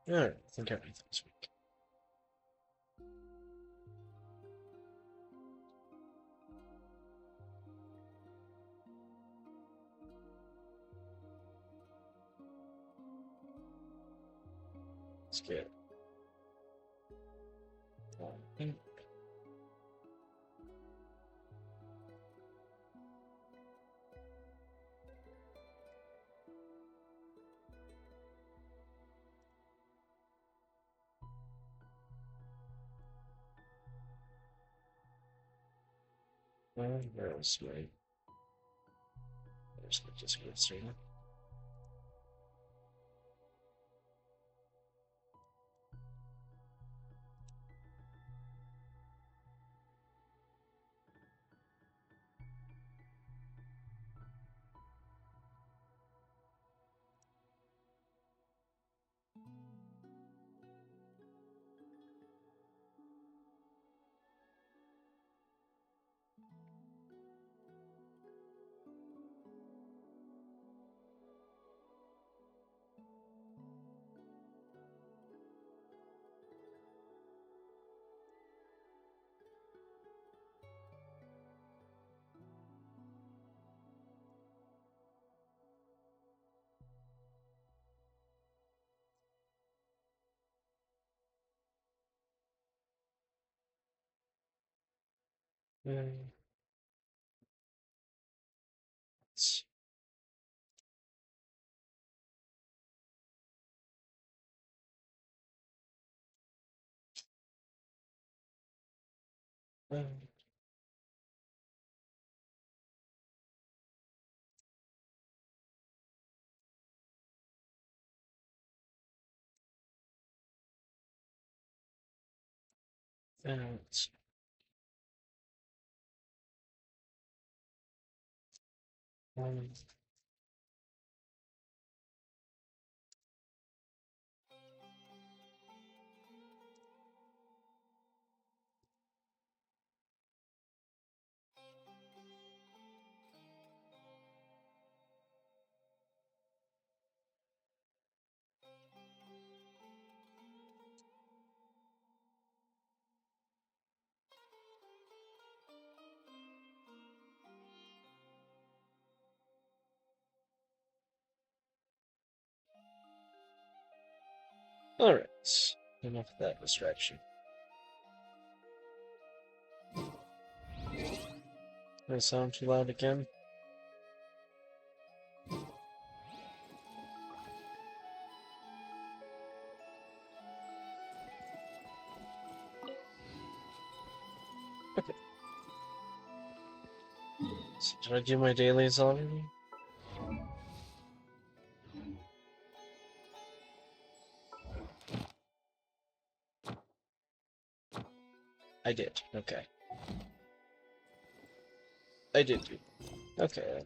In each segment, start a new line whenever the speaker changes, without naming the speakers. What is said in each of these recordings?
Alright, I think everything's weak. Let's get pink. Where else do I? There's just good stream. Mm. That's um, Alright, enough of that distraction. Did I sound too loud again? Okay. So did I do my dailies already? I did. Okay. I did do. Okay.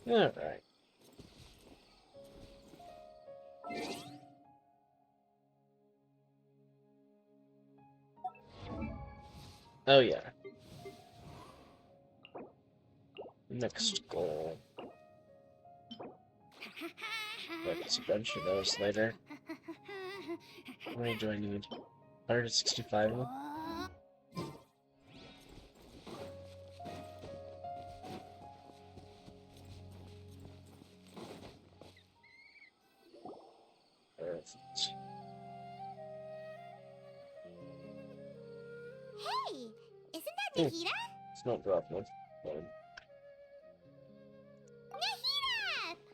Alright. Oh yeah. Next goal. There's a bunch of those later. How many do I need? 165 of them? Perfect.
Hey, isn't that Nahida?
It's not drop one.
Nahida!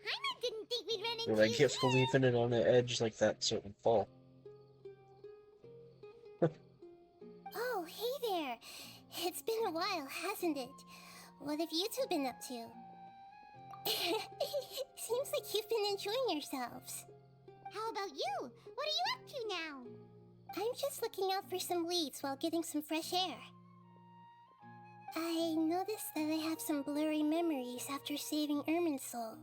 Paimon didn't think we'd run into
Would I
you.
get leaving it on the edge like that so it would fall?
Oh, hey there. It's been a while, hasn't it? What have you two been up to? Seems like you've been enjoying yourselves. How about you? What are you up to now? I'm just looking out for some leads while getting some fresh air. I noticed that I have some blurry memories after saving Ermin's soul.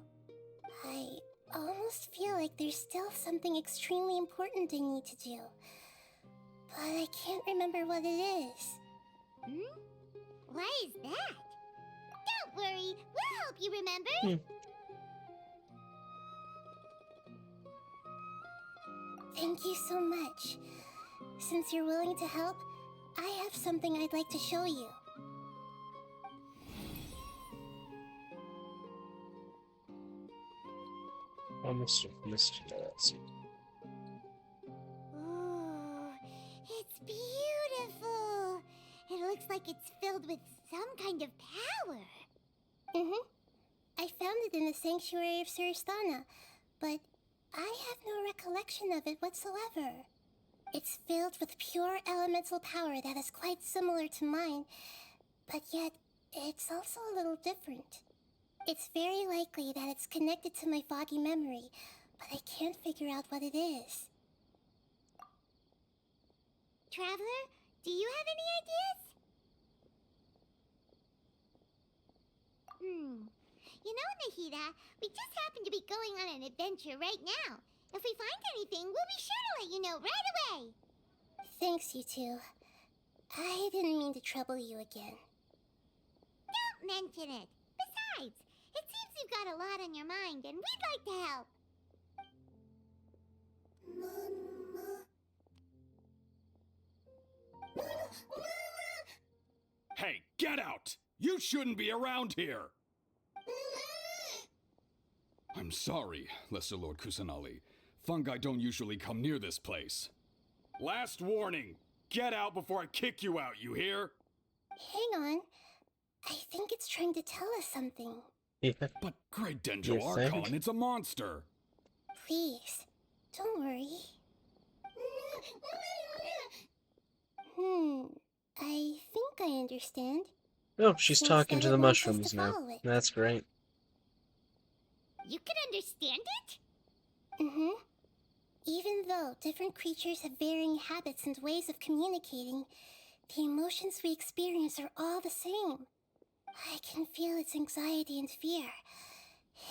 I almost feel like there's still something extremely important I need to do. But I can't remember what it is. Why is that? Don't worry, we'll help you remember. Thank you so much. Since you're willing to help, I have something I'd like to show you.
I must have missed that.
Ooh, it's beautiful. It looks like it's filled with some kind of power. I found it in the sanctuary of Suristana, but I have no recollection of it whatsoever. It's filled with pure elemental power that is quite similar to mine, but yet it's also a little different. It's very likely that it's connected to my foggy memory, but I can't figure out what it is. Traveler, do you have any ideas? You know, Nahida, we just happen to be going on an adventure right now. If we find anything, we'll be sure to let you know right away. Thanks, you two. I didn't mean to trouble you again. Don't mention it. Besides, it seems you've got a lot on your mind, and we'd like to help.
Hey, get out! You shouldn't be around here! I'm sorry, Lesser Lord Kusanali. Fungi don't usually come near this place. Last warning! Get out before I kick you out, you hear?
Hang on. I think it's trying to tell us something.
Yeah.
But Great Dendro
You think?
Archon, it's a monster!
Please, don't worry. I think I understand.
Oh, she's
Seems
talking
that
to
it
the
wants us to
mushrooms now.
follow it.
That's great.
You can understand it? Even though different creatures have varying habits and ways of communicating, the emotions we experience are all the same. I can feel its anxiety and fear.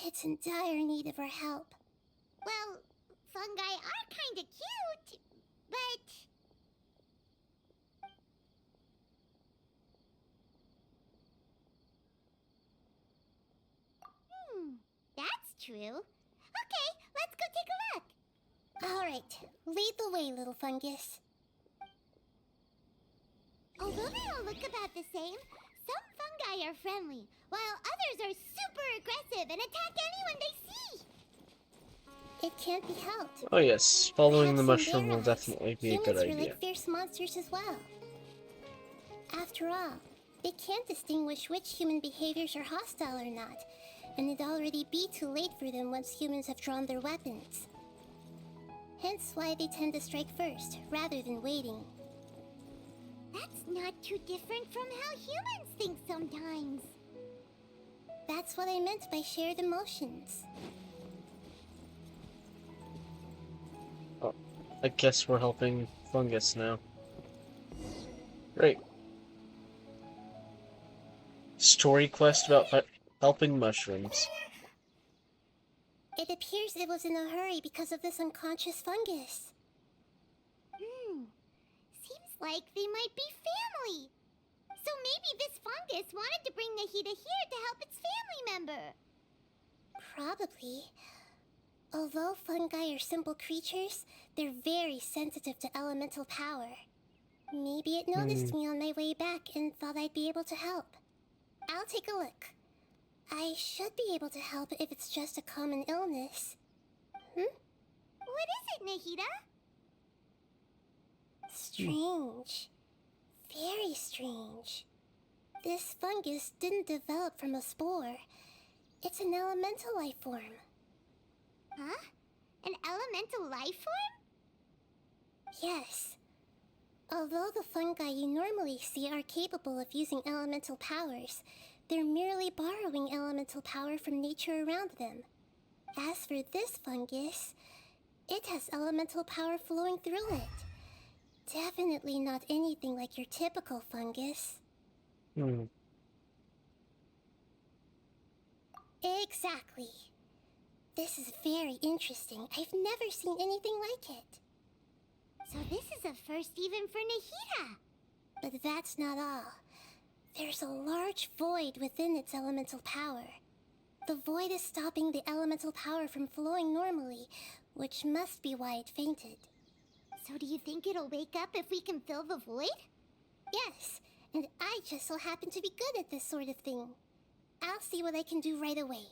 It's in dire need of our help. Well, fungi are kinda cute, but... That's true. Okay, let's go take a look. Alright, lead the way, little fungus. Although they all look about the same, some fungi are friendly, while others are super aggressive and attack anyone they see. It can't be helped.
Oh yes, following the
Perhaps in
mushroom
their
will
eyes,
definitely be a good
humans are
idea.
like fierce monsters as well. After all, they can't distinguish which human behaviors are hostile or not, and it'd already be too late for them once humans have drawn their weapons. Hence why they tend to strike first, rather than waiting. That's not too different from how humans think sometimes. That's what I meant by shared emotions.
Oh, I guess we're helping fungus now. Great. Story quest about helping mushrooms.
It appears it was in a hurry because of this unconscious fungus. Seems like they might be family. So maybe this fungus wanted to bring Nahida here to help its family member. Probably. Although fungi are simple creatures, they're very sensitive to elemental power. Maybe it noticed me on my way back and thought I'd be able to help. I'll take a look. I should be able to help if it's just a common illness. What is it, Nahida? Strange. Very strange. This fungus didn't develop from a spore. It's an elemental life form. Huh? An elemental life form? Yes. Although the fungi you normally see are capable of using elemental powers, they're merely borrowing elemental power from nature around them. As for this fungus, it has elemental power flowing through it. Definitely not anything like your typical fungus. Exactly. This is very interesting. I've never seen anything like it.
So this is a first even for Nahida.
But that's not all. There's a large void within its elemental power. The void is stopping the elemental power from flowing normally, which must be why it fainted.
So do you think it'll wake up if we can fill the void?
Yes, and I just so happen to be good at this sort of thing. I'll see what I can do right away.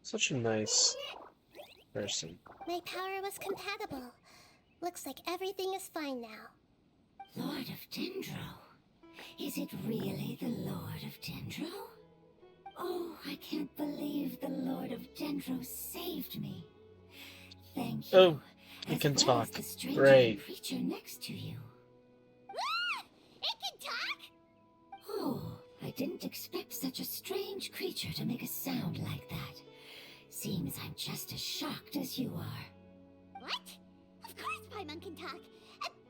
Such a nice person.
My power was compatible. Looks like everything is fine now.
Lord of Dendro? Is it really the Lord of Dendro? Oh, I can't believe the Lord of Dendro saved me. Thank you.
Oh, you
as
can
well
talk.
as the strange
Great.
creature next to you.
It can talk?
Oh, I didn't expect such a strange creature to make a sound like that. Seems I'm just as shocked as you are.
What? Of course Paimon can talk.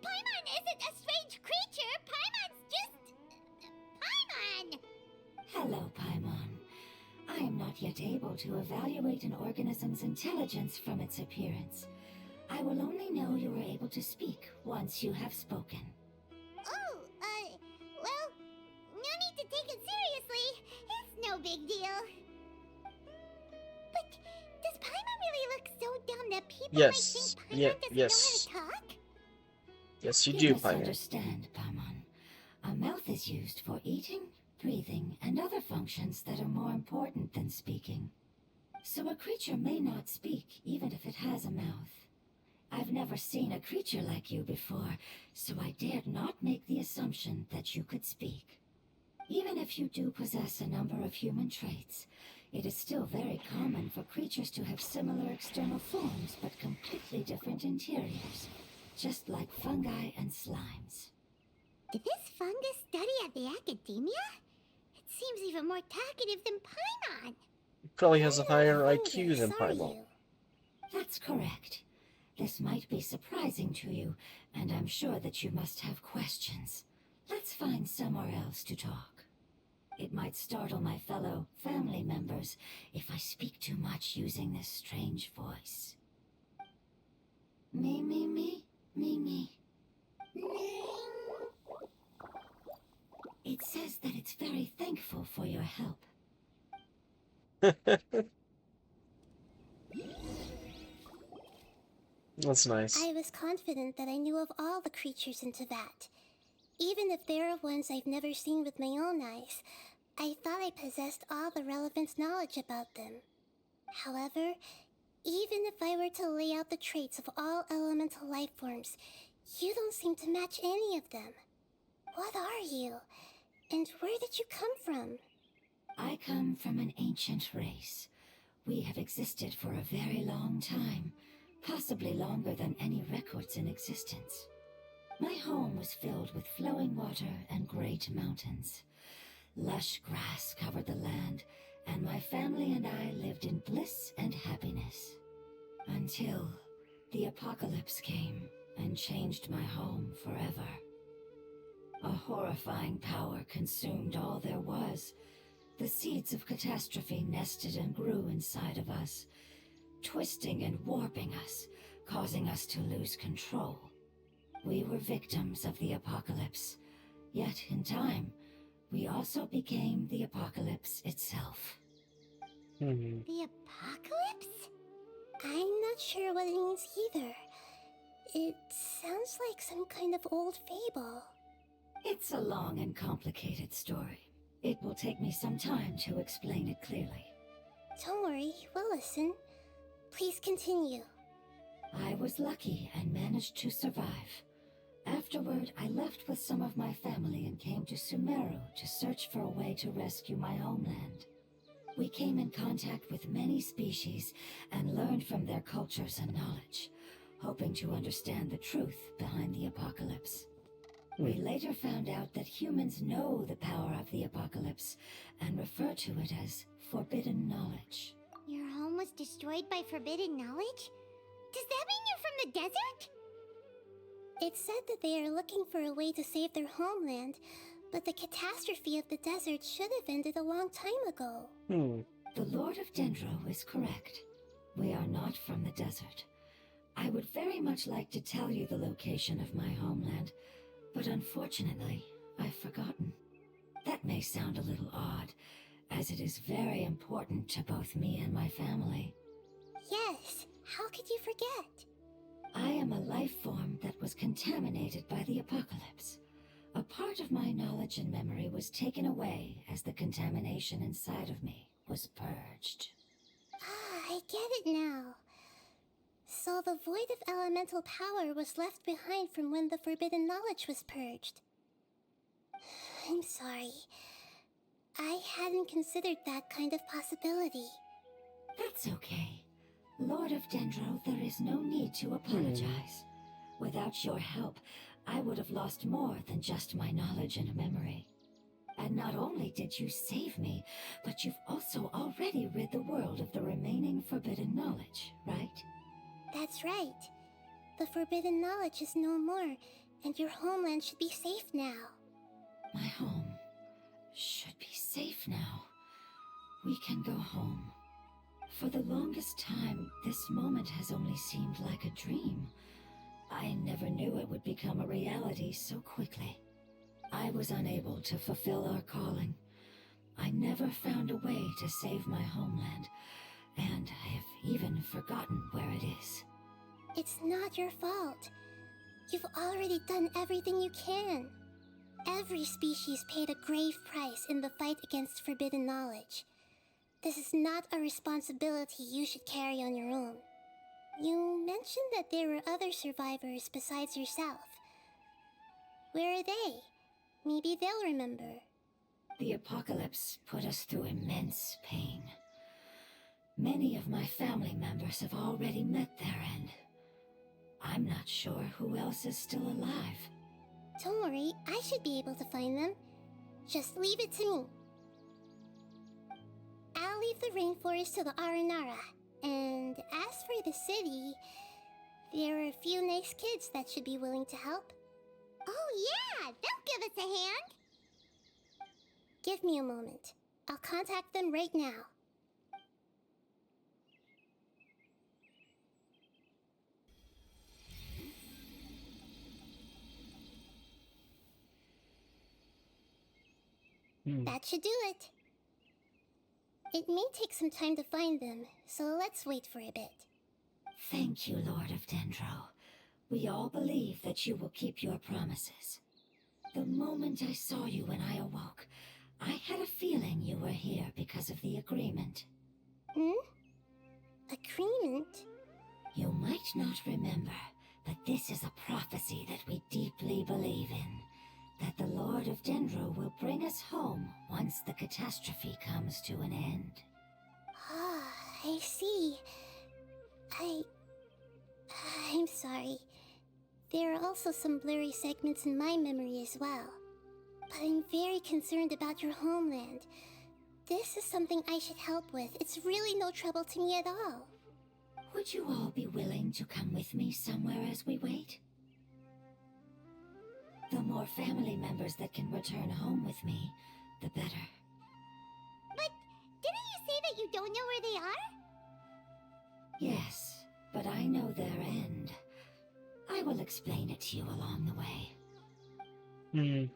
Paimon isn't a strange creature. Paimon's just... Paimon!
Hello, Paimon. I am not yet able to evaluate an organism's intelligence from its appearance. I will only know you are able to speak once you have spoken.
Oh, well, no need to take it seriously. It's no big deal. But does Paimon really look so dumb that people
Yes.
might think Paimon doesn't
Yes.
know how to talk?
Yes, you
You
do, Paimon.
misunderstand, Paimon. A mouth is used for eating, breathing, and other functions that are more important than speaking. So a creature may not speak, even if it has a mouth. I've never seen a creature like you before, so I dared not make the assumption that you could speak. Even if you do possess a number of human traits, it is still very common for creatures to have similar external forms but completely different interiors, just like fungi and slimes.
Did this fungus study at the academia? It seems even more talkative than Paimon.
Probably has a higher
Fungus,
IQ than
are
Paimon.
you?
That's correct. This might be surprising to you, and I'm sure that you must have questions. Let's find somewhere else to talk. It might startle my fellow family members if I speak too much using this strange voice. Me, me, me, me, me. It says that it's very thankful for your help.
That's nice.
I was confident that I knew of all the creatures in Teyvat. Even if there are ones I've never seen with my own eyes, I thought I possessed all the relevant knowledge about them. However, even if I were to lay out the traits of all elemental life forms, you don't seem to match any of them. What are you? And where did you come from?
I come from an ancient race. We have existed for a very long time, possibly longer than any records in existence. My home was filled with flowing water and great mountains. Lush grass covered the land, and my family and I lived in bliss and happiness. Until the apocalypse came and changed my home forever. A horrifying power consumed all there was. The seeds of catastrophe nested and grew inside of us, twisting and warping us, causing us to lose control. We were victims of the apocalypse, yet in time, we also became the apocalypse itself.
The apocalypse? I'm not sure what it means either. It sounds like some kind of old fable.
It's a long and complicated story. It will take me some time to explain it clearly.
Don't worry, we'll listen. Please continue.
I was lucky and managed to survive. Afterward, I left with some of my family and came to Sumeru to search for a way to rescue my homeland. We came in contact with many species and learned from their cultures and knowledge, hoping to understand the truth behind the apocalypse. We later found out that humans know the power of the apocalypse and refer to it as forbidden knowledge.
Your home home was destroyed by forbidden knowledge? Does that mean you're from the desert?
It said that they are looking for a way to save their homeland, but the catastrophe of the desert should have ended a long time ago.
The Lord of Dendro is correct. We are not from the desert. I would very much like to tell you the location of my homeland, but unfortunately, I've forgotten. That may sound a little odd, as it is very important to both me and my family.
Yes, how could you forget?
I am a life form that was contaminated by the apocalypse. A part of my knowledge and memory was taken away as the contamination inside of me was purged.
Ah, I get it now. So the void of elemental power was left behind from when the forbidden knowledge was purged. I'm sorry. I hadn't considered that kind of possibility.
That's okay. Lord of Dendro, there is no need to apologize. Without your help, I would have lost more than just my knowledge and memory. And not only did you save me, but you've also already rid the world of the remaining forbidden knowledge, right?
That's right. The forbidden knowledge is no more, and your homeland should be safe now.
My home should be safe now. We can go home. For the longest time, this moment has only seemed like a dream. I never knew it would become a reality so quickly. I was unable to fulfill our calling. I never found a way to save my homeland, and I have even forgotten where it is.
It's not your fault. You've already done everything you can. Every species paid a grave price in the fight against forbidden knowledge. This is not a responsibility you should carry on your own. You mentioned that there were other survivors besides yourself. Where are they? Maybe they'll remember.
The apocalypse put us through immense pain. Many of my family members have already met their end. I'm not sure who else is still alive.
Don't worry, I should be able to find them. Just leave it to me. I'll leave the rainforest to the Aranara. And as for the city, there are a few nice kids that should be willing to help.
Oh yeah, they'll give us a hand.
Give me a moment. I'll contact them right now. That should do it. It may take some time to find them, so let's wait for a bit.
Thank you, Lord of Dendro. We all believe that you will keep your promises. The moment I saw you when I awoke, I had a feeling you were here because of the agreement.
Agreement?
You might not remember, but this is a prophecy that we deeply believe in. That the Lord of Dendro will bring us home once the catastrophe comes to an end.
Ah, I see. I'm sorry. There are also some blurry segments in my memory as well. But I'm very concerned about your homeland. This is something I should help with. It's really no trouble to me at all.
Would you all be willing to come with me somewhere as we wait? The more family members that can return home with me, the better.
But didn't you say that you don't know where they are?
Yes, but I know their end. I will explain it to you along the way.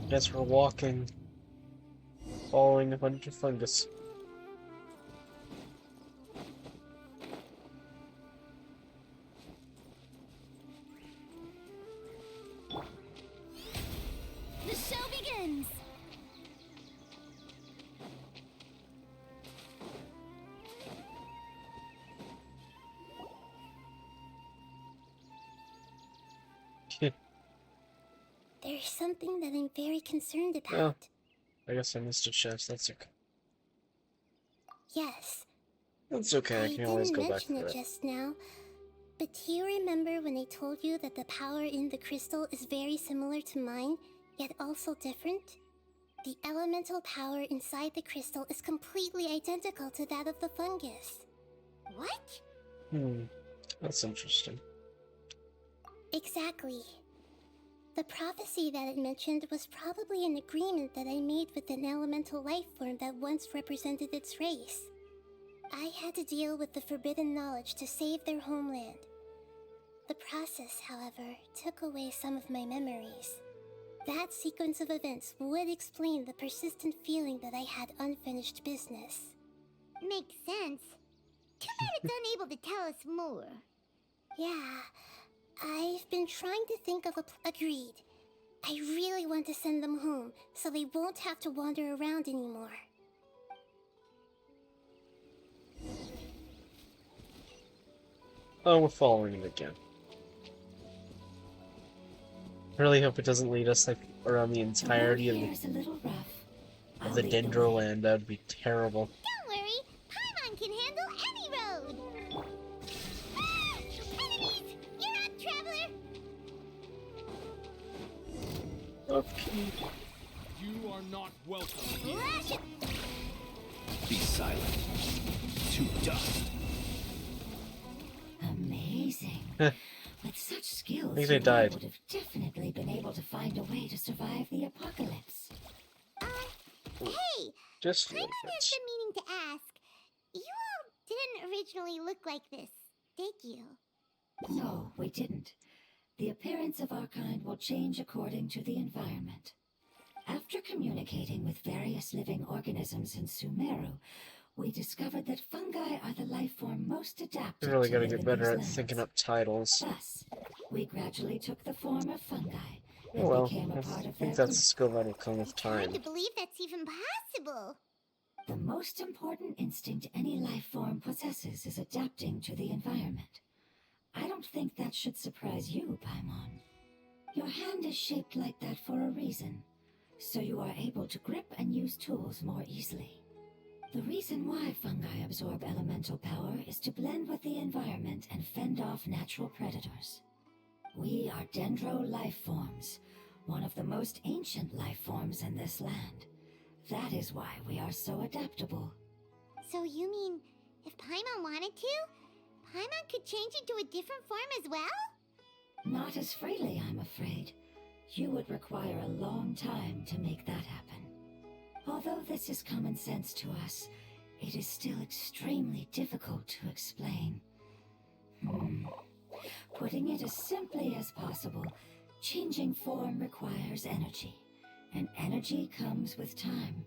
Guess we're walking, following a bunch of fungus.
The show begins!
There's something that I'm very concerned
Oh.
about.
I guess I missed a chest. That's okay.
Yes.
That's okay. I can always
didn't
go back
mention
to
it
it.
just now, but do you remember when I told you that the power in the crystal is very similar to mine, yet also different? The elemental power inside the crystal is completely identical to that of the fungus.
What?
That's interesting.
Exactly. The prophecy that it mentioned was probably an agreement that I made with an elemental life form that once represented its race. I had to deal with the forbidden knowledge to save their homeland. The process, however, took away some of my memories. That sequence of events would explain the persistent feeling that I had unfinished business.
Makes sense. Too bad it's unable to tell us more.
Yeah, I've been trying to think of agreed. I really want to send them home, so they won't have to wander around anymore.
Oh, we're following him again. I really hope it doesn't lead us like around the entirety of
Here's a little rough. I'll
the
lead the
dendro
way.
land. That would be terrible.
Don't worry, Paimon can handle any road. Ah! Enemies! You're up, traveler!
Okay.
You are not welcome.
Lash it!
Be silent. To dust.
Amazing. With such skills,
I think they
you
died.
would have definitely been able to find a way to survive the apocalypse.
Hey!
Just a
Paimon
little
has
bit.
been meaning to ask. You all didn't originally look like this, did you?
No, we didn't. The appearance of our kind will change according to the environment. After communicating with various living organisms in Sumeru, we discovered that fungi are the life form most adapted
We really
to
gotta
live
get
in
better
these
at
lands.
thinking up titles.
Thus, we gradually took the form of fungi and
Oh well,
became a
I
part of
think
their
that's a skill that'll come with
It's hard
time.
to believe that's even possible.
The most important instinct any life form possesses is adapting to the environment. I don't think that should surprise you, Paimon. Your hand is shaped like that for a reason, so you are able to grip and use tools more easily. The reason why fungi absorb elemental power is to blend with the environment and fend off natural predators. We are dendro life forms, one of the most ancient life forms in this land. That is why we are so adaptable.
So you mean, if Paimon wanted to, Paimon could change into a different form as well?
Not as freely, I'm afraid. You would require a long time to make that happen. Although this is common sense to us, it is still extremely difficult to explain. Putting it as simply as possible, changing form requires energy, and energy comes with time.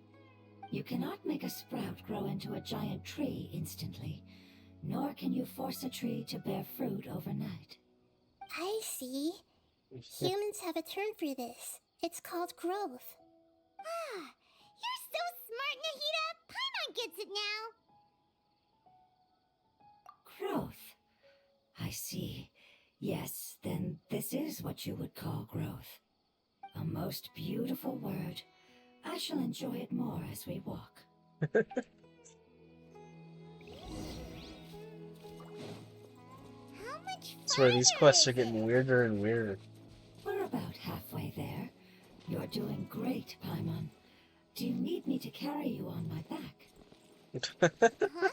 You cannot make a sprout grow into a giant tree instantly, nor can you force a tree to bear fruit overnight.
I see. Humans have a term for this. It's called growth.
Ah, you're so smart, Nahida! Paimon gets it now!
Growth. I see. Yes, then this is what you would call growth. A most beautiful word. I shall enjoy it more as we walk.
How much
I swear these
farther
quests
is
are getting
it?
weirder and weirder.
We're about halfway there. You're doing great, Paimon. Do you need me to carry you on my back?
Huh?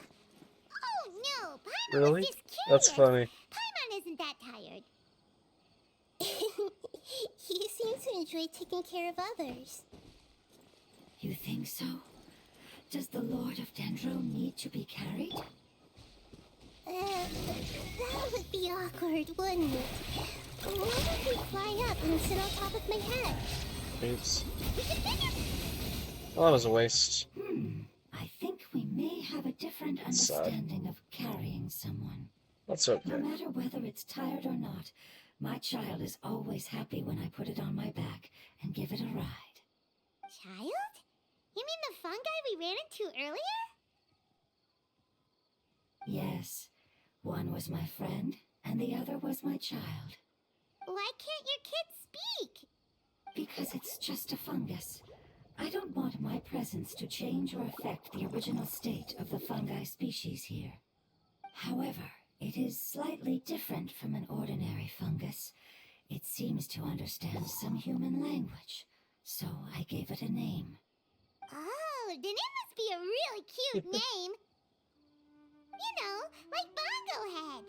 Oh no, Paimon
Really?
was just curious.
That's funny.
Paimon isn't that tired.
You seem to enjoy taking care of others.
You think so? Does the Lord of Dendro need to be carried?
That would be awkward, wouldn't it? What if you fly up and sit on top of my head?
Oops. Well, that was a waste.
I think we may have a different
Sad.
understanding of carrying someone.
That's
No
okay.
matter whether it's tired or not, my child is always happy when I put it on my back and give it a ride.
Child? You mean the fungi we ran into earlier?
Yes, one was my friend, and the other was my child.
Why can't your kid speak?
Because it's just a fungus. I don't want my presence to change or affect the original state of the fungi species here. However, it is slightly different from an ordinary fungus. It seems to understand some human language, so I gave it a name.
then it must be a really cute name. You know, like Bongo Head.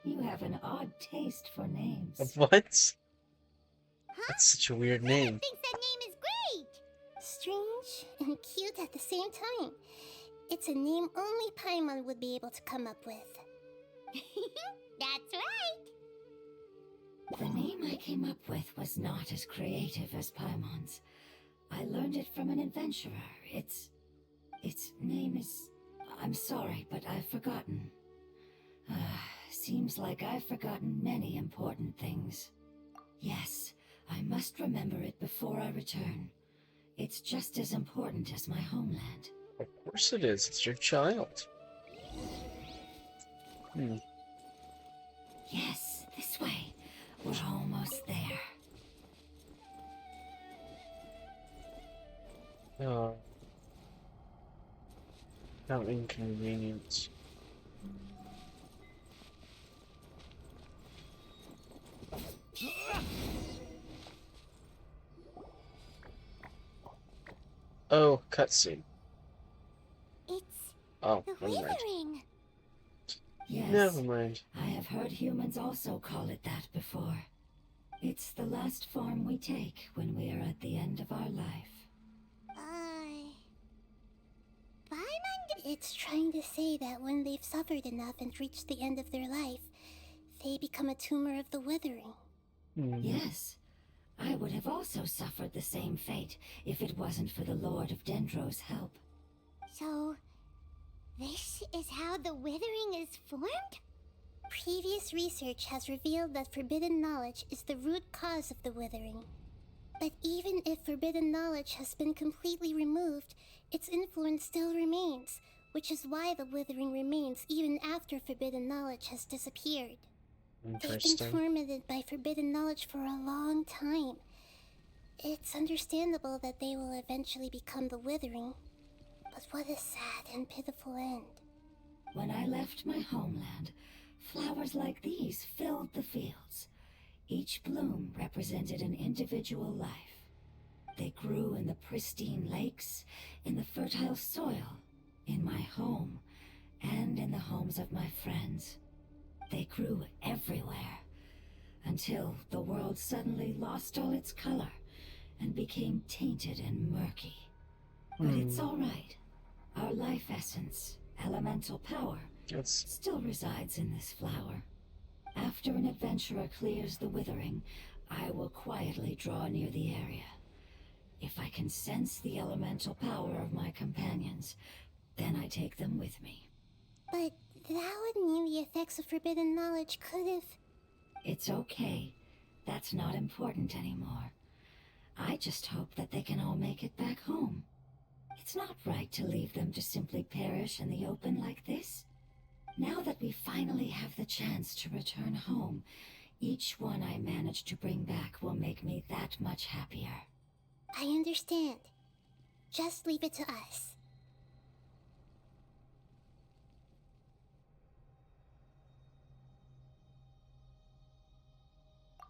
You have an odd taste for names.
What? That's
Huh?
such a weird
Someone
name.
thinks that name is great.
Strange and cute at the same time. It's a name only Paimon would be able to come up with.
That's right.
The name I came up with was not as creative as Paimon's. I learned it from an adventurer. Its name is... I'm sorry, but I've forgotten. Seems like I've forgotten many important things. Yes, I must remember it before I return. It's just as important as my homeland.
Of course it is. It's your child.
Yes, this way. We're almost there.
Oh. How inconvenient. Oh, cutscene.
It's
Oh,
the
never mind.
withering.
Yes,
Never mind.
I have heard humans also call it that before. It's the last form we take when we are at the end of our life.
Paimon?
It's trying to say that when they've suffered enough and reached the end of their life, they become a tumor of the withering.
Yes, I would have also suffered the same fate if it wasn't for the Lord of Dendro's help.
So, this is how the withering is formed?
Previous research has revealed that forbidden knowledge is the root cause of the withering. But even if forbidden knowledge has been completely removed, its influence still remains, which is why the withering remains even after forbidden knowledge has disappeared. They've been
Interesting.
tormented by forbidden knowledge for a long time. It's understandable that they will eventually become the withering, but what a sad and pitiful end.
When I left my homeland, flowers like these filled the fields. Each bloom represented an individual life. They grew in the pristine lakes, in the fertile soil, in my home, and in the homes of my friends. They grew everywhere, until the world suddenly lost all its color and became tainted and murky. But it's all right. Our life essence, elemental power,
Yes.
still resides in this flower. After an adventurer clears the withering, I will quietly draw near the area. If I can sense the elemental power of my companions, then I take them with me.
But that would mean the effects of forbidden knowledge could have...
It's okay. That's not important anymore. I just hope that they can all make it back home. It's not right to leave them to simply perish in the open like this. Now that we finally have the chance to return home, each one I manage to bring back will make me that much happier.
I understand. Just leave it to us.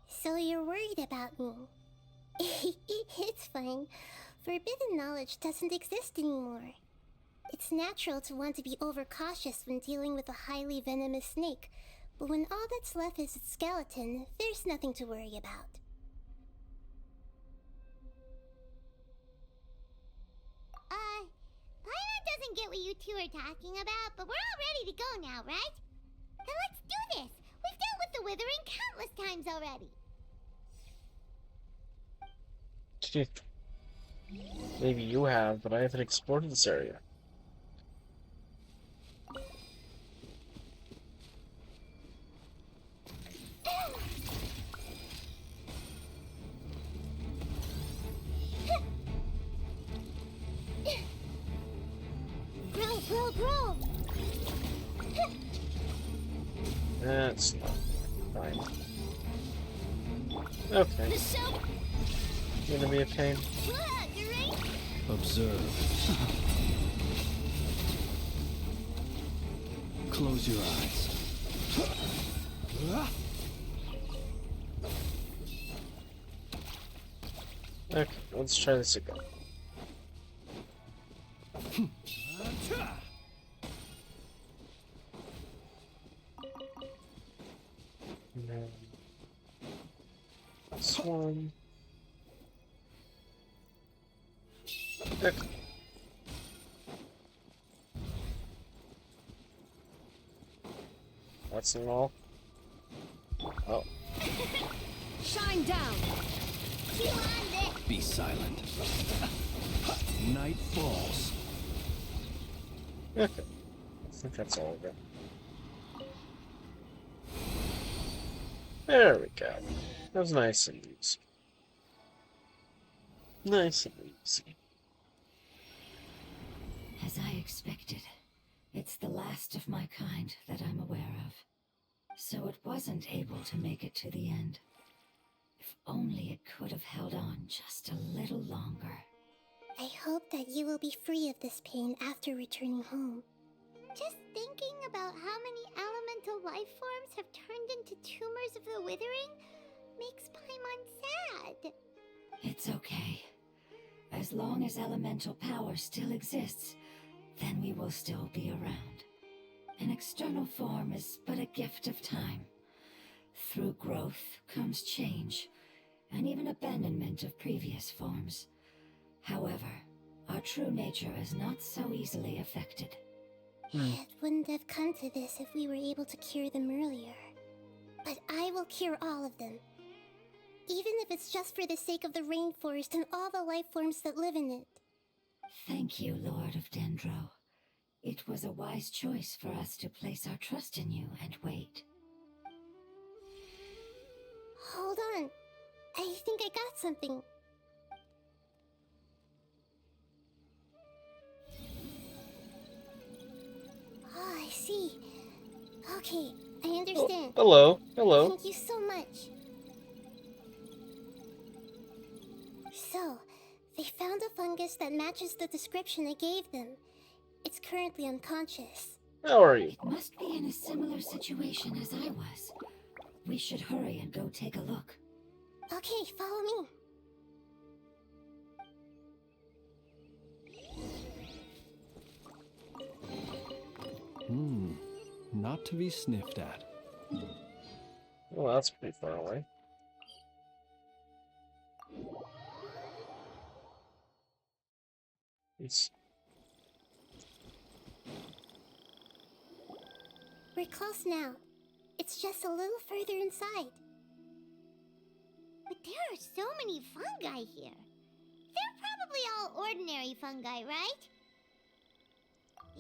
So you're worried about me? It's fine. Forbidden knowledge doesn't exist anymore. It's natural to want to be overcautious when dealing with a highly venomous snake, but when all that's left is its skeleton, there's nothing to worry about.
Paimon doesn't get what you two are talking about, but we're all ready to go now, right? Then let's do this! We've dealt with the withering countless times already!
Maybe you have, but I haven't explored this area.
Grow!
That's not fine. Okay.
show!
You gonna be a pain?
You're right!
Observe. Close your eyes.
Okay, let's try this again. And then this one. Pick. That's it all. Oh.
Shine down!
You on it!
Be silent. Night falls.
Okay. I think that's all of it. There we go. That was nice and easy. Nice and easy.
As I expected, it's the last of my kind that I'm aware of. So it wasn't able to make it to the end. If only it could have held on just a little longer.
I hope that you will be free of this pain after returning home.
Just thinking about how many elemental life forms have turned into tumors of the withering makes Paimon sad.
It's okay. As long as elemental power still exists, then we will still be around. An external form is but a gift of time. Through growth comes change, and even abandonment of previous forms. However, our true nature is not so easily affected.
It wouldn't have come to this if we were able to cure them earlier. But I will cure all of them. Even if it's just for the sake of the rainforest and all the life forms that live in it.
Thank you, Lord of Dendro. It was a wise choice for us to place our trust in you and wait.
Hold on. I think I got something. Oh, I see. Okay, I understand.
Hello. Hello.
Thank you so much. So, they found a fungus that matches the description I gave them. It's currently unconscious.
How are you?
It must be in a similar situation as I was. We should hurry and go take a look.
Okay, follow me.
Not to be sniffed at.
Well, that's pretty far away. It's...
We're close now. It's just a little further inside.
But there are so many fungi here. They're probably all ordinary fungi, right?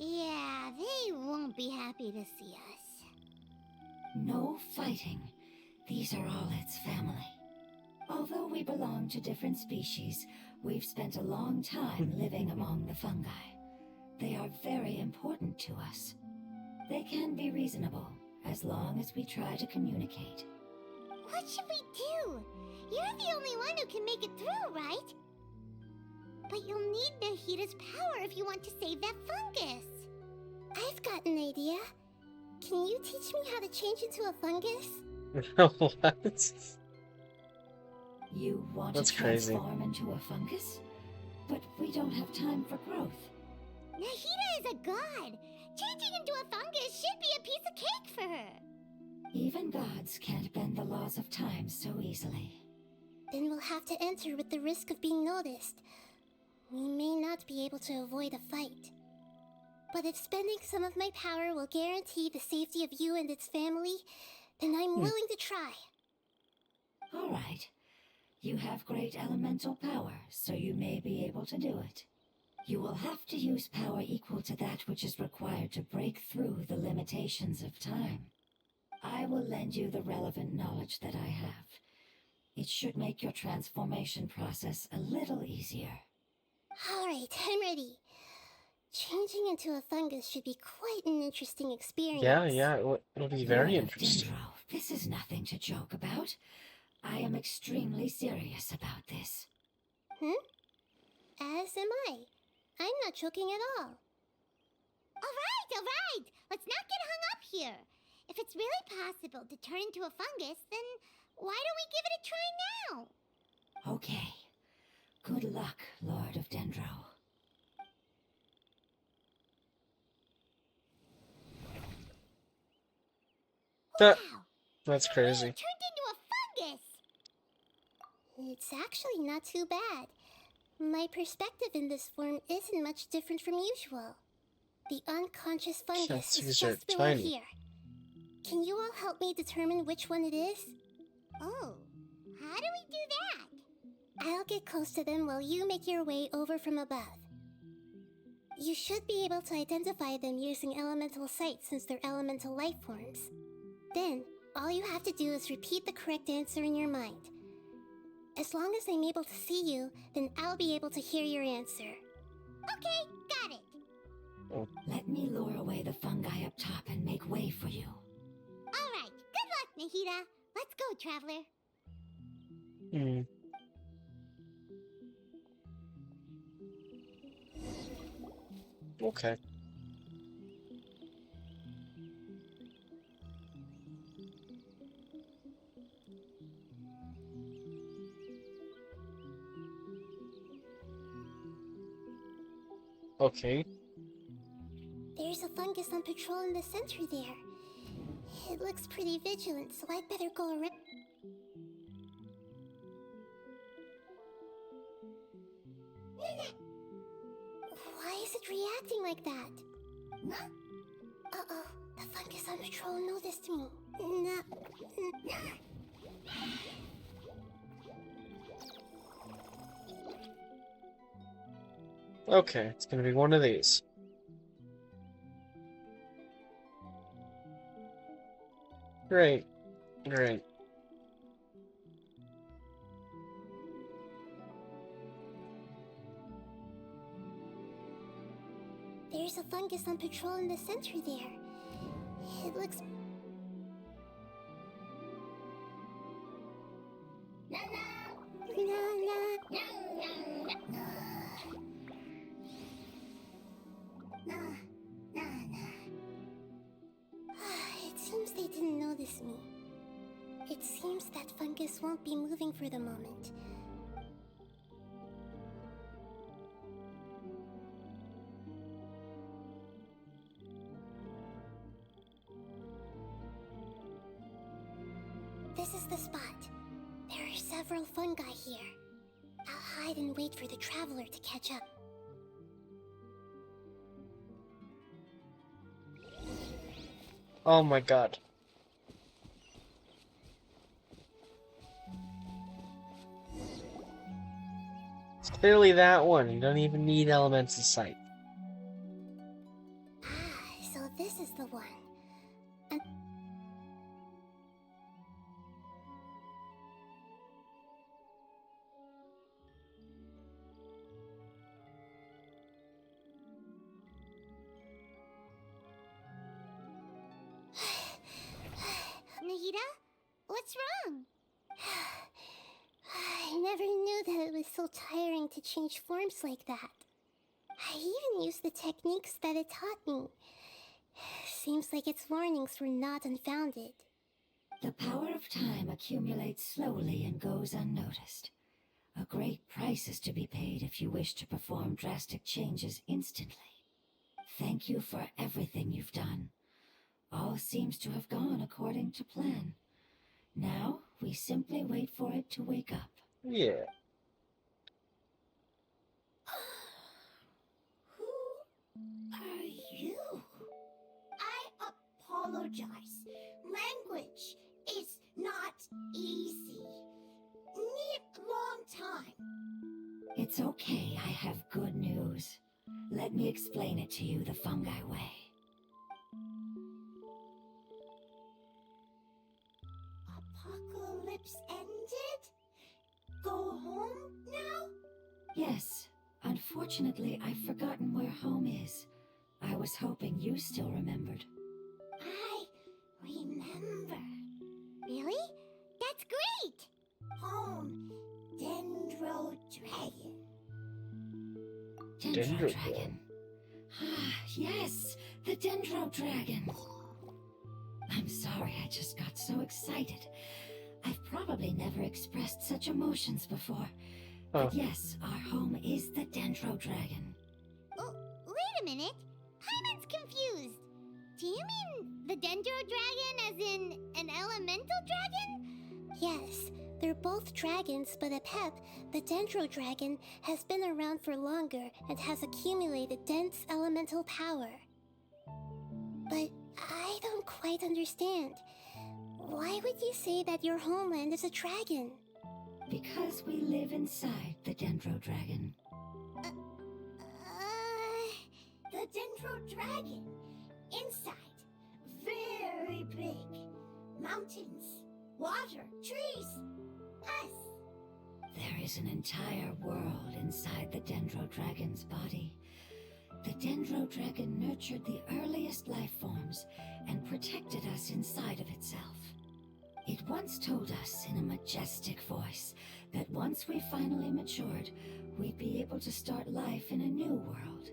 Yeah, they won't be happy to see us.
No fighting. These are all its family. Although we belong to different species, we've spent a long time living among the fungi. They are very important to us. They can be reasonable, as long as we try to communicate.
What should we do? You're the only one who can make it through, right? But you'll need Nahita's power if you want to save that fungus.
I've got an idea. Can you teach me how to change into a fungus?
What?
You want
That's
to
crazy.
transform into a fungus? But we don't have time for growth.
Nahita is a god. Changing into a fungus should be a piece of cake for her.
Even gods can't bend the laws of time so easily.
Then we'll have to enter with the risk of being noticed. We may not be able to avoid a fight. But if spending some of my power will guarantee the safety of you and its family, then I'm willing to try.
All right. You have great elemental power, so you may be able to do it. You will have to use power equal to that which is required to break through the limitations of time. I will lend you the relevant knowledge that I have. It should make your transformation process a little easier.
Alright, I'm ready. Changing into a fungus should be quite an interesting experience.
Yeah, it'll be very
Lord of
interesting.
Dendro, this is nothing to joke about. I am extremely serious about this.
As am I. I'm not joking at all.
Alright. Let's not get hung up here. If it's really possible to turn into a fungus, then why don't we give it a try now?
Okay. Good luck, Lord of Dendro.
That
Wow!
that's
It
crazy.
turned into a fungus!
It's actually not too bad. My perspective in this form isn't much different from usual. The unconscious fungus is
These are
just below
tiny.
here. Can you all help me determine which one it is?
Oh, how do we do that?
I'll get close to them while you make your way over from above. You should be able to identify them using elemental sight since they're elemental life forms. Then, all you have to do is repeat the correct answer in your mind. As long as I'm able to see you, then I'll be able to hear your answer.
Okay, got it.
Let me lure away the fungi up top and make way for you.
Alright, good luck, Nahida. Let's go, Traveler.
Hmm. Okay. Okay.
There's a fungus on patrol in the center there. It looks pretty vigilant, so I'd better go around. Why is it reacting like that? Uh-oh, the fungus on patrol noticed me.
Okay, it's gonna be one of these. Great. Great.
There's a fungus on patrol in the center there. It looks... It seems they didn't notice me. It seems that fungus won't be moving for the moment. This is the spot. There are several fungi here. I'll hide and wait for the traveler to catch up.
Oh my god. It's clearly that one. You don't even need elemental sight.
So this is the one.
Nahida? What's wrong?
I never knew that it was so tiring to change forms like that. I even used the techniques that it taught me. Seems like its warnings were not unfounded.
The power of time accumulates slowly and goes unnoticed. A great price is to be paid if you wish to perform drastic changes instantly. Thank you for everything you've done. All seems to have gone according to plan. Now, we simply wait for it to wake up.
Yeah.
Who are you? I apologize. Language is not easy. Need long time.
It's okay, I have good news. Let me explain it to you the fungi way.
Apocalypse ended? Go home now?
Yes, unfortunately, I've forgotten where home is. I was hoping you still remembered.
I remember. Really? That's great! Home, Dendro Dragon.
Dendro
Dendro
Dragon. Ah, yes, the Dendro Dragon. I'm sorry, I just got so excited. I've probably never expressed such emotions before. But yes, our home is the Dendro Dragon.
Oh, wait a minute. Paimon's confused. Do you mean the dendro dragon as in an elemental dragon?
Yes, they're both dragons, but Apep, the dendro dragon, has been around for longer and has accumulated dense elemental power. But I don't quite understand. Why would you say that your homeland is a dragon?
Because we live inside the dendro dragon.
The dendro dragon. Inside. Very big. Mountains. Water. Trees. Us.
There is an entire world inside the dendro dragon's body. The dendro dragon nurtured the earliest life forms and protected us inside of itself. It once told us in a majestic voice that once we finally matured, we'd be able to start life in a new world.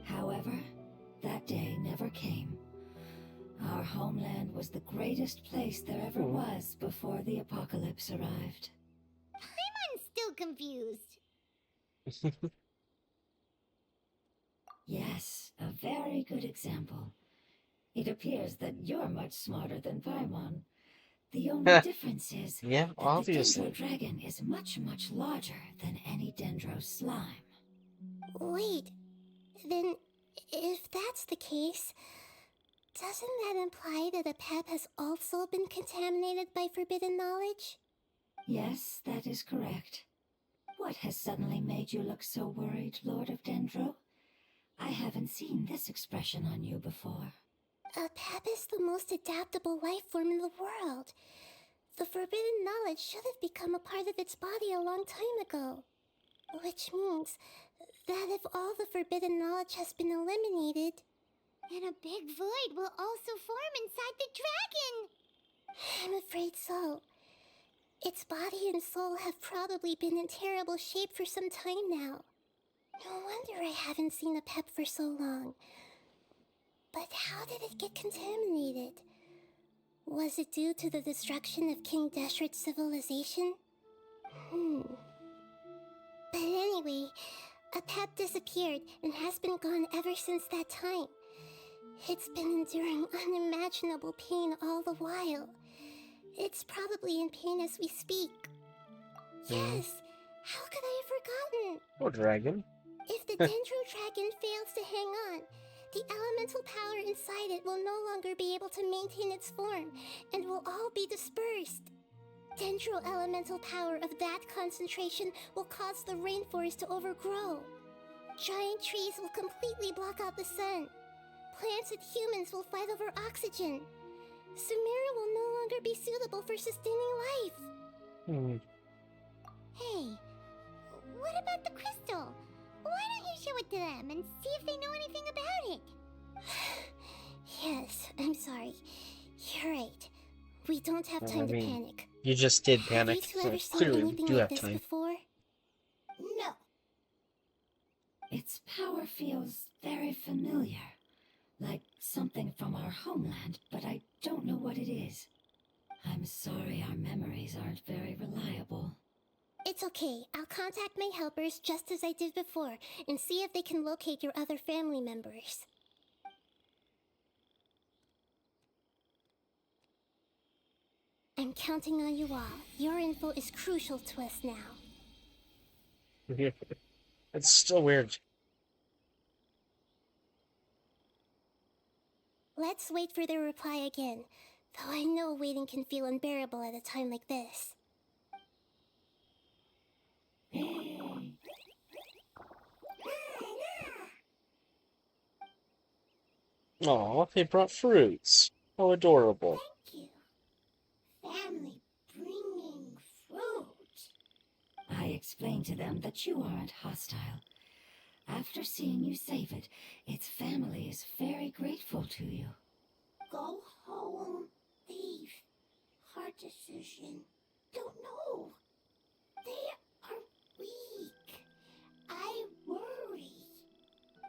However, that day never came. Our homeland was the greatest place there ever was before the apocalypse arrived.
I'm still confused.
Yes, a very good example. It appears that you're much smarter than Paimon. The only difference is
Yeah,
that
obviously.
the dendro dragon is much, much larger than any dendro slime.
Wait, then if that's the case, doesn't that imply that Apep has also been contaminated by forbidden knowledge?
Yes, that is correct. What has suddenly made you look so worried, Lord of Dendro? I haven't seen this expression on you before.
Apep is the most adaptable life form in the world. The forbidden knowledge should have become a part of its body a long time ago. Which means that if all the forbidden knowledge has been eliminated,
then a big void will also form inside the dragon.
I'm afraid so. Its body and soul have probably been in terrible shape for some time now. No wonder I haven't seen Apep for so long. But how did it get contaminated? Was it due to the destruction of King Deshret's civilization? But anyway, Apep disappeared and has been gone ever since that time. It's been enduring unimaginable pain all the while. It's probably in pain as we speak. Yes, how could I have forgotten?
Oh, dragon.
If the dendro dragon fails to hang on, the elemental power inside it will no longer be able to maintain its form and will all be dispersed. Dendro elemental power of that concentration will cause the rainforest to overgrow. Giant trees will completely block out the sun. Plants and humans will fight over oxygen. Sumeru will no longer be suitable for sustaining life.
Hey, what about the crystal? Why don't you show it to them and see if they know anything about it?
Yes, I'm sorry. You're right. We don't have time to panic.
You just did
Have
panic,
you two
so
ever seen
clearly we
anything
do
like
have
this
time.
before?
No.
Its power feels very familiar. Like something from our homeland, but I don't know what it is. I'm sorry our memories aren't very reliable.
It's okay. I'll contact my helpers just as I did before and see if they can locate your other family members. I'm counting on you all. Your info is crucial to us now.
It's still weird.
Let's wait for their reply again, though I know waiting can feel unbearable at a time like this.
Aw, they brought fruits. How adorable.
Thank you. Family bringing fruit.
I explained to them that you aren't hostile. After seeing you save it, its family is very grateful to you.
Go home. Leave. Hard decision. Don't know. They are weak. I worry.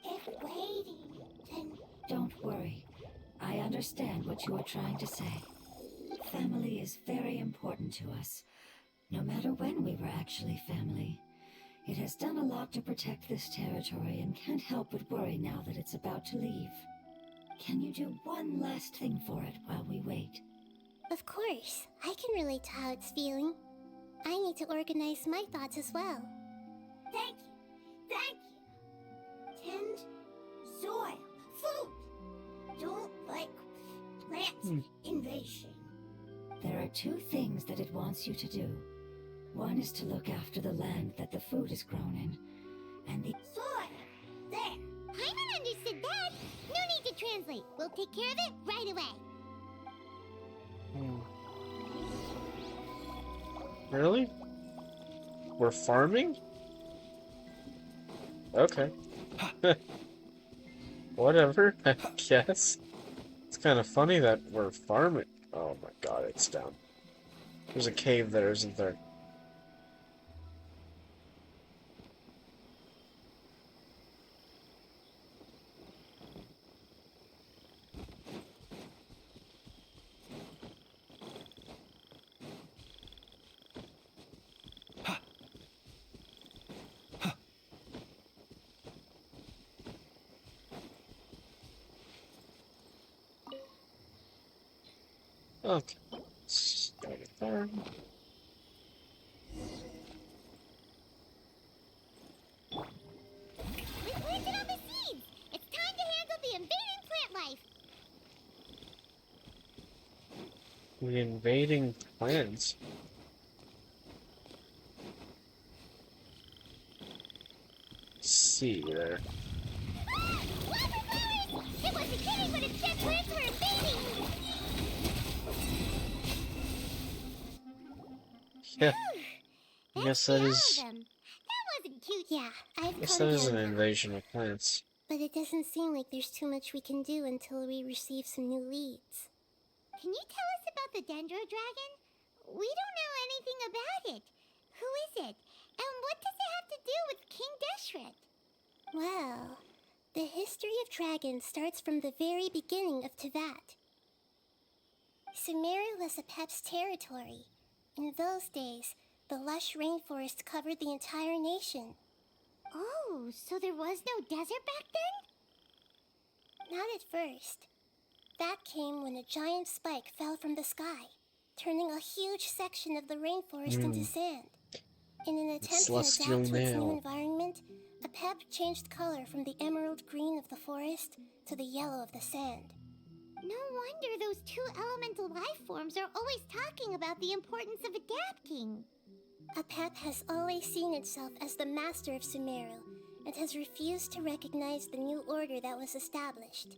If waiting, then...
Don't worry. I understand what you are trying to say. Family is very important to us, no matter when we were actually family. It has done a lot to protect this territory and can't help but worry now that it's about to leave. Can you do one last thing for it while we wait?
Of course, I can relate to how it's feeling. I need to organize my thoughts as well.
Thank you. Thank you. Tend, soil, food. Don't like plant invasion.
There are two things that it wants you to do. One is to look after the land that the food is grown in, and the
Soil. There. Paimon understood that. No need to translate. We'll take care of it right away.
Really? We're farming? Okay. Whatever, I guess. It's kind of funny that we're farming. Oh my god, it's down. There's a cave there, isn't there? Okay. Start a farm.
We planted all the seeds. It's time to handle the invading plant life.
The invading plants. See there.
Wildflowers! It wasn't kidding when it said plants were invading.
Yeah. I guess that
All
is.
of them. That wasn't cute.
Yeah, I've
I guess
calmed
that is an
down now.
invasion of plants.
But it doesn't seem like there's too much we can do until we receive some new leads.
Can you tell us about the dendro dragon? We don't know anything about it. Who is it? And what does it have to do with King Deshret?
Well, the history of dragons starts from the very beginning of Tevat. Sumeru was Apep's territory. In those days, the lush rainforest covered the entire nation.
Oh, so there was no desert back then?
Not at first. That came when a giant spike fell from the sky, turning a huge section of the rainforest into sand. In an attempt to
Celestial
adapt to its new
nail.
environment, Apep changed color from the emerald green of the forest to the yellow of the sand.
No wonder those two elemental life forms are always talking about the importance of adapting.
Apep has always seen itself as the master of Sumeru and has refused to recognize the new order that was established.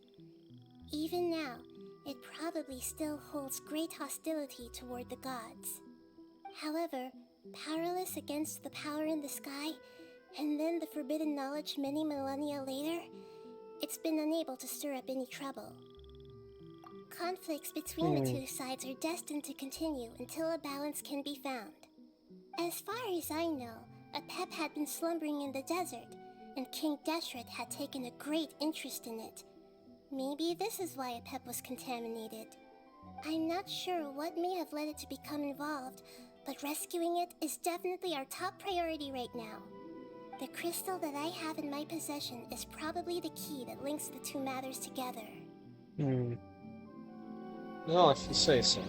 Even now, it probably still holds great hostility toward the gods. However, powerless against the power in the sky, and then the forbidden knowledge many millennia later, it's been unable to stir up any trouble. Conflicts between the two sides are destined to continue until a balance can be found. As far as I know, Apep had been slumbering in the desert, and King Deshret had taken a great interest in it. Maybe this is why Apep was contaminated. I'm not sure what may have led it to become involved, but rescuing it is definitely our top priority right now. The crystal that I have in my possession is probably the key that links the two matters together.
Well, if you say so.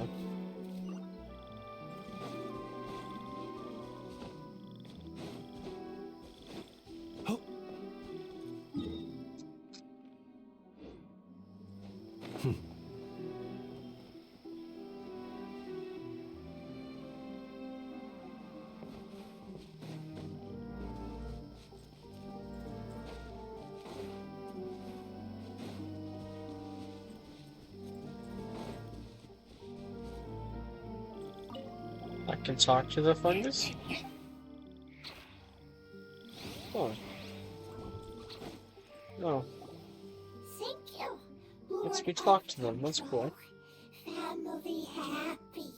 I can talk to the fungus? Oh. Oh.
Thank you.
Let's go talk to them. That's cool.
Family happy.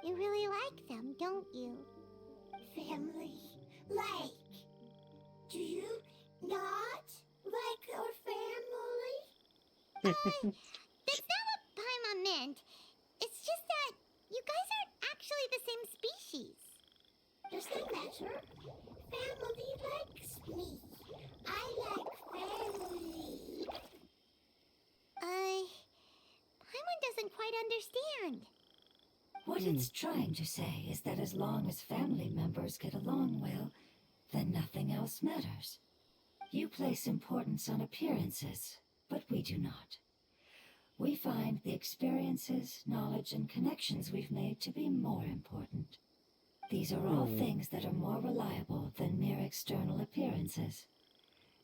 You really like them, don't you? Family like. Do you not like your family? That's not what Paimon meant. It's just that you guys aren't actually the same species. Doesn't matter. Family likes me. I like family. understand.
What it's trying to say is that as long as family members get along well, then nothing else matters. You place importance on appearances, but we do not. We find the experiences, knowledge, and connections we've made to be more important. These are all things that are more reliable than mere external appearances.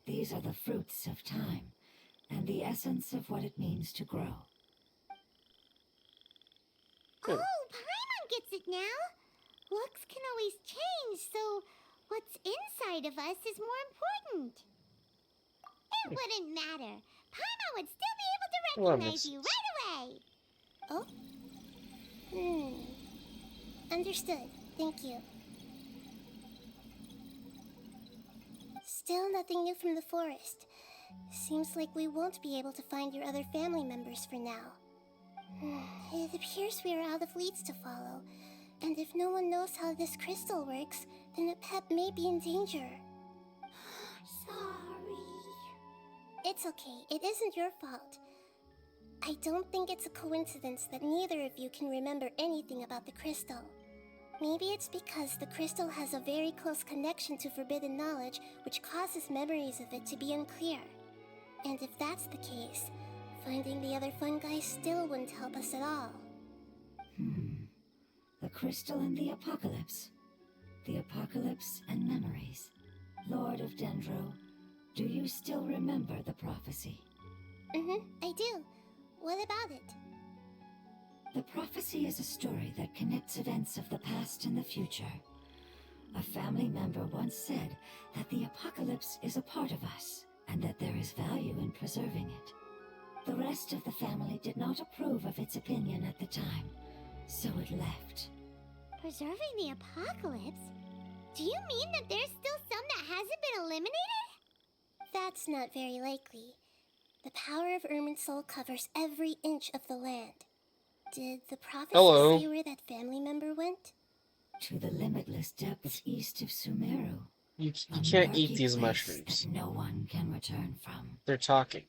These are the fruits of time, and the essence of what it means to grow.
Oh, Paimon gets it now. Looks can always change, so what's inside of us is more important. It wouldn't matter. Paimon would still be able to
Well,
recognize you right away.
Oh? Understood. Thank you. Still nothing new from the forest. Seems like we won't be able to find your other family members for now. It appears we are out of leads to follow, and if no one knows how this crystal works, then a pet may be in danger.
Sorry.
It's okay, it isn't your fault. I don't think it's a coincidence that neither of you can remember anything about the crystal. Maybe it's because the crystal has a very close connection to forbidden knowledge, which causes memories of it to be unclear. And if that's the case, finding the other fungi still wouldn't help us at all.
The crystal and the apocalypse. The apocalypse and memories. Lord of Dendro, do you still remember the prophecy?
I do. What about it?
The prophecy is a story that connects events of the past and the future. A family member once said that the apocalypse is a part of us, and that there is value in preserving it. The rest of the family did not approve of its opinion at the time, so it left.
Preserving the apocalypse? Do you mean that there's still some that hasn't been eliminated?
That's not very likely. The power of Irminsul covers every inch of the land. Did the prophecy say where that family member went?
To the limitless depths east of Sumeru.
You
A
can't
murky
eat these
place
mushrooms.
that no one can return from.
They're talking.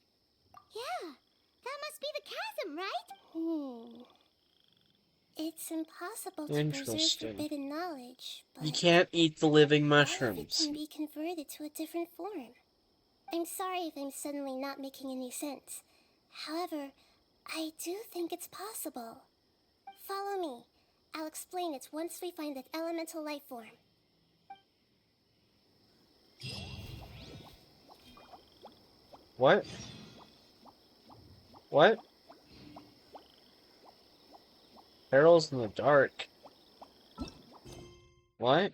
Yeah, that must be the chasm, right?
It's impossible to preserve
Interesting.
forbidden knowledge, but
You can't eat the living
all of it
mushrooms.
can be converted to a different form. I'm sorry if I'm suddenly not making any sense. However, I do think it's possible. Follow me. I'll explain it once we find that elemental life form.
What? What? Perils in the dark. What?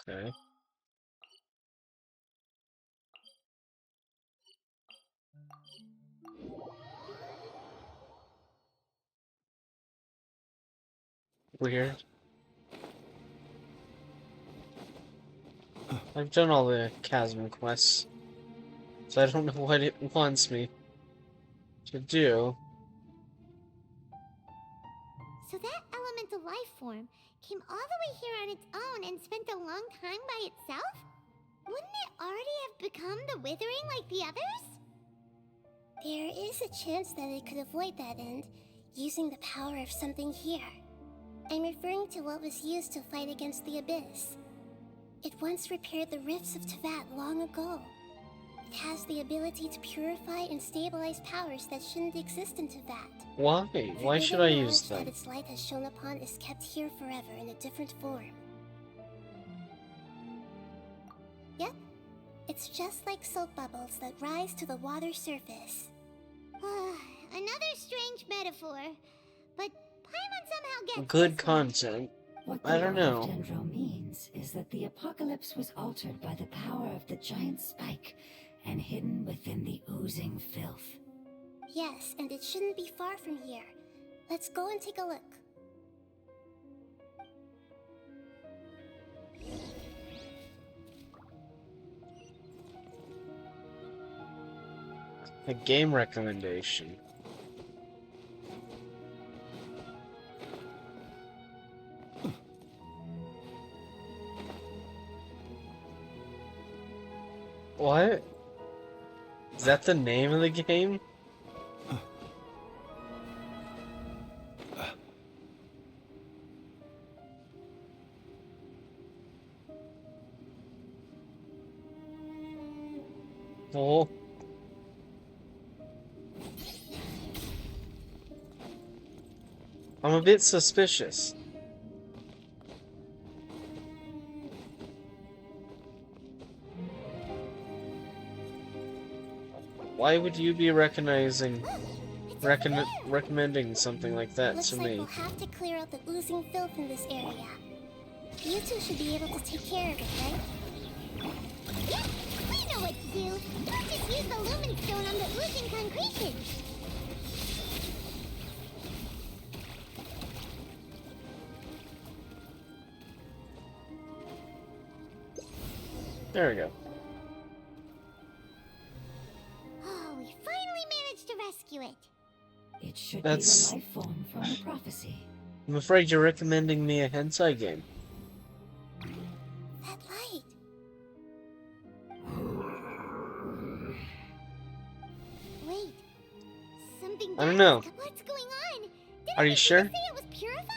Okay. Weird. I've done all the chasm quests, so I don't know what it wants me to do.
So that elemental life form came all the way here on its own and spent a long time by itself? Wouldn't it already have become the Withering like the others?
There is a chance that it could avoid that end, using the power of something here. I'm referring to what was used to fight against the Abyss. It once repaired the rifts of Tevat long ago. It has the ability to purify and stabilize powers that shouldn't exist in Tevat.
Why? Why should I
Forbidden
use
knowledge
them?
that its light has shone upon is kept here forever in a different form. Yep, it's just like soap bubbles that rise to the water surface.
Another strange metaphor. But Paimon somehow gets
Good
this one.
content.
What
I
the
don't
Lord
know.
of Dendro means is that the apocalypse was altered by the power of the giant spike and hidden within the oozing filth.
Yes, and it shouldn't be far from here. Let's go and take a look.
A game recommendation. What? Is that the name of the game? Oh. I'm a bit suspicious. Why would you be recognizing, recommending something like that
Looks
to
like
me?
we'll have to clear out the oozing filth in this area. You two should be able to take care of it, right?
Yep, we know what to do. We'll just use the lumen stone on the oozing concretion.
There we go.
Oh, we finally managed to rescue it.
It should
That's-
be the life form from the prophecy.
I'm afraid you're recommending me a hentai game.
That light.
Wait, something
I don't
bad
know.
is- What's going on? Didn't
Are you
we just
sure?
say it was purified?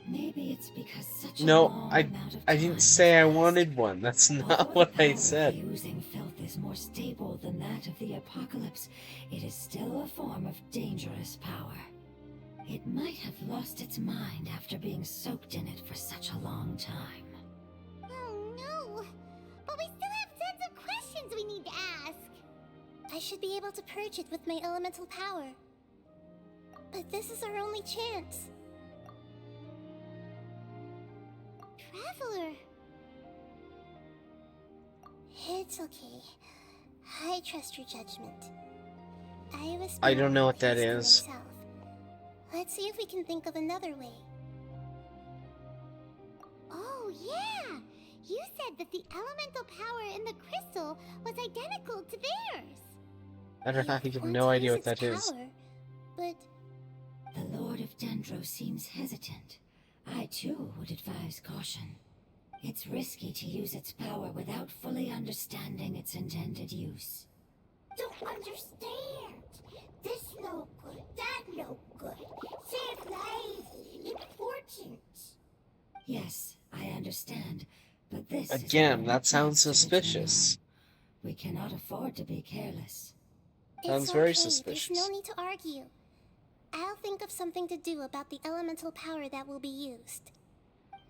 Maybe it's because such a
No,
long
I
amount of
didn't
time
say
has
I
passed.
wanted one. That's not
Although
what
the
I
power of
said.
the oozing filth is more stable than that of the apocalypse, it is still a form of dangerous power. It might have lost its mind after being soaked in it for such a long time.
Oh no! But we still have tons of questions we need to ask.
I should be able to purge it with my elemental power. But this is our only chance.
Traveler,
It's okay. I trust your judgment.
I don't know what that
peace to
is.
myself. Let's see if we can think of another way.
oh yeah! You said that the elemental power in the crystal was identical to theirs.
I don't know. I have
Want
no
to
idea
use
what that
its
is.
power, But
The Lord of Dendro seems hesitant. I too would advise caution. It's risky to use its power without fully understanding its intended use.
Don't understand. This no good, that no good. Save lives, important.
Yes, I understand, but this is
Again,
our
that
only
sounds
chance to return
suspicious.
home. We cannot afford to be careless.
Sounds
it's
very
okay.
suspicious.
There's no need to argue. I'll think of something to do about the elemental power that will be used.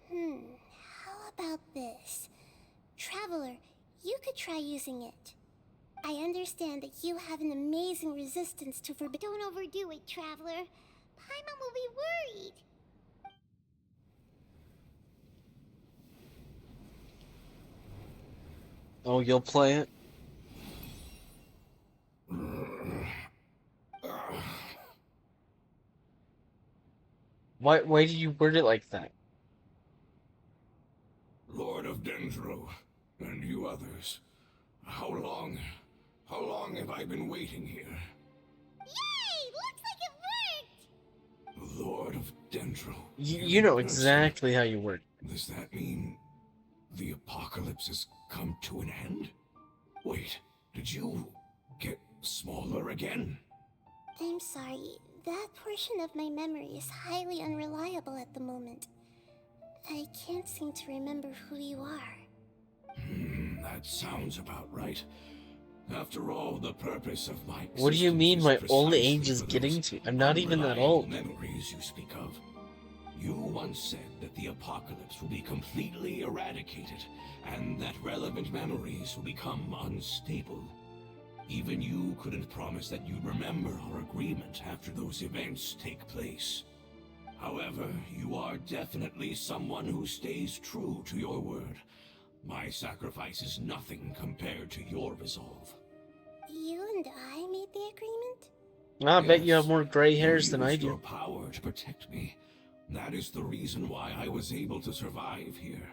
How about this? Traveler, you could try using it. I understand that you have an amazing resistance to forbidden.
Don't overdo it, Traveler. Paimon will be worried.
Oh, you'll play it? Why did you word it like that?
Lord of Dendro, and you others, how long have I been waiting here?
Yay! Looks like it worked!
Lord of Dendro.
You know exactly how you word.
Does that mean the apocalypse has come to an end? Wait, did you get smaller again?
I'm sorry. That portion of my memory is highly unreliable at the moment. I can't seem to remember who you are.
That sounds about right. After all, the purpose of my
What do you
existence
mean
is
my old
precisely
age is
for
getting
those
to? I'm not even that
unreliable
old.
memories you speak of. You once said that the apocalypse will be completely eradicated, and that relevant memories will become unstable. Even you couldn't promise that you'd remember our agreement after those events take place. However, you are definitely someone who stays true to your word. My sacrifice is nothing compared to your resolve.
You and I made the agreement?
I bet you have
Yes,
more gray hairs
you
than I
used
do.
your power to protect me. That is the reason why I was able to survive here.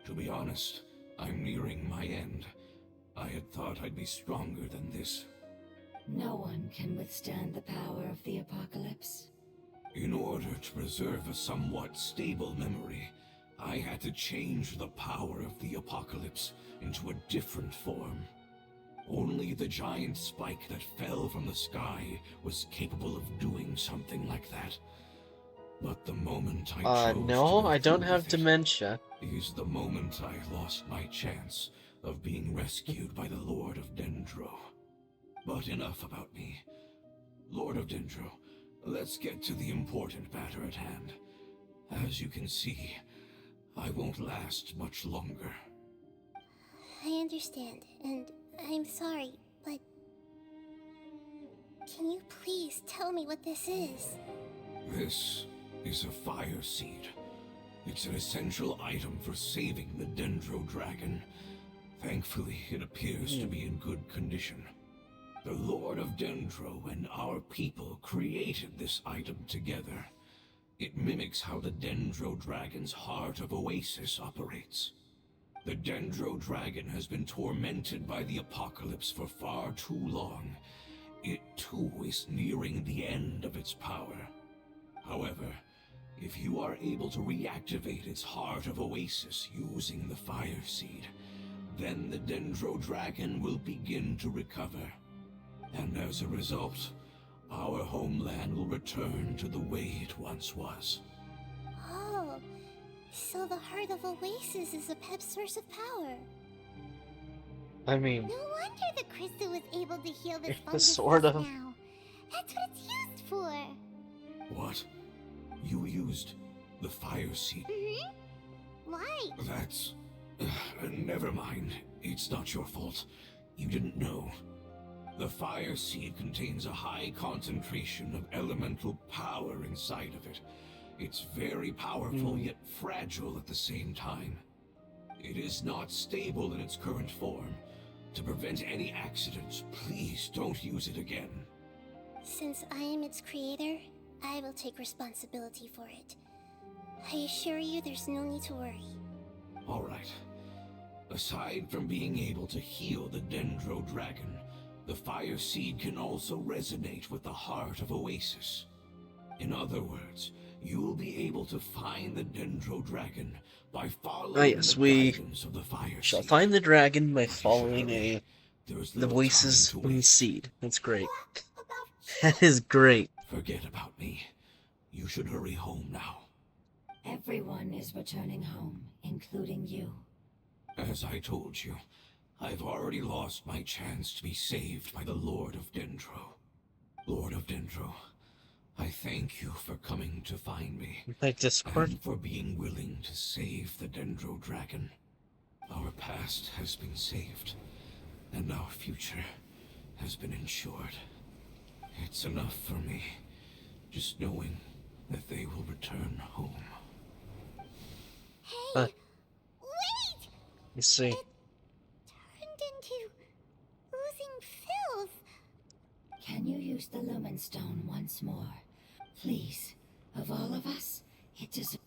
To be honest, I'm nearing my end. I had thought I'd be stronger than this.
No one can withstand the power of the apocalypse.
In order to preserve a somewhat stable memory, I had to change the power of the apocalypse into a different form. Only the giant spike that fell from the sky was capable of doing something like that. But the moment I chose
no,
to go
I don't
through
have
with it
dementia.
is the moment I lost my chance of being rescued by the Lord of Dendro. But enough about me. Lord of Dendro, let's get to the important matter at hand. As you can see, I won't last much longer.
I understand, and I'm sorry, but can you please tell me what this is?
This is a fire seed. It's an essential item for saving the Dendro dragon. Thankfully, it appears to be in good condition. The Lord of Dendro and our people created this item together. It mimics how the Dendro dragon's heart of Oasis operates. The Dendro dragon has been tormented by the apocalypse for far too long. It too is nearing the end of its power. However, if you are able to reactivate its heart of Oasis using the fire seed, then the Dendro dragon will begin to recover. And as a result, our homeland will return to the way it once was.
Oh, so the heart of Oasis is a pep source of power.
I mean,
No wonder the crystal was able to heal this fungus
sort of.
now. That's what it's used for.
What? You used the fire seed?
Why?
That's... never mind. It's not your fault. You didn't know. The fire seed contains a high concentration of elemental power inside of it. It's very powerful, yet fragile at the same time. It is not stable in its current form. To prevent any accidents, please don't use it again.
Since I am its creator, I will take responsibility for it. I assure you there's no need to worry.
Alright. Aside from being able to heal the Dendro dragon, the fire seed can also resonate with the heart of Oasis. In other words, you will be able to find the Dendro dragon by following the guidance of the fire
Shall
seed.
find the dragon by
But you should
following
hurry. There is
the
little
voices
time to
from the
waste.
seed. That's great.
What about
That is great.
Forget about me. You should hurry home now.
Everyone is returning home, including you.
As I told you, I've already lost my chance to be saved by the Lord of Dendro. Lord of Dendro, I thank you for coming to find me,
Like Discord.
and for being willing to save the Dendro dragon. Our past has been saved, and our future has been ensured. It's enough for me, just knowing that they will return home.
Hey,
Huh.
wait!
You see.
Turned into oozing filth.
Can you use the Lumen Stone once more? Please, of all of us, it deserves...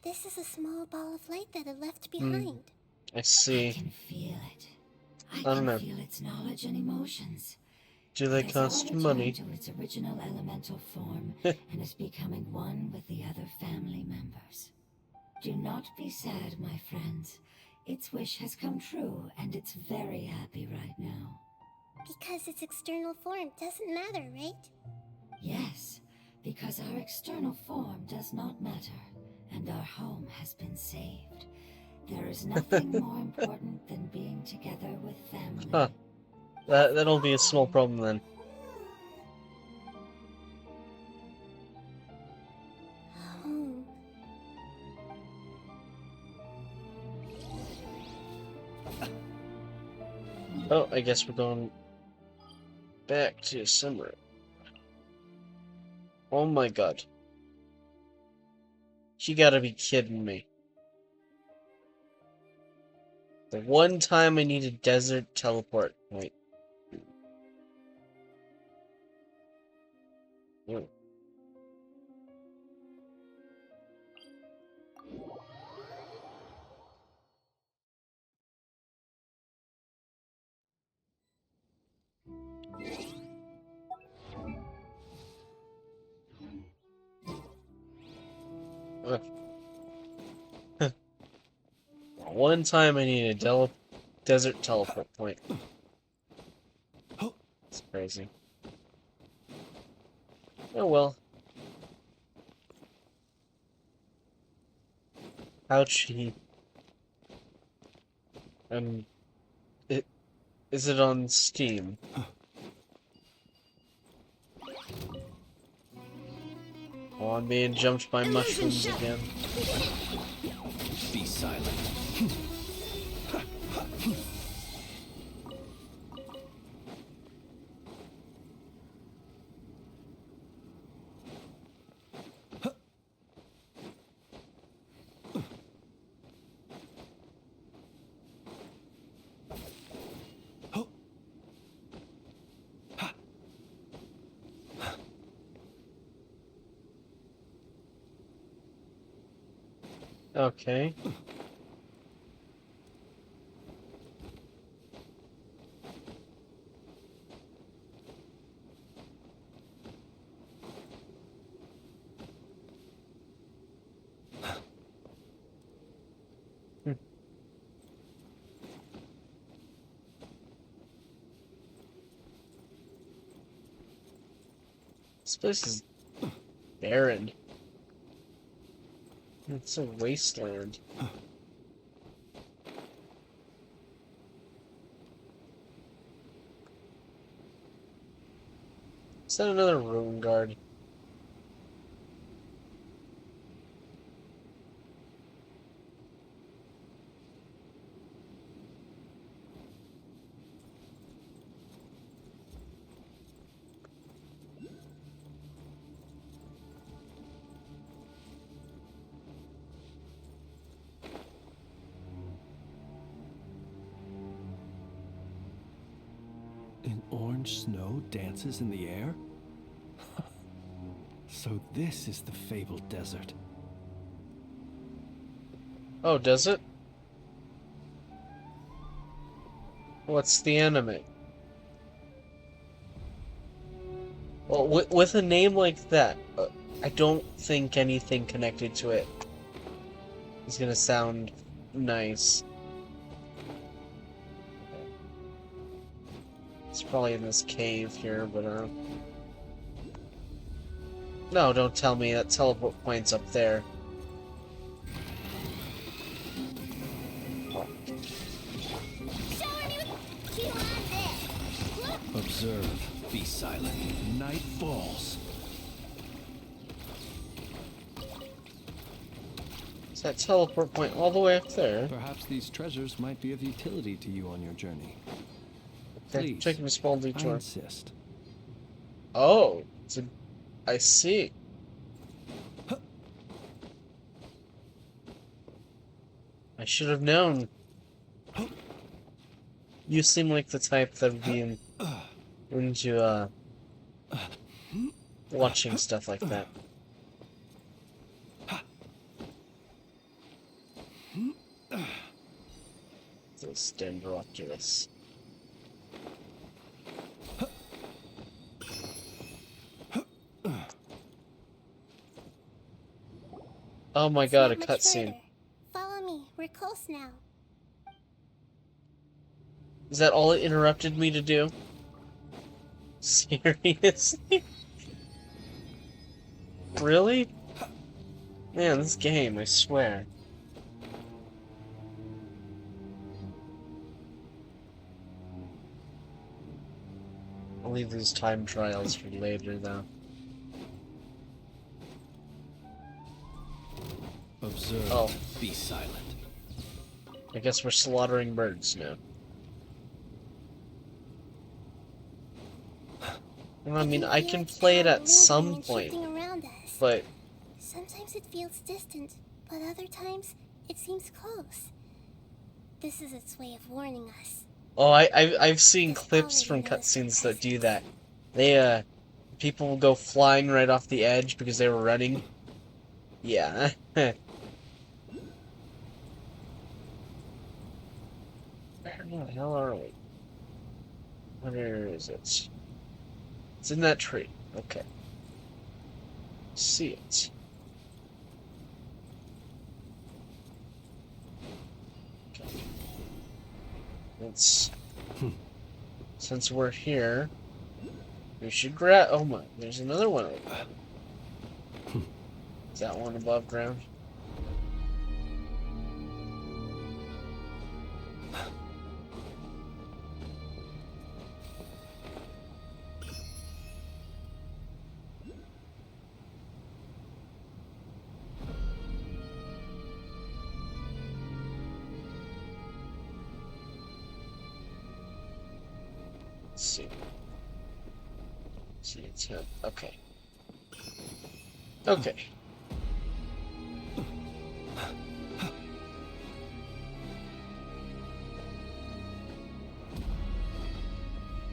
This is a small ball of light that it left behind.
I
I
see.
can feel it. I
don't
can
know.
feel its knowledge and emotions.
Do they
It has all
cost
returned
money?
to its original elemental form and is becoming one with the other family members. Do not be sad, my friends. Its wish has come true, and it's very happy right now.
Because its external form doesn't matter, right?
Yes, because our external form does not matter, and our home has been saved. There is nothing more important than being together with family.
Huh. That'll be a small problem then.
Home.
Oh, I guess we're going back to summer. Oh my god. You gotta be kidding me. The one time I need a desert teleport. Wait. Oh. One time I need a desert teleport point. It's crazy. Oh well. How cheap. Is it on Steam? Oh, I'm being jumped by mushrooms again.
Be silent.
Okay. This place is barren. It's a wasteland. Is that another ruin guard?
An orange snow dances in the air? So this is the fabled desert.
Oh, does it? What's the anime? Well, with a name like that, I don't think anything connected to it is gonna sound nice. It's probably in this cave here, but no, don't tell me that teleport point's up there.
Observe. Be silent. Night falls.
Is that teleport point all the way up there?
Perhaps these treasures might be of utility to you on your journey.
Okay,
Please,
taking a small
I
detour.
insist.
Oh, I see. I should have known. You seem like the type that would be into watching stuff like that. This dendro. Oh my
It's
god, a
not much
cutscene.
further. Follow me. We're close now.
Is that all it interrupted me to do? Seriously? Really? Man, this game, I swear. I'll leave these time trials for later, though.
Observe.
Oh.
Be silent.
I guess we're slaughtering birds now. Well, I mean, I can play it at some point, but...
Sometimes it feels distant, but other times it seems close. This is its way of warning us.
Oh, I've seen clips from cutscenes that do that. They, people will go flying right off the edge because they were running. Yeah. Where the hell are we? Where is it? It's in that tree. Okay. See it. Since we're here, we should grab. Oh my! There's another one over there. Is that one above ground? Let's see. See, it's him. Okay. Okay.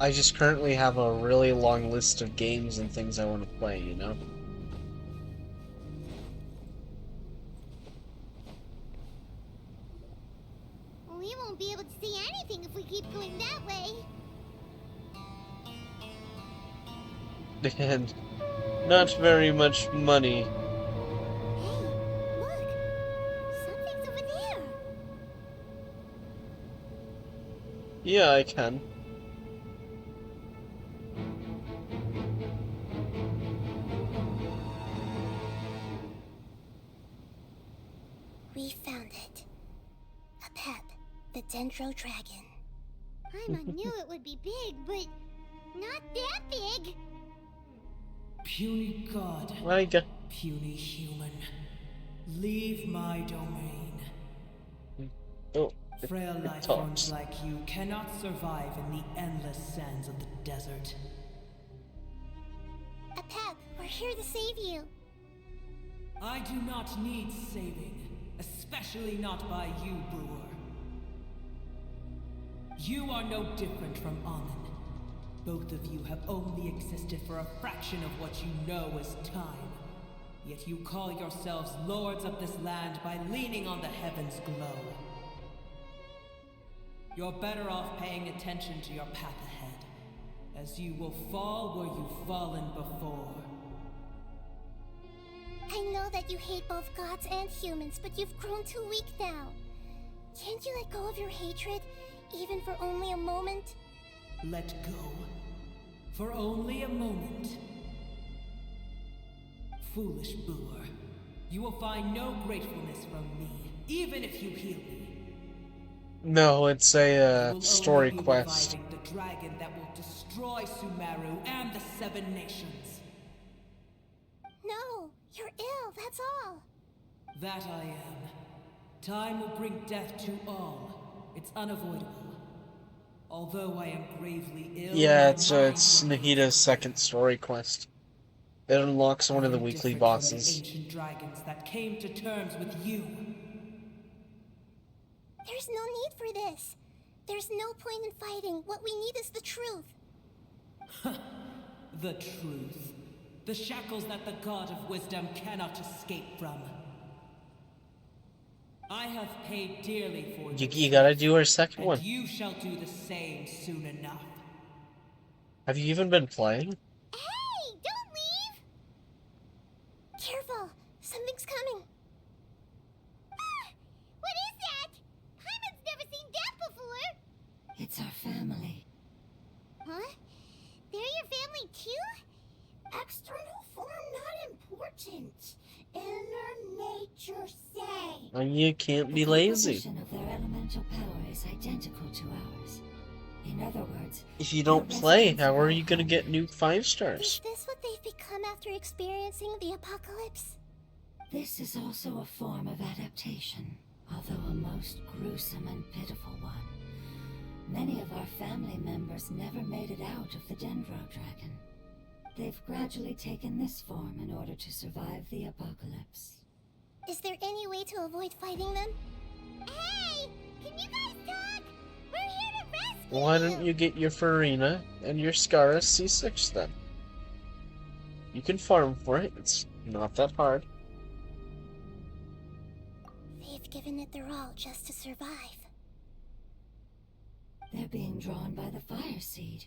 I just currently have a really long list of games and things I want to play, you know?
We won't be able to see anything if we keep going that way.
And not very much money.
Hey, look! Something's over there!
Yeah, I can.
We found it. A pet, the dendro dragon.
Paimon knew it would be big, but not that big!
Puny god,
I got.
puny human, leave my domain.
Oh,
Frail
it
life
talks.
forms like you cannot survive in the endless sands of the desert.
A pet, we're here to save you.
I do not need saving, especially not by you, brewer. You are no different from Amun. Both of you have only existed for a fraction of what you know as time. Yet you call yourselves lords of this land by leaning on the heavens' glow. You're better off paying attention to your path ahead, as you will fall where you've fallen before.
I know that you hate both gods and humans, but you've grown too weak now. Can't you let go of your hatred, even for only a moment?
Let go. For only a moment. Foolish brewer. You will find no gratefulness from me, even if you heal me.
No, it's
You
a
will
story
only be
quest.
reviving the dragon that will destroy Sumeru and the Seven Nations.
No, you're ill, that's all.
That I am. Time will bring death to all. It's unavoidable. Although I am gravely ill,
Yeah,
my
it's
mind
Nahida's
remains
second story quest. It unlocks one of the
I am
weekly
different from the
bosses.
ancient dragons that came to terms with you.
There's no need for this. There's no point in fighting. What we need is the truth.
The truth. The shackles that the God of Wisdom cannot escape from. I have paid dearly for
You gotta do her second
and
one.
you shall do the same soon enough.
Have you even been playing?
Hey, don't leave! Careful, something's coming.
Ah! What is that? Paimon's never seen that before!
It's our family.
Huh? They're your family too?
External form not important. Inner nature say.
And you can't be
The
lazy.
composition of their elemental power is identical to ours. In other words,
If you don't play, how are you gonna get new 5 stars?
Is this what they've become after experiencing the apocalypse?
this is also a form of adaptation, although a most gruesome and pitiful one. Many of our family members never made it out of the dendro dragon. They've gradually taken this form in order to survive the apocalypse.
Is there any way to avoid fighting them?
Hey! Can you guys talk? We're here to rescue
Why don't you get your Farina and your Scara C6 then? You can farm for it, it's not that hard.
They've given it their all just to survive.
They're being drawn by the fire seed.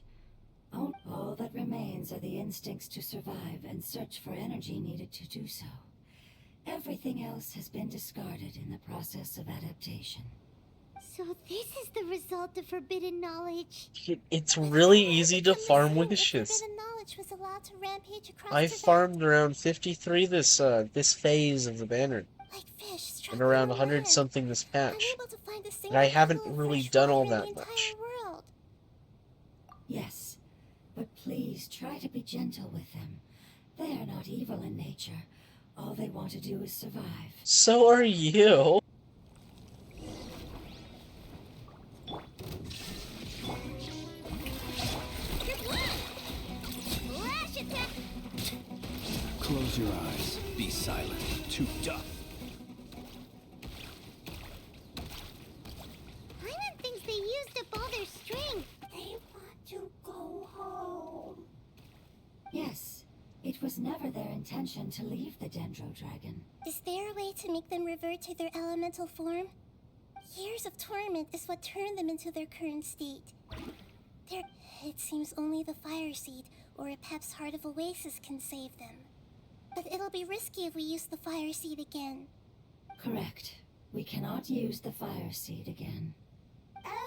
All that remains are the instincts to survive and search for energy needed to do so. Everything else has been discarded in the process of adaptation.
So this is the result of forbidden knowledge.
It's really easy to
Become
farm
missing if
wishes.
forbidden knowledge was allowed to rampage across
I
Tibet.
farmed around 53 this phase of the banner,
Like fish
and
struggling
around
on
100
land,
something this patch.
unable to find a
And
single
I haven't
puddle of
really
fresh
done all
water in
that
the
much.
entire world.
Yes, but please try to be gentle with them. They are not evil in nature. All they want to do is survive.
So are you.
Flash attack!
Close your eyes. Be silent. Too tough.
Paimon thinks they used up all their strength. They want to go home.
Yes, it was never their intention to leave the Dendro Dragon.
Is there a way to make them revert to their elemental form? Years of torment is what turned them into their current state. It seems only the fire seed or a Pep's Heart of Oasis can save them. But it'll be risky if we use the fire seed again.
Correct. We cannot use the fire seed again.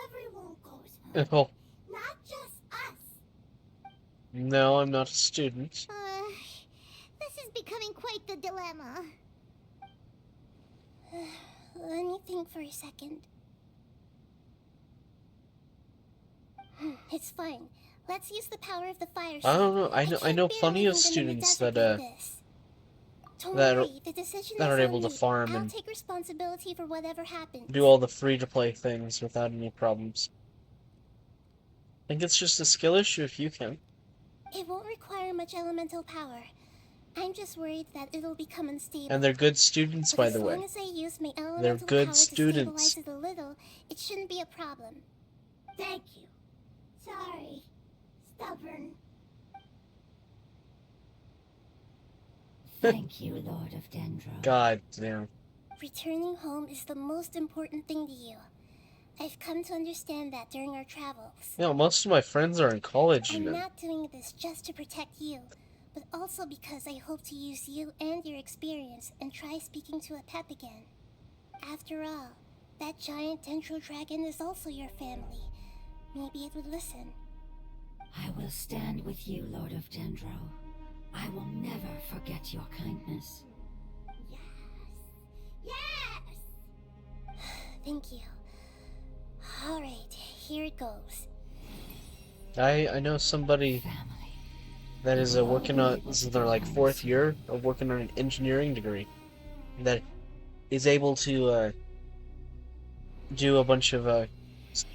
Everyone goes home.
Oh,
Not just us.
no, I'm not a student.
This is becoming quite the dilemma.
Let me think for a second. It's fine. Let's use the power of the fire seed.
I don't know. I
can't
know
bear
plenty of
leaving them in the
students
desert
that
like this. Don't
that are-
worry, the decision
that
is
are
on
able to
me.
farm
I'll
and
take responsibility for whatever happens.
do all the free-to-play things without any problems. I think it's just a skill issue if you can.
It won't require much elemental power. I'm just worried that it'll become unstable.
And they're good students,
But
by
as
the
long
way.
as I use my elemental
They're good
power
students.
to stabilize it a little, it shouldn't be a problem.
Thank you. Sorry. Stubborn.
Thank you, Lord of Dendro.
God damn.
Returning home is the most important thing to you. I've come to understand that during our travels.
You know, most of my friends are in college, you
I'm
know.
not doing this just to protect you, but also because I hope to use you and your experience and try speaking to a Pep again. After all, that giant dendro dragon is also your family. Maybe it would listen.
I will stand with you, Lord of Dendro. I will never forget your kindness.
Yes!
Thank you. Alright, here it goes.
I know somebody
Family.
that is working on, this is their like 4th year of working on an engineering degree, that is able to do a bunch of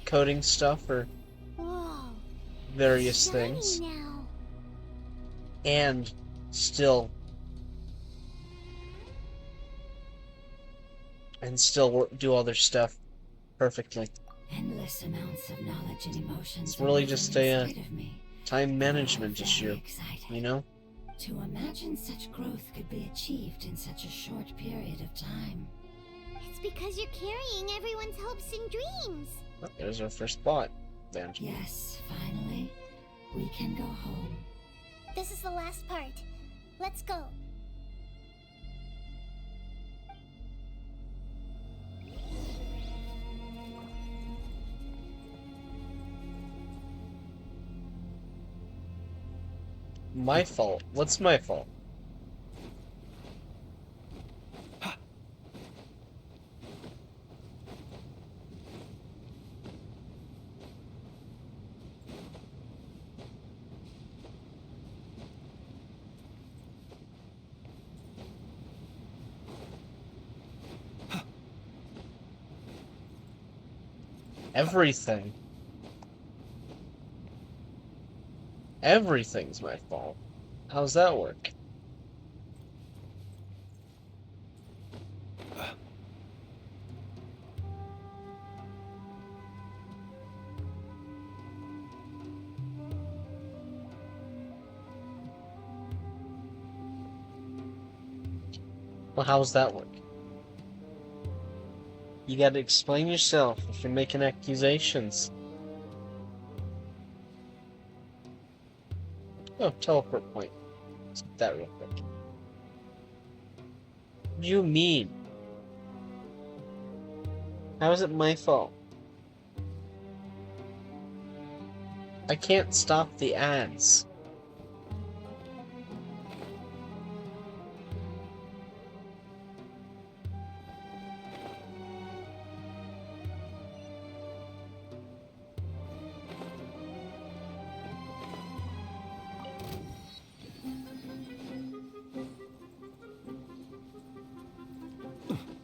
coding stuff or
Whoa.
various
Shiny
things,
now.
and still do all their stuff perfectly.
Endless amounts of knowledge and emotions.
It's really
are
just
moving
a,
inside of me.
Time management
Very
issue,
exciting.
you know?
To imagine such growth could be achieved in such a short period of time.
It's because you're carrying everyone's hopes and dreams.
Well, there's our first bot. Then.
Yes, finally, we can go home.
This is the last part. Let's go.
My fault. What's my fault? Everything. Everything's my fault. How's that work? Well, how's that work? You gotta explain yourself if you're making accusations. Oh, teleport point. Let's get that real quick. What do you mean? How is it my fault? I can't stop the ads.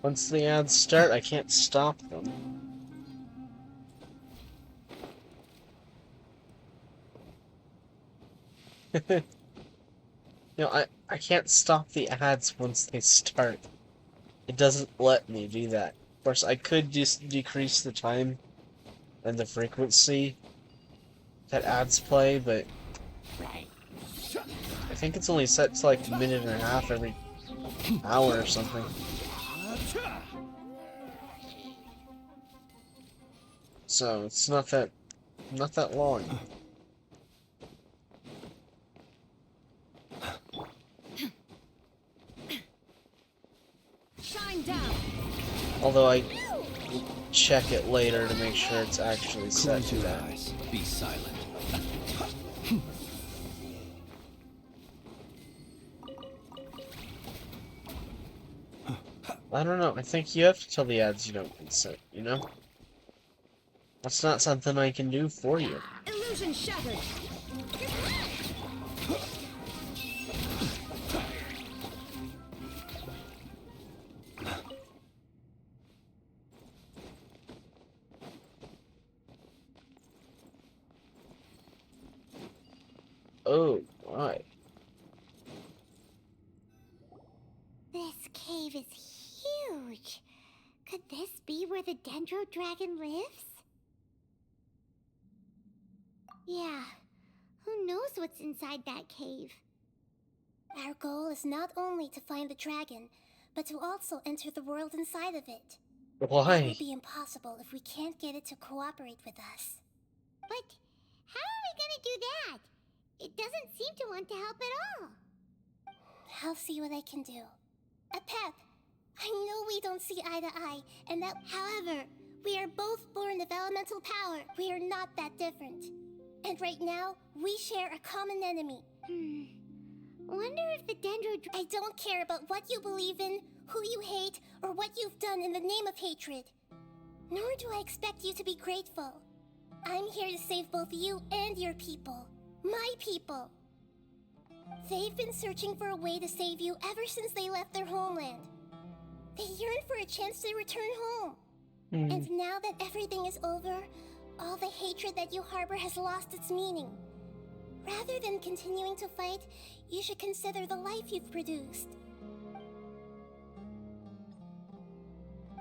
Once the ads start, I can't stop them. I can't stop the ads once they start. It doesn't let me do that. Of course, I could just decrease the time and the frequency that ads play, but I think it's only set to like a minute and a half every hour or something. So it's not that long.
Shine down.
Although I check it later to make sure it's actually set
Close
to
your
that.
eyes. Be silent.
I don't know. I think you have to tell the ads you don't consent, you know? That's not something I can do for you.
Illusion shattered.
Oh, my.
This cave is huge. Could this be where the dendro dragon lives? Yeah, who knows what's inside that cave?
Our goal is not only to find the dragon, but to also enter the world inside of it. That
Why?
will be impossible if we can't get it to cooperate with us.
But how are we gonna do that? It doesn't seem to want to help at all.
I'll see what I can do. Pep, I know we don't see eye to eye, and that, however, we are both born of elemental power. We are not that different. And right now, we share a common enemy.
Wonder if the dendro
I don't care about what you believe in, who you hate, or what you've done in the name of hatred. Nor do I expect you to be grateful. I'm here to save both you and your people. My people. They've been searching for a way to save you ever since they left their homeland. They yearn for a chance to return home. And now that everything is over, all the hatred that you harbor has lost its meaning. Rather than continuing to fight, you should consider the life you've produced.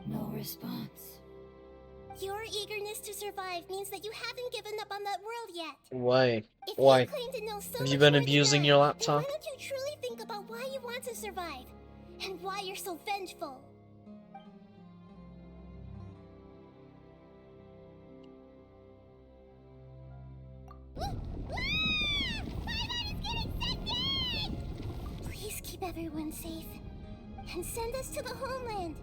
No response.
Your eagerness to survive means that you haven't given up on that world yet.
Why?
If
Why?
you claim to know so
Have you
much
been
more than
abusing
I,
your
then
laptop?
why don't you truly think about why you want to survive? And why you're so vengeful? Please keep everyone safe. And send us to the homeland.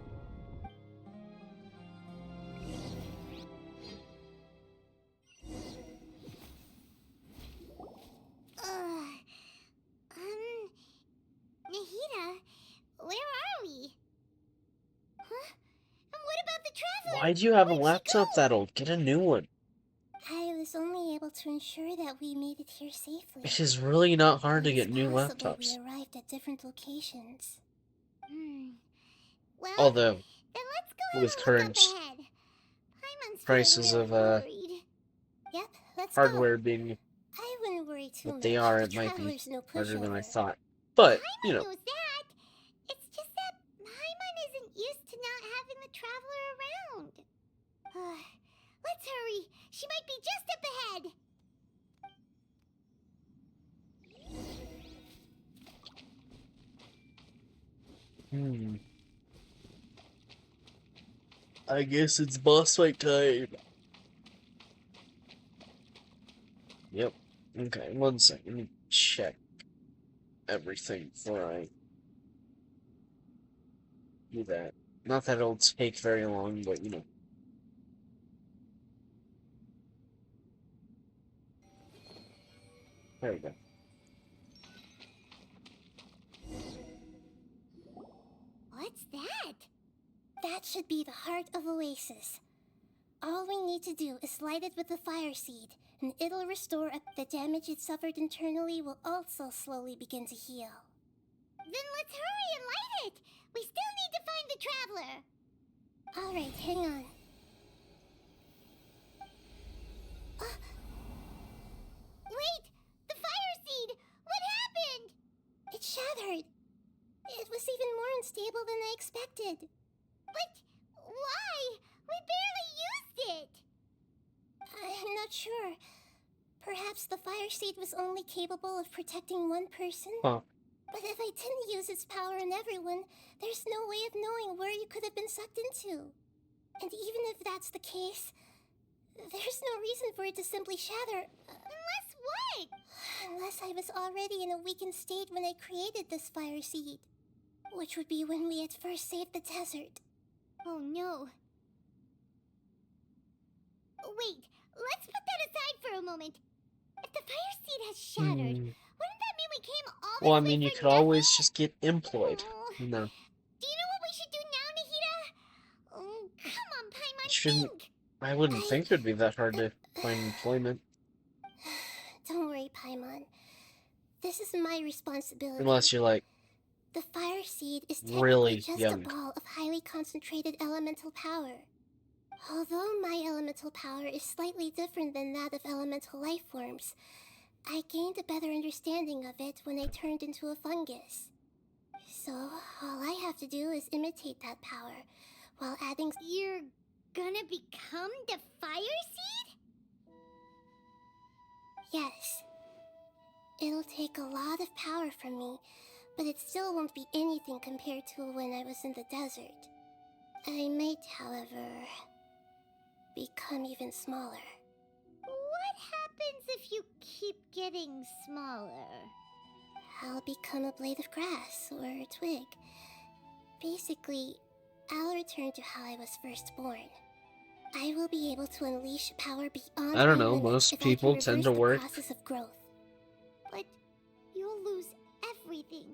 Nahida, where are we? Huh? And what about the traveler?
Why do you have a
Where'd she
laptop
go?
that old? Get a new one.
I was only able to ensure that we made it here safely.
It is really not hard to
It's
get new
possible
laptops.
we arrived at different locations.
Well,
Although,
then let's go
with
have a
current
look up ahead. Paimon's
prices
feeling
of
real worried.
Yep, let's
hardware
go.
being
I wouldn't worry too
what
much.
they are,
The
it might be
traveler's no
harder than I
pushover.
thought. But,
Paimon
you know,
knows that. It's just that Paimon isn't used to not having the traveler around. Let's hurry. She might be just up ahead.
I guess it's boss fight time. Yep. Okay, one second. Let me check everything before I do that. Not that it'll take very long, but you know. There we go.
What's that? That should be the heart of Oasis. All we need to do is light it with the fire seed, and it'll restore the damage it suffered internally will also slowly begin to heal.
Then let's hurry and light it! We still need to find the Traveler!
Alright, hang on.
Wait! The fire seed! What happened?
It shattered. It was even more unstable than I expected.
But why? We barely used it!
I'm not sure. Perhaps the fire seed was only capable of protecting one person?
Huh.
But if I didn't use its power on everyone, there's no way of knowing where you could have been sucked into. And even if that's the case, there's no reason for it to simply shatter.
Unless what?
Unless I was already in a weakened state when I created this fire seed. Which would be when we had first saved the desert.
Oh no. Wait, let's put that aside for a moment. If the fire seed has shattered, wouldn't that mean we came all this
Well, I
way
mean, you
for
could always
nothing?
just get employed.
Oh.
You know.
Do you know what we should do now, Nahida? Oh, come on, Paimon,
Shouldn't-
think!
I wouldn't think it'd be that hard to find employment.
Don't worry, Paimon. This is my responsibility.
Unless you're like,
The fire seed is technically
really
just
young.
a ball of highly concentrated elemental power. Although my elemental power is slightly different than that of elemental life forms, I gained a better understanding of it when I turned into a fungus. So, all I have to do is imitate that power, while adding...
You're gonna become the fire seed?
Yes. It'll take a lot of power from me, but it still won't be anything compared to when I was in the desert. I might, however, become even smaller.
What happens if you keep getting smaller?
I'll become a blade of grass or a twig. Basically, I'll return to how I was first born. I will be able to unleash power beyond
I don't
my
know,
limits
most
if I can
people tend
reverse
to
the
work-
process of growth.
But you'll lose everything.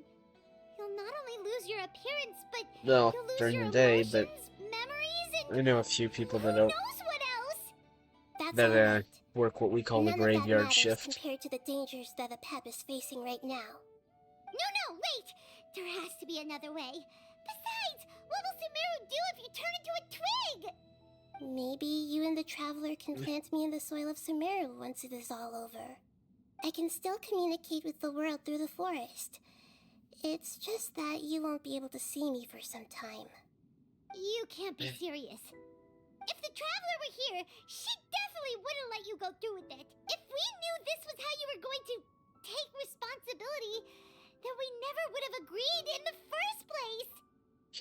You'll not only lose your appearance, but
well,
you'll lose
during
your
the day,
emotions,
but
memories, and
I know a few people that
who
don't,
knows what else?
That's
that
all right.
work what we call the
None of that
graveyard
matters
shift.
compared to the dangers that the Pep is facing right now.
No, wait! There has to be another way. Besides, what will Sumeru do if you turn into a twig?
Maybe you and the Traveler can plant me in the soil of Sumeru once it is all over. I can still communicate with the world through the forest. It's just that you won't be able to see me for some time.
You can't be serious. If the Traveler were here, she definitely wouldn't let you go through with it. If we knew this was how you were going to take responsibility, then we never would have agreed in the first place.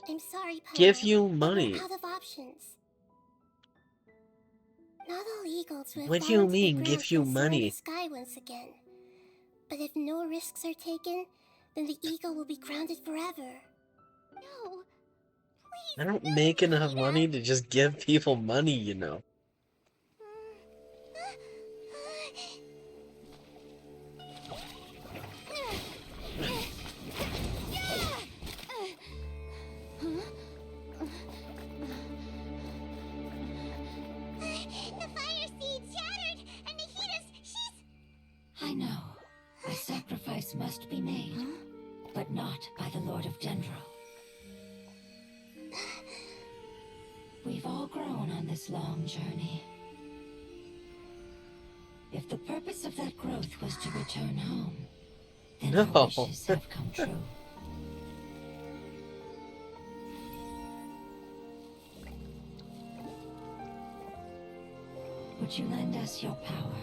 I'm sorry, Paimon.
Give you
but
money.
we're out of options. Not all eagles who have
What do you
fallen to the
mean,
ground
give you
can soar in
money?
the sky once again. But if no risks are taken, then the eagle will be grounded forever.
No. Please,
I don't
no,
make enough
Nahida.
money to just give people money, you know.
The fire seed shattered, and she's...
I know. A sacrifice must be made, but not by the Lord of Dendro. We've all grown on this long journey. If the purpose of that growth was to return home, then
No.
our wishes have come true. Would you lend us your power?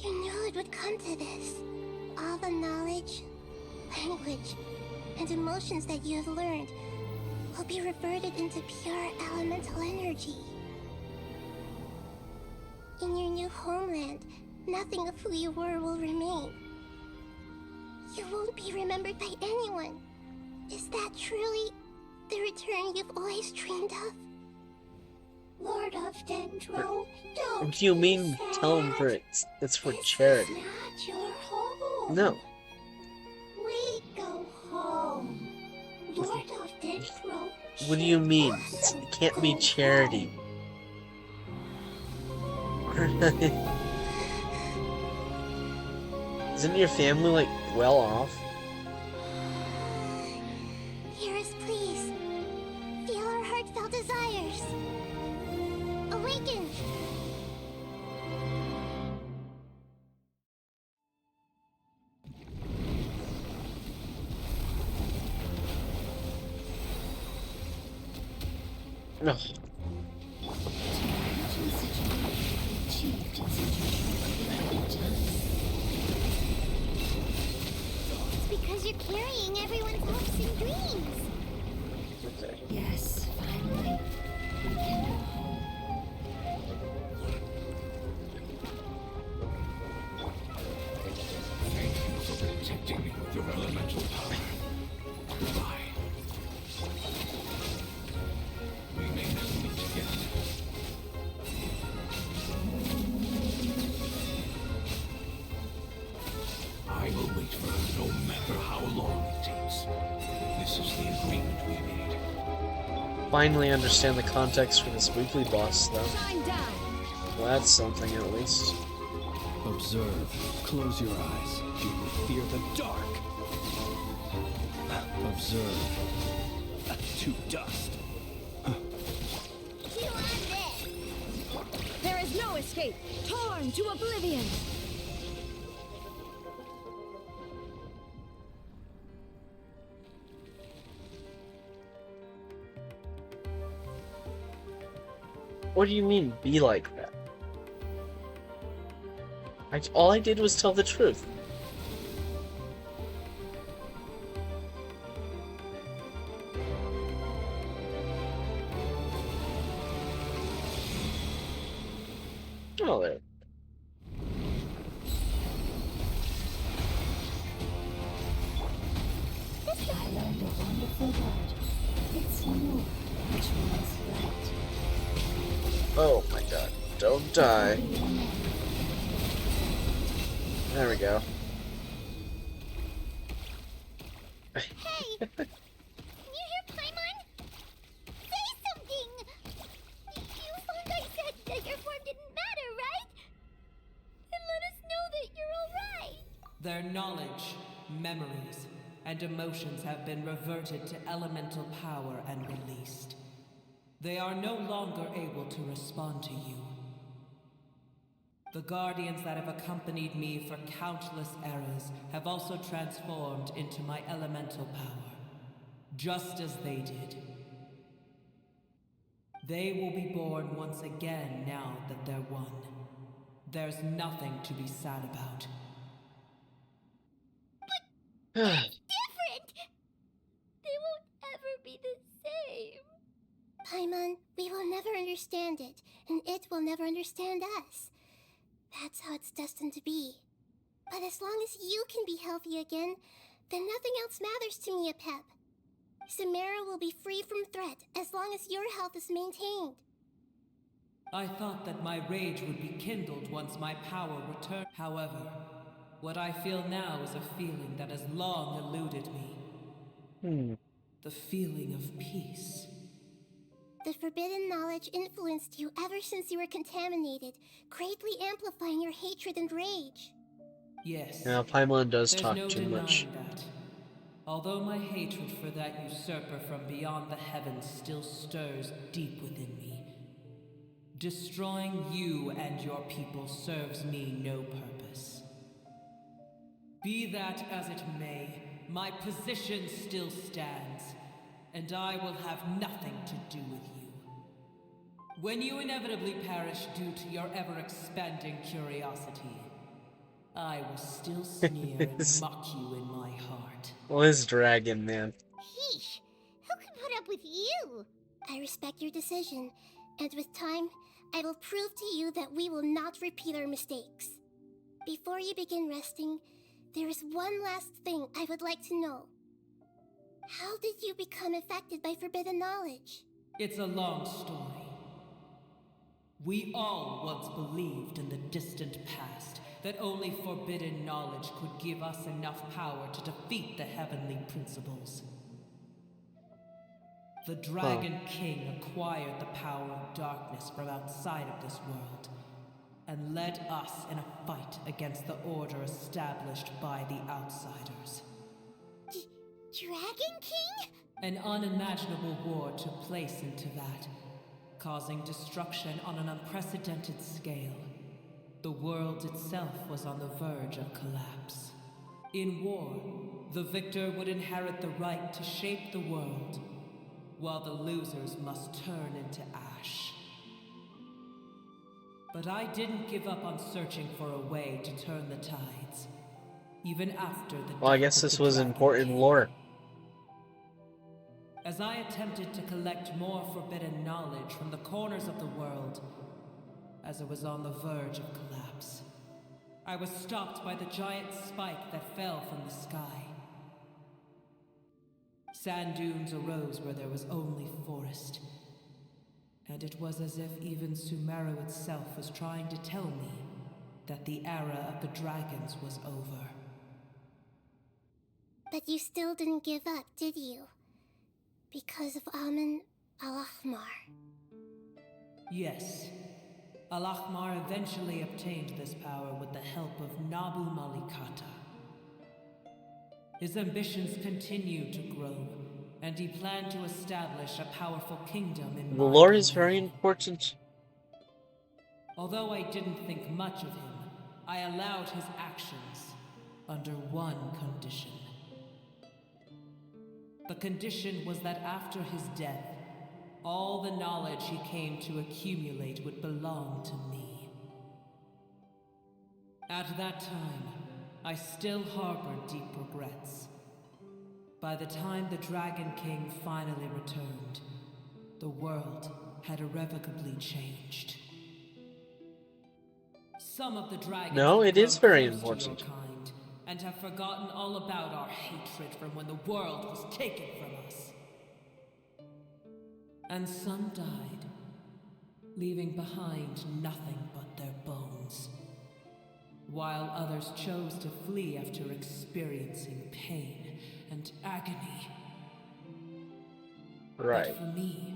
You knew it would come to this. All the knowledge, language, and emotions that you have learned will be reverted into pure elemental energy. In your new homeland, nothing of who you were will remain. You won't be remembered by anyone. Is that truly the return you've always dreamed of?
Lord of Dendro, don't
What do you
be
mean? Tell him
sad.
it's for
This
charity.
is not your home.
No.
We go home. Lord of Dendro.
What do you mean?
also
It can't be
go
charity. Isn't your family, like, well off?
Hear us, please. Feel our heartfelt desires. Awaken!
No.
achieved in such a short time.
It's because you're carrying everyone's hopes and dreams.
Okay.
Yes, finally, we can go home.
Thank you for protecting me with your elemental power. Goodbye. We may never meet again. I will wait for her no matter how long it takes. This is the agreement we made.
Finally understand the context for this weekly boss, though.
Shine down.
Well, that's something, at least.
Observe. Close your eyes. Do you fear the dark? Observe. To dust.
Chew on this. There is no escape. Torn to oblivion.
What do you mean, be like that? All I did was tell the truth. Oh, there.
I learned a wonderful word. It's nur, which means light.
Oh my god. Don't die. There we go.
Hey! Can you hear Paimon? Say something! You fungi said that your form didn't matter, right? And let us know that you're alright!
Their knowledge, memories, and emotions have been reverted to elemental power and released. They are no longer able to respond to you. The guardians that have accompanied me for countless eras have also transformed into my elemental power, just as they did. They will be born once again now that they're one. There's nothing to be sad about.
Different! They won't ever be the same. Paimon, we will never understand it, and it will never understand us. That's how it's destined to be. But as long as you can be healthy again, then nothing else matters to me, Apep. Samara will be free from threat as long as your health is maintained.
I thought that my rage would be kindled once my power returned. However, what I feel now is a feeling that has long eluded me. The feeling of peace.
The forbidden knowledge influenced you ever since you were contaminated, greatly amplifying your hatred and rage.
Yes.
Now, Paimon does
There's
talk
no
too
denying
much.
that. Although my hatred for that usurper from beyond the heavens still stirs deep within me, destroying you and your people serves me no purpose. Be that as it may, my position still stands, and I will have nothing to do with you. When you inevitably perish due to your ever-expanding curiosity, I will still sneer and mock you in my heart.
Well, his dragon, man.
Heesh! Who can put up with you? I respect your decision, and with time, I will prove to you that we will not repeat our mistakes. Before you begin resting, there is one last thing I would like to know. How did you become affected by forbidden knowledge?
It's a long story. We all once believed in the distant past that only forbidden knowledge could give us enough power to defeat the heavenly principles. The Dragon King acquired the power of darkness from outside of this world, and led us in a fight against the order established by the outsiders.
Dragon King?
An unimaginable war took place into that, causing destruction on an unprecedented scale. The world itself was on the verge of collapse. In war, the victor would inherit the right to shape the world, while the losers must turn into ash. But I didn't give up on searching for a way to turn the tides, even after the
Well, I
death
guess
of
this
the
was
Dragon
important
King.
lore.
As I attempted to collect more forbidden knowledge from the corners of the world, as it was on the verge of collapse, I was stopped by the giant spike that fell from the sky. Sand dunes arose where there was only forest, and it was as if even Sumeru itself was trying to tell me that the era of the dragons was over.
But you still didn't give up, did you? Because of Amun Alhaitham.
Yes, Alhaitham eventually obtained this power with the help of Nabu Malikata. His ambitions continued to grow, and he planned to establish a powerful kingdom in
The
my
lore is
domain.
very important.
Although I didn't think much of him, I allowed his actions under one condition. The condition was that after his death, all the knowledge he came to accumulate would belong to me. At that time, I still harbored deep regrets. By the time the Dragon King finally returned, the world had irrevocably changed. Some of the dragons
No,
have
it is
grown
very
close to
important.
your kind, and have forgotten all about our hatred from when the world was taken from us. And some died, leaving behind nothing but their bones, while others chose to flee after experiencing pain and agony.
Right.
But for me,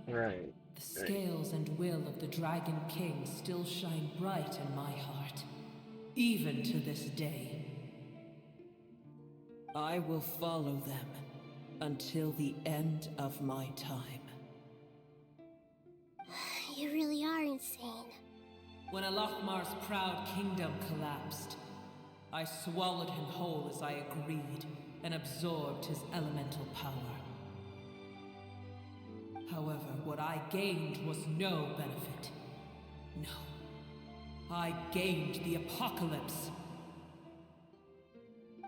Right.
the scales and will of the Dragon King still shine bright in my heart, even to this day. I will follow them until the end of my time.
You really are insane.
When Alhaitham's proud kingdom collapsed, I swallowed him whole as I agreed and absorbed his elemental power. However, what I gained was no benefit. No. I gained the apocalypse.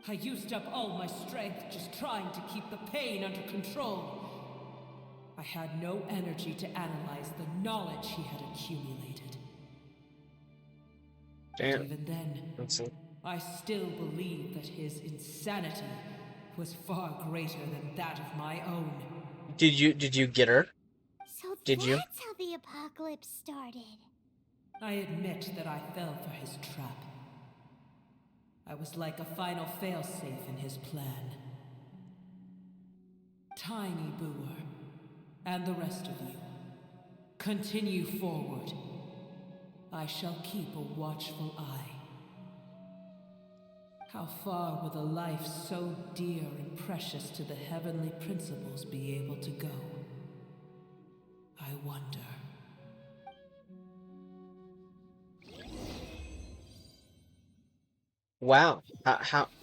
I used up all my strength just trying to keep the pain under control. I had no energy to analyze the knowledge he had accumulated.
Damn.
Even then,
That's it.
I still believe that his insanity was far greater than that of my own.
Did you get her?
So
Did you?
that's how the apocalypse started.
I admit that I fell for his trap. I was like a final failsafe in his plan. Tiny Booer, and the rest of you, continue forward. I shall keep a watchful eye. How far will a life so dear and precious to the heavenly principles be able to go? I wonder.
Wow.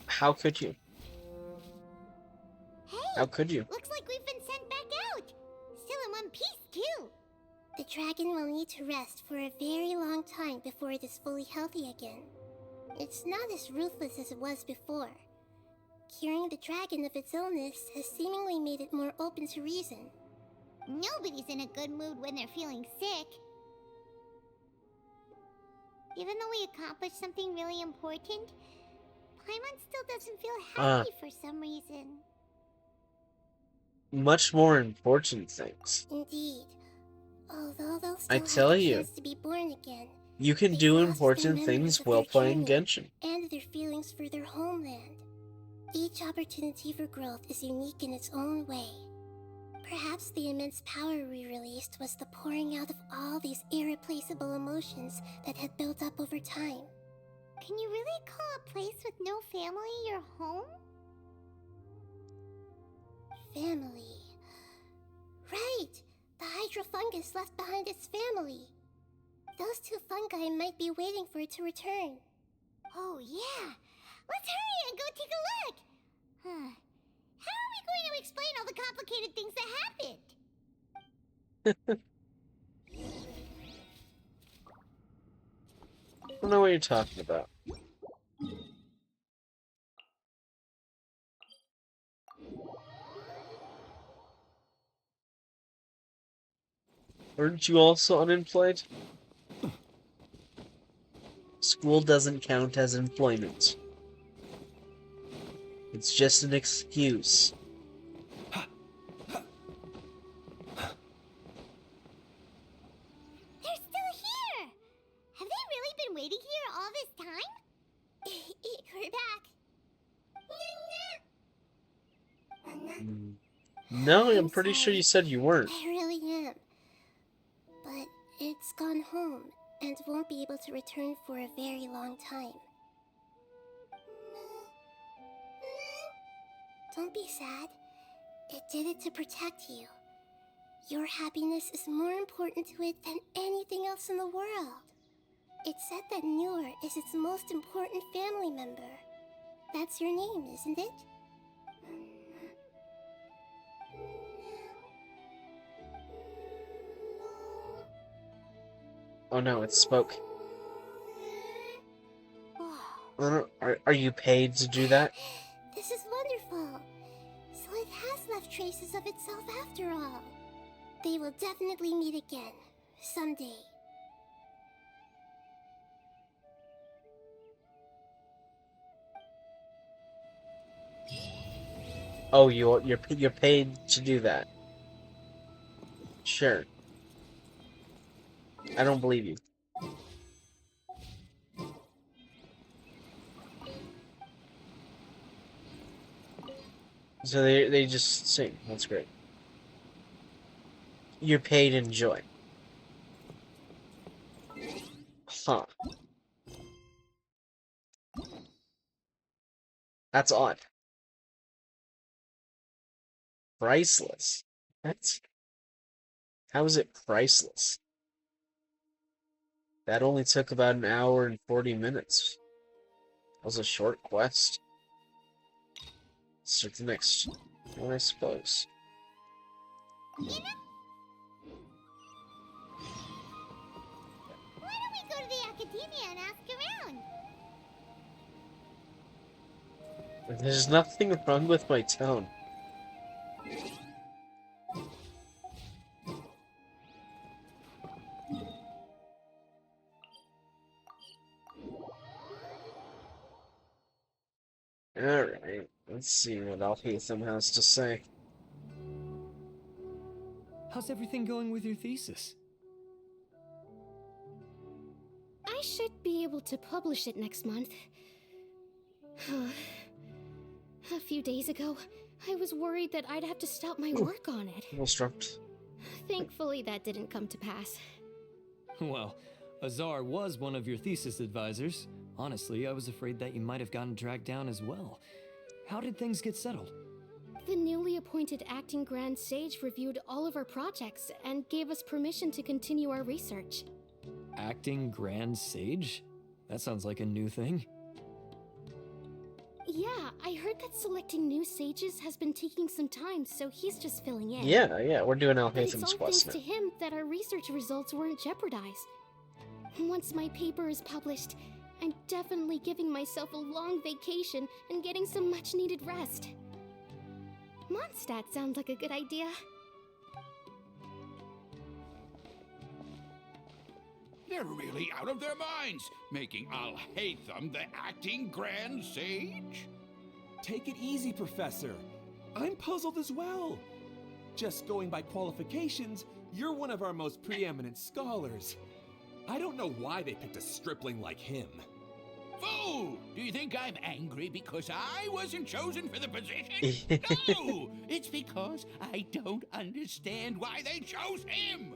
How could you?
Hey,
How could you?
looks like we've been sent back out. Still in one piece, too.
The dragon will need to rest for a very long time before it is fully healthy again. It's not as ruthless as it was before. Curing the dragon of its illness has seemingly made it more open to reason.
Nobody's in a good mood when they're feeling sick. Even though we accomplished something really important, Paimon still doesn't feel happy for some reason.
Much more important things.
Indeed. Although they'll
I
still
tell
have the
you,
chance to be born again,
you can
they've
do
lost their
important
memories
things
of
while
their
playing
journey
Genshin.
and their feelings for their homeland. Each opportunity for growth is unique in its own way. Perhaps the immense power we released was the pouring out of all these irreplaceable emotions that had built up over time.
Can you really call a place with no family your home?
Family. Right! The hydrofungus left behind its family. Those two fungi might be waiting for it to return.
Oh, yeah. Let's hurry and go take a look. How are we going to explain all the complicated things that happened?
I don't know what you're talking about. Aren't you also unemployed? School doesn't count as employment. It's just an excuse.
They're still here! Have they really been waiting here all this time?
We're back.
No, I'm
I'm
pretty sure
sorry.
you said you weren't.
I really am. But it's gone home and won't be able to return for a very long time. Don't be sad. It did it to protect you. Your happiness is more important to it than anything else in the world. It said that Newer is its most important family member. That's your name, isn't it?
Oh no, it spoke.
Oh,
Are you paid to do that?
this is wonderful. So it has left traces of itself after all. They will definitely meet again, someday.
Oh, you're paid to do that. Sure. I don't believe you. So they just sing. That's great. You're paid in joy. Huh. That's odd. Priceless. How is it priceless? That only took about an hour and 40 minutes. That was a short quest. Start the next one, I suppose.
Why don't we go to the academia and ask around?
There's nothing wrong with my tone. Alright, let's see what alhaitham has to say.
How's everything going with your thesis?
I should be able to publish it next month. A few days ago, I was worried that I'd have to stop my work on it.
Construct.
Thankfully, that didn't come to pass.
Well, Azar was one of your thesis advisors. Honestly, I was afraid that you might have gotten dragged down as well. How did things get settled?
The newly appointed acting Grand Sage reviewed all of our projects and gave us permission to continue our research.
Acting Grand Sage? That sounds like a new thing.
Yeah, I heard that selecting new sages has been taking some time, so he's just filling in.
Yeah, we're doing
But it's
alhaitham's
all
quest
thanks
now.
to him that our research results weren't jeopardized. Once my paper is published, I'm definitely giving myself a long vacation and getting some much-needed rest. Mondstadt sounds like a good idea.
They're really out of their minds, making Alhaitham the acting Grand Sage?
Take it easy, Professor. I'm puzzled as well. Just going by qualifications, you're one of our most preeminent scholars. I don't know why they picked a stripling like him.
Fool! Do you think I'm angry because I wasn't chosen for the position? No! It's because I don't understand why they chose him!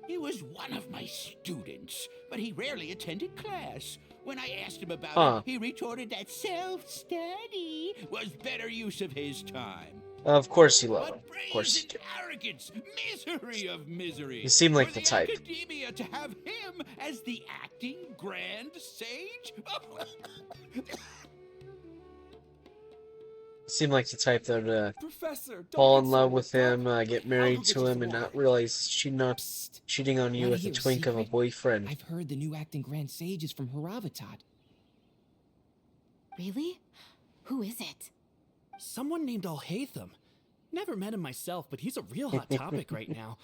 He was one of my students, but he rarely attended class. When I asked him about it, he retorted that self-study was better use of his time.
Of course you love him.
What
Of course you
brazen
do.
arrogance, misery of misery.
You seem like
For
the type.
Academia to have him as the acting grand sage?
Seem like the type that would
Professor, don't
fall
get
in
so
love with
worked
him,
up.
get
I'll
married
go get
to
you
him,
some
and not
water.
realize she's not
Psst.
cheating on you
Wanna
with a
hear a
twink of a
secret?
boyfriend.
I've heard the new acting Grand Sage is from Haravatat.
Really? Who is it?
Someone named Alhaitham. Never met him myself, but he's a real hot topic right now.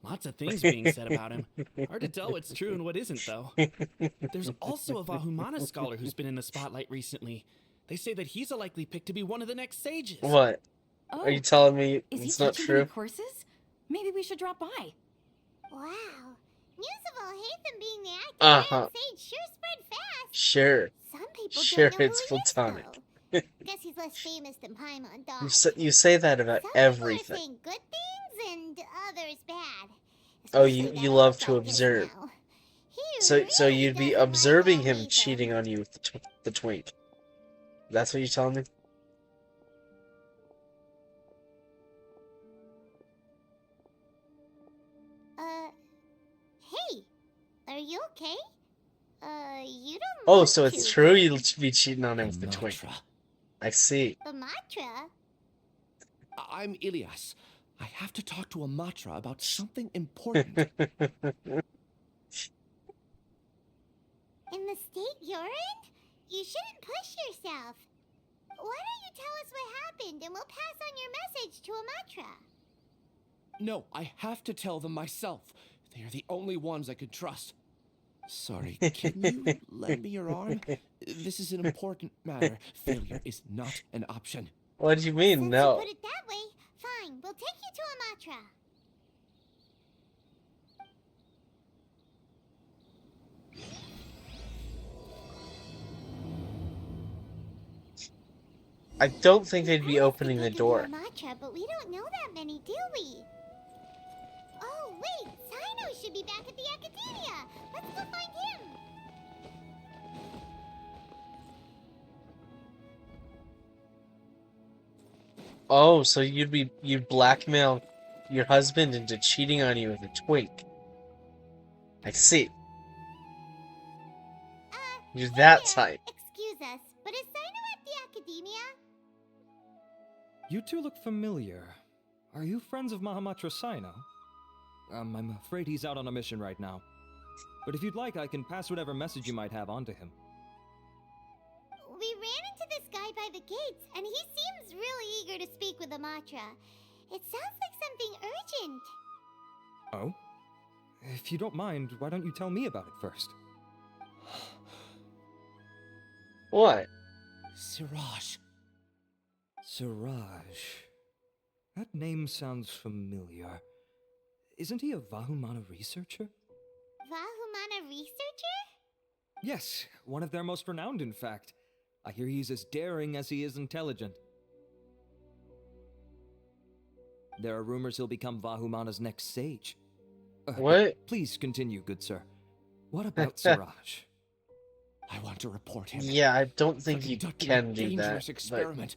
Lots of things being said about him. Hard to tell what's true and what isn't, though. There's also a Vahumana scholar who's been in the spotlight recently. They say that he's a likely pick to be one of the next sages.
What?
Oh,
Are you telling me
is he
it's not
teaching any
true?
courses? Maybe we should drop by.
Wow. News of alhaitham being the acting
Uh-huh.
Grand Sage sure spread fast.
Sure.
Some people
Sure,
don't know
it's
who he is,
platonic.
though. Guess he's less famous than Paimon
You say that about
Some
everything.
people are saying good things and others bad.
Oh,
Especially
you
that
love
old
to
dog just
observe.
now. He
So
really
you'd be
doesn't like
observing him
alhaitham.
cheating on you with the twink. That's what you're telling me?
Hey, are you okay? You don't
Oh,
look
so it's
too
true
good.
you'll be cheating on him with the twink. I see.
The mantra?
I'm Ilias. I have to talk to Amatra about something important.
In the state you're in? You shouldn't push yourself. Why don't you tell us what happened and we'll pass on your message to Amatra?
No, I have to tell them myself. They are the only ones I can trust. Sorry, can you lend me your arm? This is an important matter. Failure is not an option.
What do you mean,
Since
no?
you put it that way, fine, we'll take you to Amatra.
I don't think they'd be
I was
opening the
thinking
door.
Amatra, but we don't know that many, do we? Oh, wait, Sino should be back at the Academia. Let's go find him.
Oh, so you'd blackmail your husband into cheating on you with a twink. I see. You're that type.
Excuse us, but is Sino at the Academia?
You two look familiar. Are you friends of Mahamatra Sino? I'm afraid he's out on a mission right now. But if you'd like, I can pass whatever message you might have on to him.
We ran into this guy by the gates, and he seems really eager to speak with Amatra. It sounds like something urgent.
Oh? If you don't mind, why don't you tell me about it first?
What?
Siraj.
Siraj. That name sounds familiar. Isn't he a Vahumana researcher?
Vahumana researcher?
Yes, one of their most renowned, in fact. I hear he's as daring as he is intelligent. There are rumors he'll become Vahumana's next sage.
What?
Please continue, good sir. What about Siraj?
I want to report him.
Yeah, I don't think
For
you
conducting
can
a
do
dangerous
that.
experiment.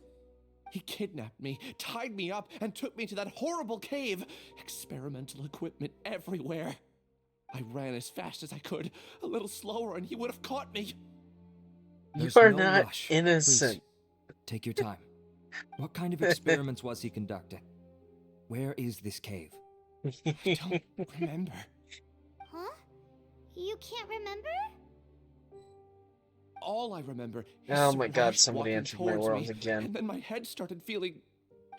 He kidnapped me, tied me up, and took me to that horrible cave. Experimental equipment everywhere. I ran as fast as I could, a little slower, and he would have caught me.
There's
You are
no
not
rush.
innocent.
Please, take your time. What kind of experiments was he conducting? Where is this cave?
I don't remember.
Huh? You can't remember?
All I remember is
Oh my god,
Siraj
somebody
walking
entered my
towards
world
me,
again.
And then my head started feeling...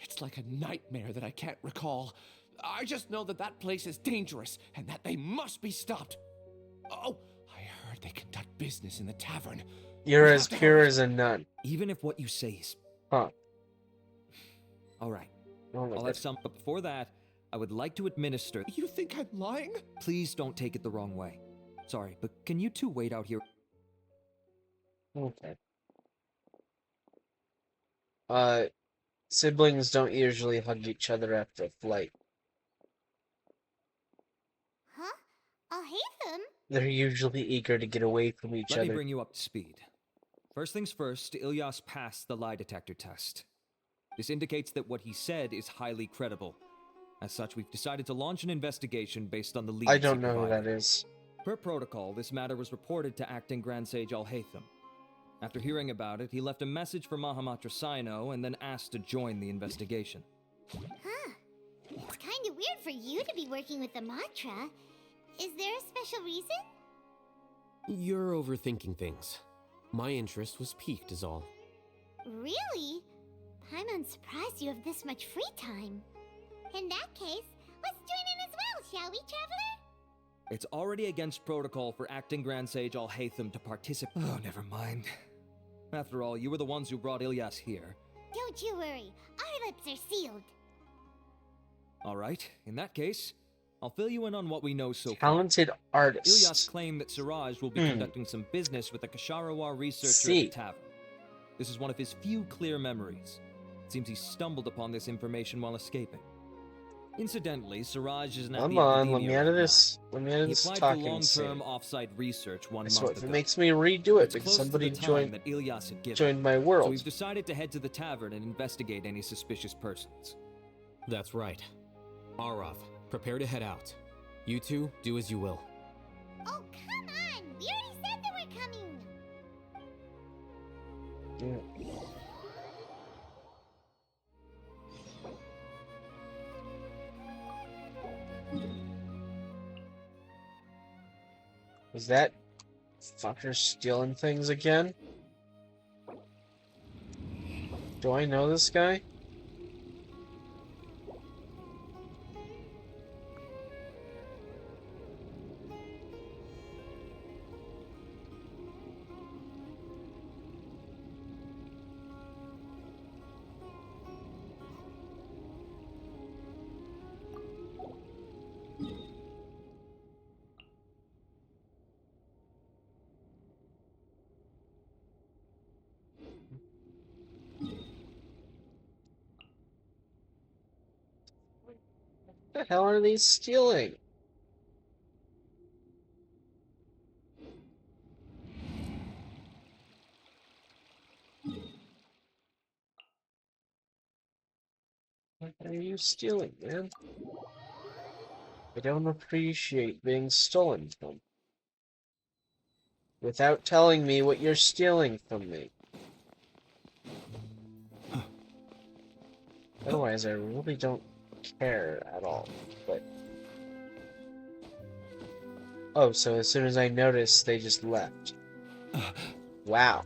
It's like a nightmare that I can't recall. I just know that that place is dangerous, and that they must be stopped. Oh, I heard they conduct business in the tavern.
You're
We
as
have to
pure
hurry.
as a nun.
Even if what you say is...
Huh.
All right.
Oh my
I'll
god.
have some, but before that, I would like to administer.
You think I'm lying?
Please don't take it the wrong way. Sorry, but can you two wait out here?
Okay. Siblings don't usually hug each other after a flight.
Huh? Alhaitham?
They're usually eager to get away from each
Let
other.
me bring you up to speed. First things first, Ilyas passed the lie detector test. This indicates that what he said is highly credible. As such, we've decided to launch an investigation based on the leads
I
he
don't know who
provided.
that is.
Per protocol, this matter was reported to Acting Grand Sage Alhaitham. After hearing about it, he left a message for Mahamatra Sino and then asked to join the investigation.
Huh. It's kind of weird for you to be working with the Matra. Is there a special reason?
You're overthinking things. My interest was piqued is all.
Really? I'm surprised you have this much free time. In that case, let's join in as well, shall we, Traveler?
It's already against protocol for Acting Grand Sage Alhaitham to participate. Oh, never mind. After all, you were the ones who brought Ilyas here.
Don't you worry. Our lips are sealed.
All right, in that case, I'll fill you in on what we know so far.
Talented artist.
Ilyas claimed that Siraj will be conducting some business with a Kasharawar researcher at the tavern. This is one of his few clear memories. It seems he stumbled upon this information while escaping. Incidentally, Siraj is now.
Come on, let me out of this. Let me out of
He
this
applied
talking
for long-term
scene.
off-site research 1
I
month
swear,
ago.
if it makes me redo it
It's
because
close to
somebody
the time
joined
that Ilyas had given.
joined my world.
So we've decided to head to the tavern and investigate any suspicious persons.
That's right. Arav, prepare to head out. You two, do as you will.
Oh, come on! We already said that we're coming!
Is that fucker stealing things again? Do I know this guy? What the hell are they stealing? What are you stealing, man? I don't appreciate being stolen from. Without telling me what you're stealing from me. Otherwise, I really don't care at all, but... Oh, so as soon as I noticed, they just left. Wow.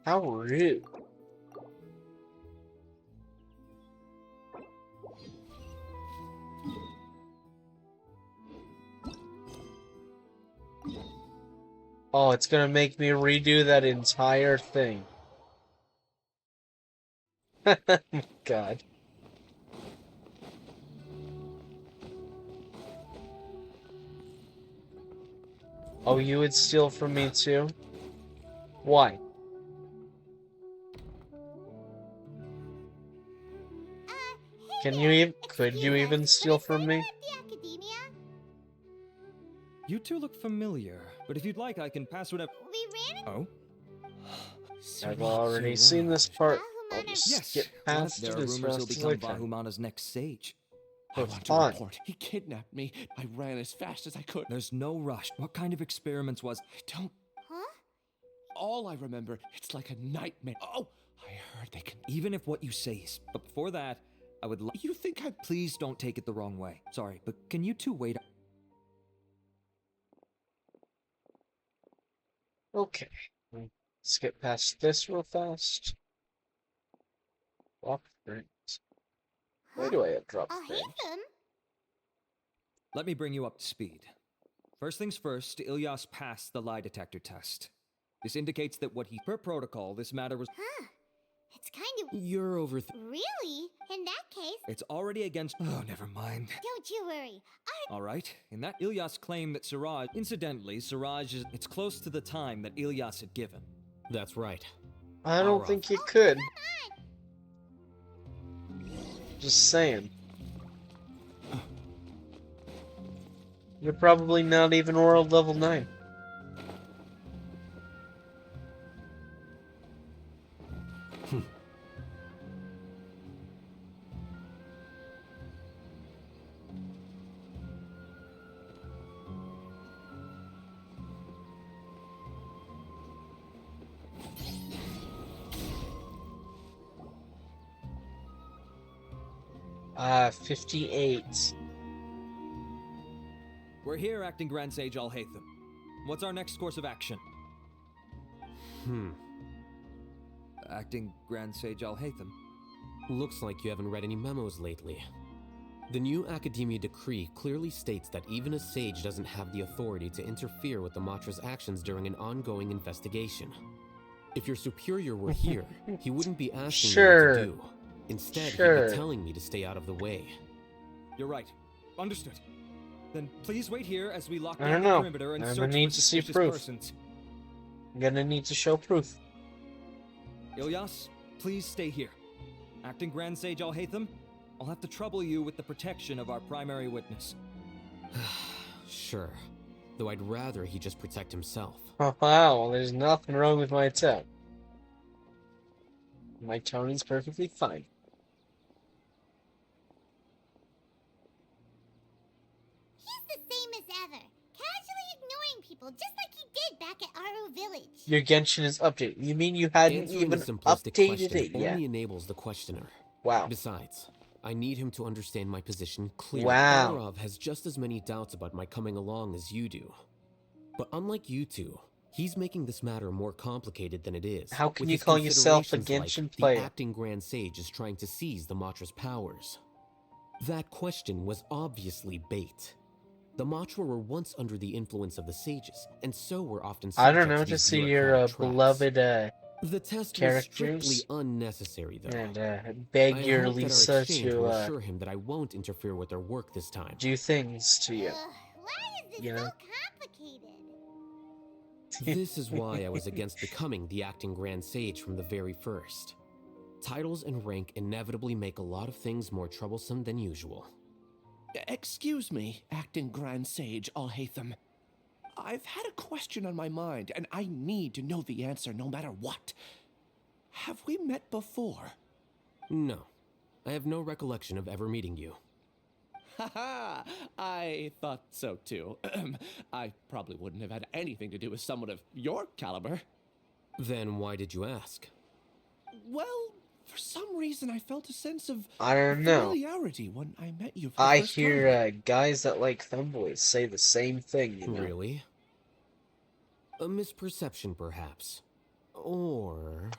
How rude. Oh, it's gonna make me redo that entire thing. God. Oh, you would steal from me too? Why? Can you even, could you even steal from me?
You two look familiar, but if you'd like, I can pass whatever.
We ran
Oh?
I've already seen this part. I'll just
Yes.
skip past
There
it
are
as
rumors
fast
he'll
as I
become
can.
Bahumana's next sage.
I
For
want to
fun.
report. He kidnapped me. I ran as fast as I could.
There's no rush. What kind of experiments was?
I don't.
Huh?
All I remember, it's like a nightmare. Oh, I heard they can.
Even if what you say is. But before that, I would like.
You think I.
Please don't take it the wrong way. Sorry, but can you two wait?
Okay. Skip past this real fast. Drop things. Why do I have drop things?
Alhaitham?
Let me bring you up to speed. First things first, Ilyas passed the lie detector test. This indicates that what he... Per protocol, this matter was...
Huh. It's kind of...
You're over...
Really? In that case...
It's already against... Oh, never mind.
Don't you worry.
Alright, in that Ilyas claimed that Siraj... Incidentally, Siraj is... It's close to the time that Ilyas had given.
That's right.
I don't think he could. Just saying. You're probably not even world level 9. Ah, 58.
We're here, Acting Grand Sage Alhaitham. What's our next course of action? Acting Grand Sage Alhaitham?
Looks like you haven't read any memos lately. The new Academia decree clearly states that even a sage doesn't have the authority to interfere with the Matra's actions during an ongoing investigation. If your superior were here, he wouldn't be asking me what to do. Instead, he'd be telling me to stay out of the way.
You're right. Understood. Then please wait here as we lock
I
down
don't
the
know.
perimeter and
I'm
search
gonna need
for
to see
suspicious
proof.
persons.
I'm gonna need to show proof.
Ilyas, please stay here. Acting Grand Sage Alhaitham, I'll have to trouble you with the protection of our primary witness.
Sure. Though I'd rather he just protect himself.
Oh, wow, there's nothing wrong with my tone. My tone is perfectly fine.
He's the same as ever. Casually ignoring people, just like he did back at Aru Village.
Your Genshin is updated. You mean you hadn't
Answering
even
a simplistic
updated
question
it yet?
only enables the questioner.
Wow.
Besides, I need him to understand my position clearly.
Wow.
Arav has just as many doubts about my coming along as you do. But unlike you two, he's making this matter more complicated than it is.
How can
with
you
his
call yourself a
considerations
Genshin
like
player?
The acting Grand Sage is trying to seize the Matra's powers. That question was obviously bait. The Matra were once under the influence of the sages, and so were often
I don't
subject
know,
to
to
these
see
bureaucratic
your
traps.
beloved
The test
characters.
was strictly unnecessary, though.
And beg
I
your
hope that our
Lisa
exchange
to
will assure him that I won't interfere with their work this time.
do things to you.
Why is this
You know?
so complicated?
This is why I was against becoming the acting Grand Sage from the very first. Titles and rank inevitably make a lot of things more troublesome than usual.
Excuse me, Acting Grand Sage Alhaitham. I've had a question on my mind, and I need to know the answer no matter what. Have we met before?
No. I have no recollection of ever meeting you.
Haha, I thought so too. I probably wouldn't have had anything to do with someone of your caliber.
Then why did you ask?
Well, for some reason I felt a sense of
I don't know.
familiarity when I met you for the
I
first
hear
time.
guys that like Thumboys say the same thing, you know.
Really? A misperception, perhaps. Or...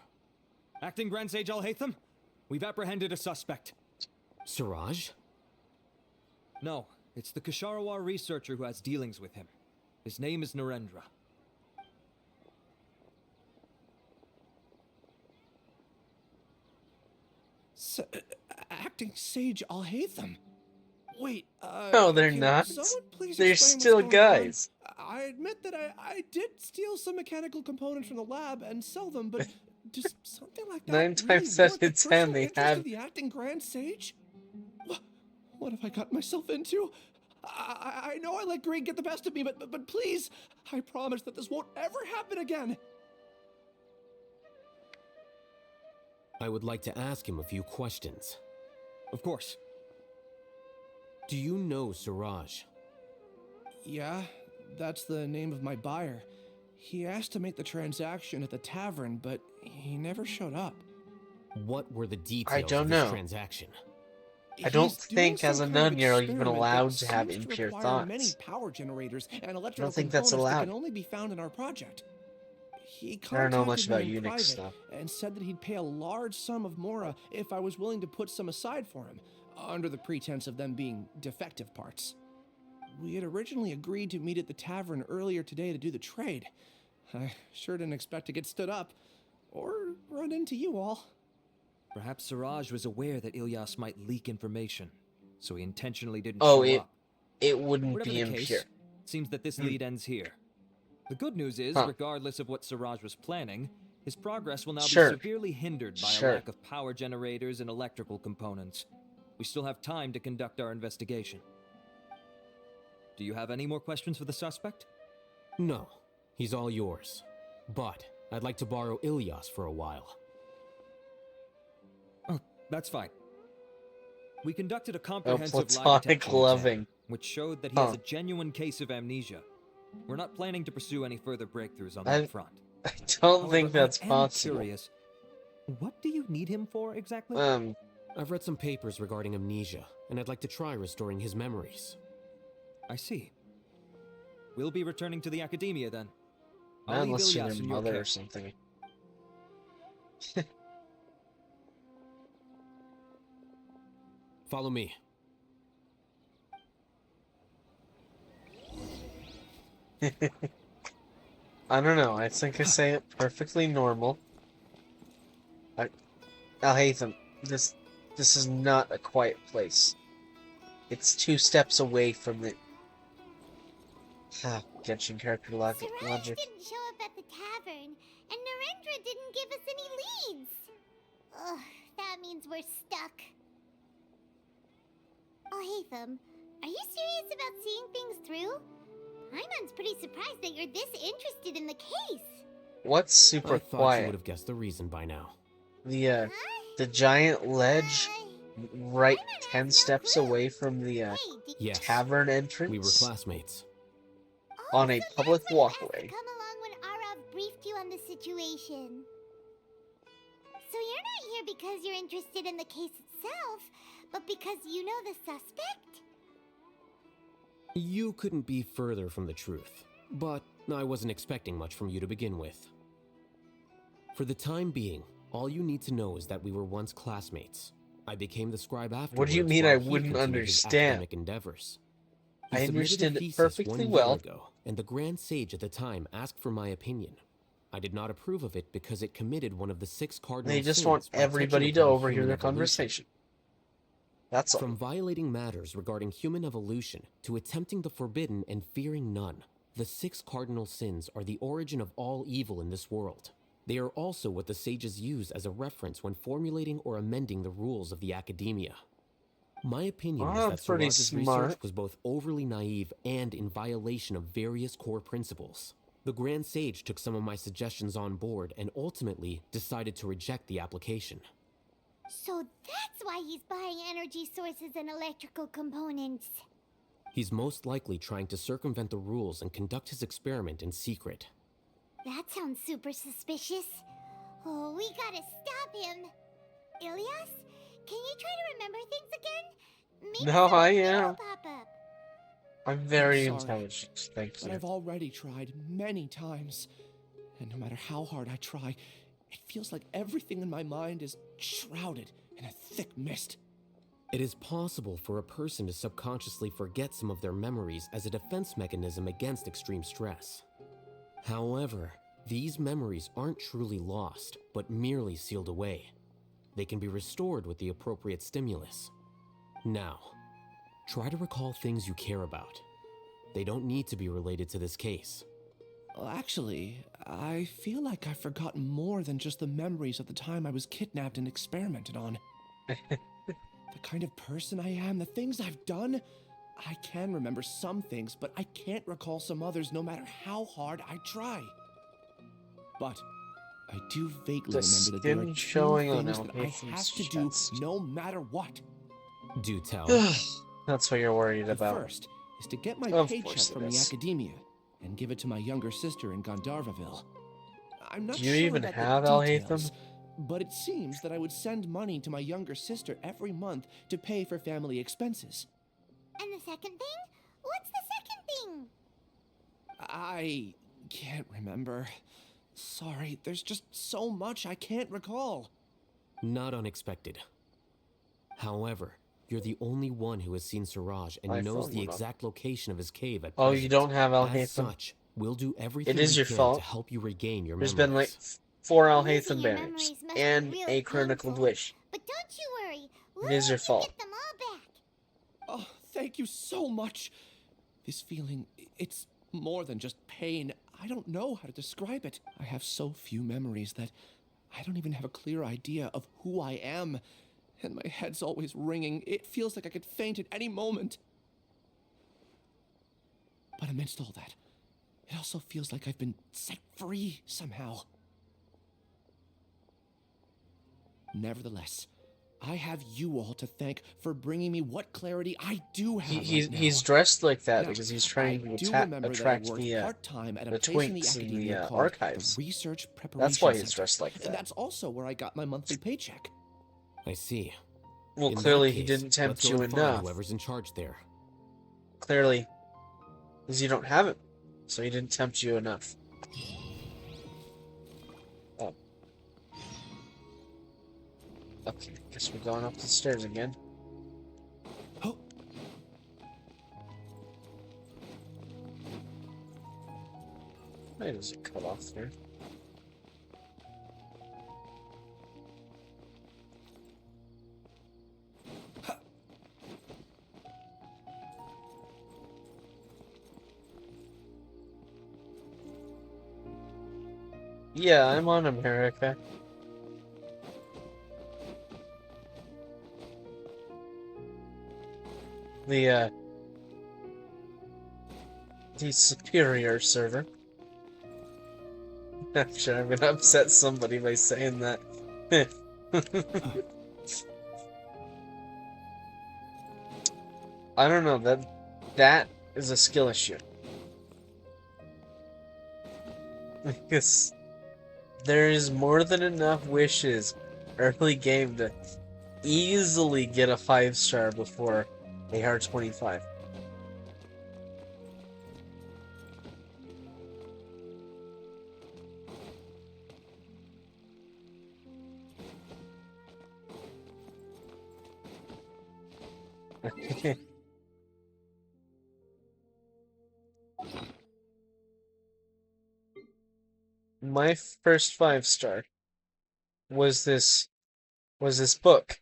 Acting Grand Sage Alhaitham, we've apprehended a suspect.
Siraj?
No, it's the Kasharawar researcher who has dealings with him. His name is Narendra.
Acting Sage Alhaitham. Wait,
No, they're
can
not.
someone please
They're
explain what's
still
going
guys.
on? I admit that I did steal some mechanical components from the lab and sell them, but does something like that
9
really
times out
warrant the
of 10
personal
they
interest
have-
of the acting Grand Sage? What have I gotten myself into? I know I let greed get the best of me, but please, I promise that this won't ever happen again.
I would like to ask him a few questions.
Of course.
Do you know Siraj?
Yeah, that's the name of my buyer. He asked to make the transaction at the tavern, but he never showed up.
What were the details
I don't
of this
know.
transaction?
I don't
He's doing
think as a
some kind of
nun you're even
experiment
allowed
that
to have
seems to
impure
require many
thoughts.
power generators and
I
electrical
don't think that's
components that
allowed.
can only be found in our project. He
I don't know much
contacted me
about
in
Unix
private
stuff.
and said that he'd pay a large sum of Mora if I was willing to put some aside for him, under the pretense of them being defective parts. We had originally agreed to meet at the tavern earlier today to do the trade. I sure didn't expect to get stood up, or run into you all.
Perhaps Siraj was aware that Ilyas might leak information, so he intentionally didn't
Oh,
show up.
it wouldn't
Whatever
be
the
impure.
case, it seems that this lead ends here. The good news is, regardless of what Siraj was planning, his progress will now be severely hindered by a lack of power generators and electrical components. We still have time to conduct our investigation. Do you have any more questions for the suspect?
No, he's all yours. But I'd like to borrow Ilyas for a while.
Oh, that's fine. We conducted a comprehensive lie
platonic
detection
loving.
exam, which showed that he has a genuine case of amnesia. We're not planning to pursue any further breakthroughs on that front.
I don't
However,
think that's
I am
possible.
Curious, what do you need him for exactly?
I've read some papers regarding amnesia, and I'd like to try restoring his memories.
I see. We'll be returning to the academia then.
Unless you're their mother or something.
Follow me.
I don't know. I think I say it perfectly normal. Alhaitham, this is not a quiet place. It's 2 steps away from the Genshin character logic.
Siraj didn't show up at the tavern, and Narendra didn't give us any leads. Ugh, that means we're stuck. Alhaitham, are you serious about seeing things through? Paimon's pretty surprised that you're this interested in the case.
What's super
I thought
quiet?
you would have guessed the reason by now.
The giant ledge right 10 steps away from the tavern entrance.
We were classmates.
On a public walkway.
Come along when Arav briefed you on the situation. So you're not here because you're interested in the case itself, but because you know the suspect?
You couldn't be further from the truth, but I wasn't expecting much from you to begin with. For the time being, all you need to know is that we were once classmates. I became the scribe afterwards.
What do you mean
while
I
he
wouldn't
continued his
understand?
academic endeavors. He
I
submitted
understand
a
it
thesis
perfectly
1
well.
year ago, and the Grand Sage at the time asked for my opinion. I did not approve of it because it committed one of the 6 cardinal
They just
sins
want
by
everybody
touching
to
upon
overhear
human
their
evolution.
conversation. That's all.
From violating matters regarding human evolution to attempting the forbidden and fearing none, the 6 cardinal sins are the origin of all evil in this world. They are also what the sages use as a reference when formulating or amending the rules of the academia. My opinion is that
pretty
Siraj's
smart.
research was both overly naive and in violation of various core principles. The Grand Sage took some of my suggestions on board and ultimately decided to reject the application.
So that's why he's buying energy sources and electrical components.
He's most likely trying to circumvent the rules and conduct his experiment in secret.
That sounds super suspicious. Oh, we gotta stop him. Ilyas, can you try to remember things again? Maybe
No, I
something
am.
will pop up.
I'm very
I'm sorry,
intelligent, thank
But
you.
I've already tried many times. And no matter how hard I try, it feels like everything in my mind is shrouded in a thick mist.
It is possible for a person to subconsciously forget some of their memories as a defense mechanism against extreme stress. However, these memories aren't truly lost, but merely sealed away. They can be restored with the appropriate stimulus. Now, try to recall things you care about. They don't need to be related to this case.
Well, actually, I feel like I've forgotten more than just the memories of the time I was kidnapped and experimented on. The kind of person I am, the things I've done, I can remember some things, but I can't recall some others no matter how hard I try. But I do vaguely remember that there are
skin
2
showing on
things that I
Alhaitham's
have to do
chest.
no matter what.
Do tell.
That's what you're worried
The
about.
first is to get my
Of
paycheck
course it
from the
is.
academia and give it to my younger sister in Gandharvaville. I'm not
Do you
sure
even
about
have
the
Alhaitham?
details, but it seems that I would send money to my younger sister every month to pay for family expenses.
And the second thing? What's the second thing?
I can't remember. Sorry, there's just so much I can't recall.
Not unexpected. However, you're the only one who has seen Siraj and
My
knows
phone
the
went off.
exact location of his cave at
Oh,
present.
you don't have
As
Alhaitham?
such, We'll do everything
It is
we
your
can
fault.
to help you regain your
There's
memories.
been like 4
Losing
alhaitham
your
banners
memories must
and
be
a
really
chronicled
painful.
wish.
But don't you worry.
It is your
We'll
fault.
get them all back.
Oh, thank you so much. This feeling, it's more than just pain. I don't know how to describe it. I have so few memories that I don't even have a clear idea of who I am. And my head's always ringing. It feels like I could faint at any moment. But amidst all that, it also feels like I've been set free somehow. Nevertheless, I have you all to thank for bringing me what clarity I do have right now.
He's dressed like that
Now,
because he's trying
I do
to
remember that I
attract
worked part-time at a
the
place in the
twinks in
academia
the
called
archives.
the Research Preparation
That's why he's
Center.
dressed like that.
And that's also where I got my monthly paycheck.
I see.
Well,
In that
clearly he
case,
didn't tempt
let's go
you
and find
enough.
whoever's in charge there.
Clearly, because you don't have it, so he didn't tempt you enough. Oh. Okay, guess we're going up the stairs again.
Oh.
Why does it cut off there? Yeah, I'm on America. The superior server. Actually, I'm gonna upset somebody by saying that. I don't know, that is a skill issue. Because there is more than enough wishes early game to easily get a 5-star before AR-25. My first 5-star was this book.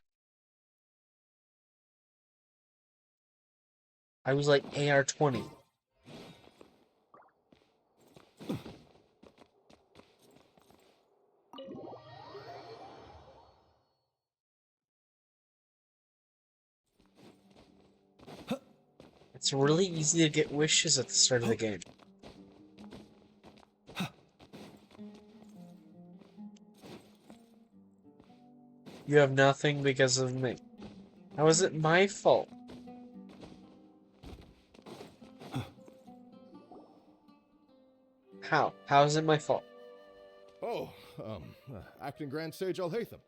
I was like AR-20. It's really easy to get wishes at the start of the game. You have nothing because of me. How is it my fault? How? How is it my fault?
Oh, Acting Grand Sage Alhaitham.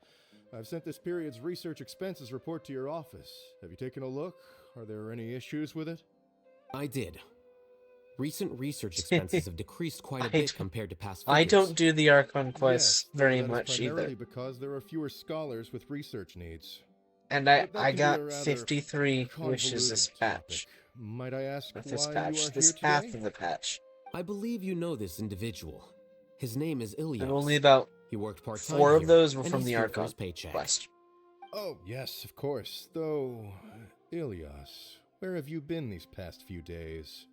I've sent this period's research expenses report to your office. Have you taken a look? Are there any issues with it?
I did. Recent research expenses have decreased quite a bit compared to past figures.
I don't do the Archon quests
Yes,
very
that is
much
primarily
either.
because there are fewer scholars with research needs.
And
But that
I
can be a
got
rather
53 wishes this
convoluted
patch.
topic. Might I ask
With
why
this
you
patch.
are
This
here
half
today?
of the patch.
I believe you know this individual. His name is Ilias.
And only about
He worked part-time
4 of
here,
those were
and
from
he's
the
here for
Archon
his paycheck.
quest.
Oh, yes, of course. Though, Ilias, where have you been these past few days?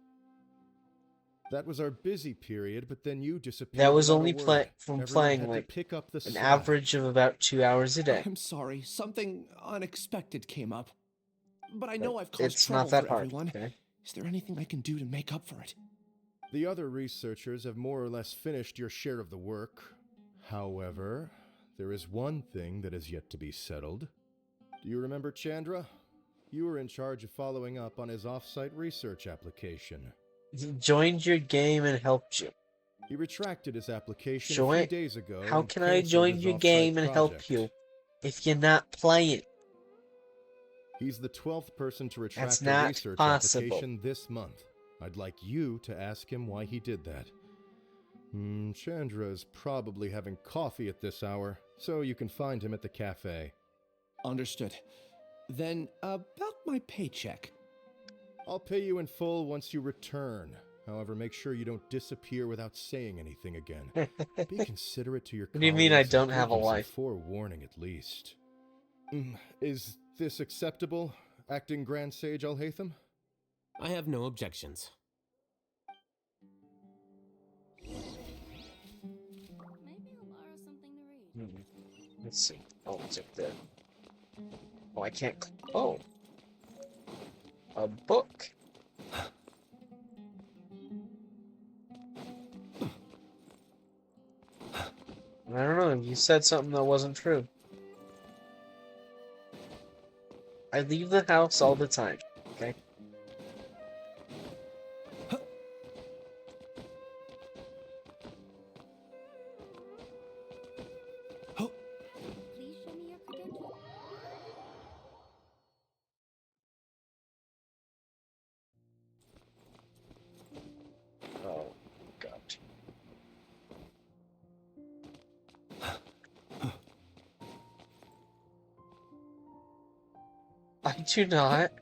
That was our busy period, but then you disappeared.
That was
without a
only
word.
from
Everyone
playing
had to
like
pick up the
an
slack.
average of about 2 hours a day.
I'm sorry, something unexpected came up. But I know I've caused
It's
trouble
not that
for
hard,
everyone.
okay?
Is there anything I can do to make up for it?
The other researchers have more or less finished your share of the work. However, there is one thing that is yet to be settled. Do you remember Chandra? You were in charge of following up on his off-site research application.
He joined your game and helped you.
He retracted his application a
Join.
few days ago.
How
and
can I
canceled
join
his
your
off-site
game and help
project.
you if you're not playing?
He's the 12th person to retract
That's
a
not
research
possible.
application this month. I'd like you to ask him why he did that. Chandra is probably having coffee at this hour, so you can find him at the cafe.
Understood. Then, about my paycheck.
I'll pay you in full once you return. However, make sure you don't disappear without saying anything again. Be considerate to your
What do you mean I
colleagues and
don't
give
have a
them some
life?
forewarning at least. Is this acceptable, Acting Grand Sage Alhaitham?
I have no objections.
Maybe I'll borrow something to read.
Let's see. Oh, it's up there. Oh, I can't. Oh, a book. I don't know. You said something that wasn't true. I leave the house all the time. Okay.
Please show me your credentials.
Oh, God. I do not.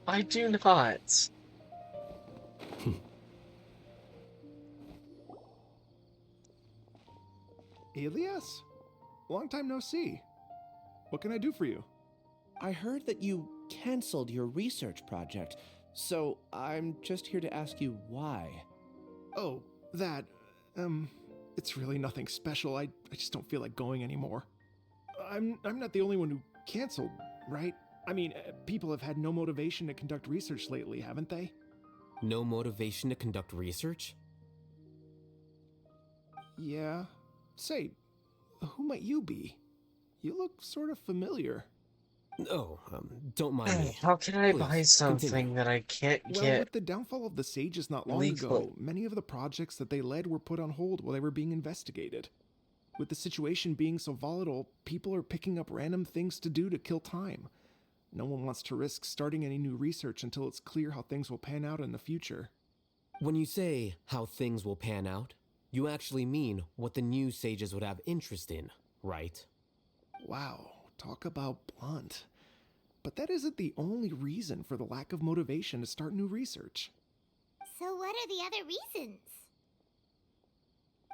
I do not.
Elias? Long time no see. What can I do for you? I heard that you canceled your research project, so I'm just here to ask you why. Oh, that, it's really nothing special. I just don't feel like going anymore. I'm not the only one who canceled, right? I mean, people have had no motivation to conduct research lately, haven't they?
No motivation to conduct research?
Yeah. Say, who might you be? You look sort of familiar.
Oh, don't mind me.
How can I
Please,
buy something
continue.
that I can't
Well,
get?
with the downfall of the sages not long
legally?
ago, many of the projects that they led were put on hold while they were being investigated. With the situation being so volatile, people are picking up random things to do to kill time. No one wants to risk starting any new research until it's clear how things will pan out in the future.
When you say how things will pan out, you actually mean what the new sages would have interest in, right?
Wow, talk about blunt. But that isn't the only reason for the lack of motivation to start new research.
So what are the other reasons?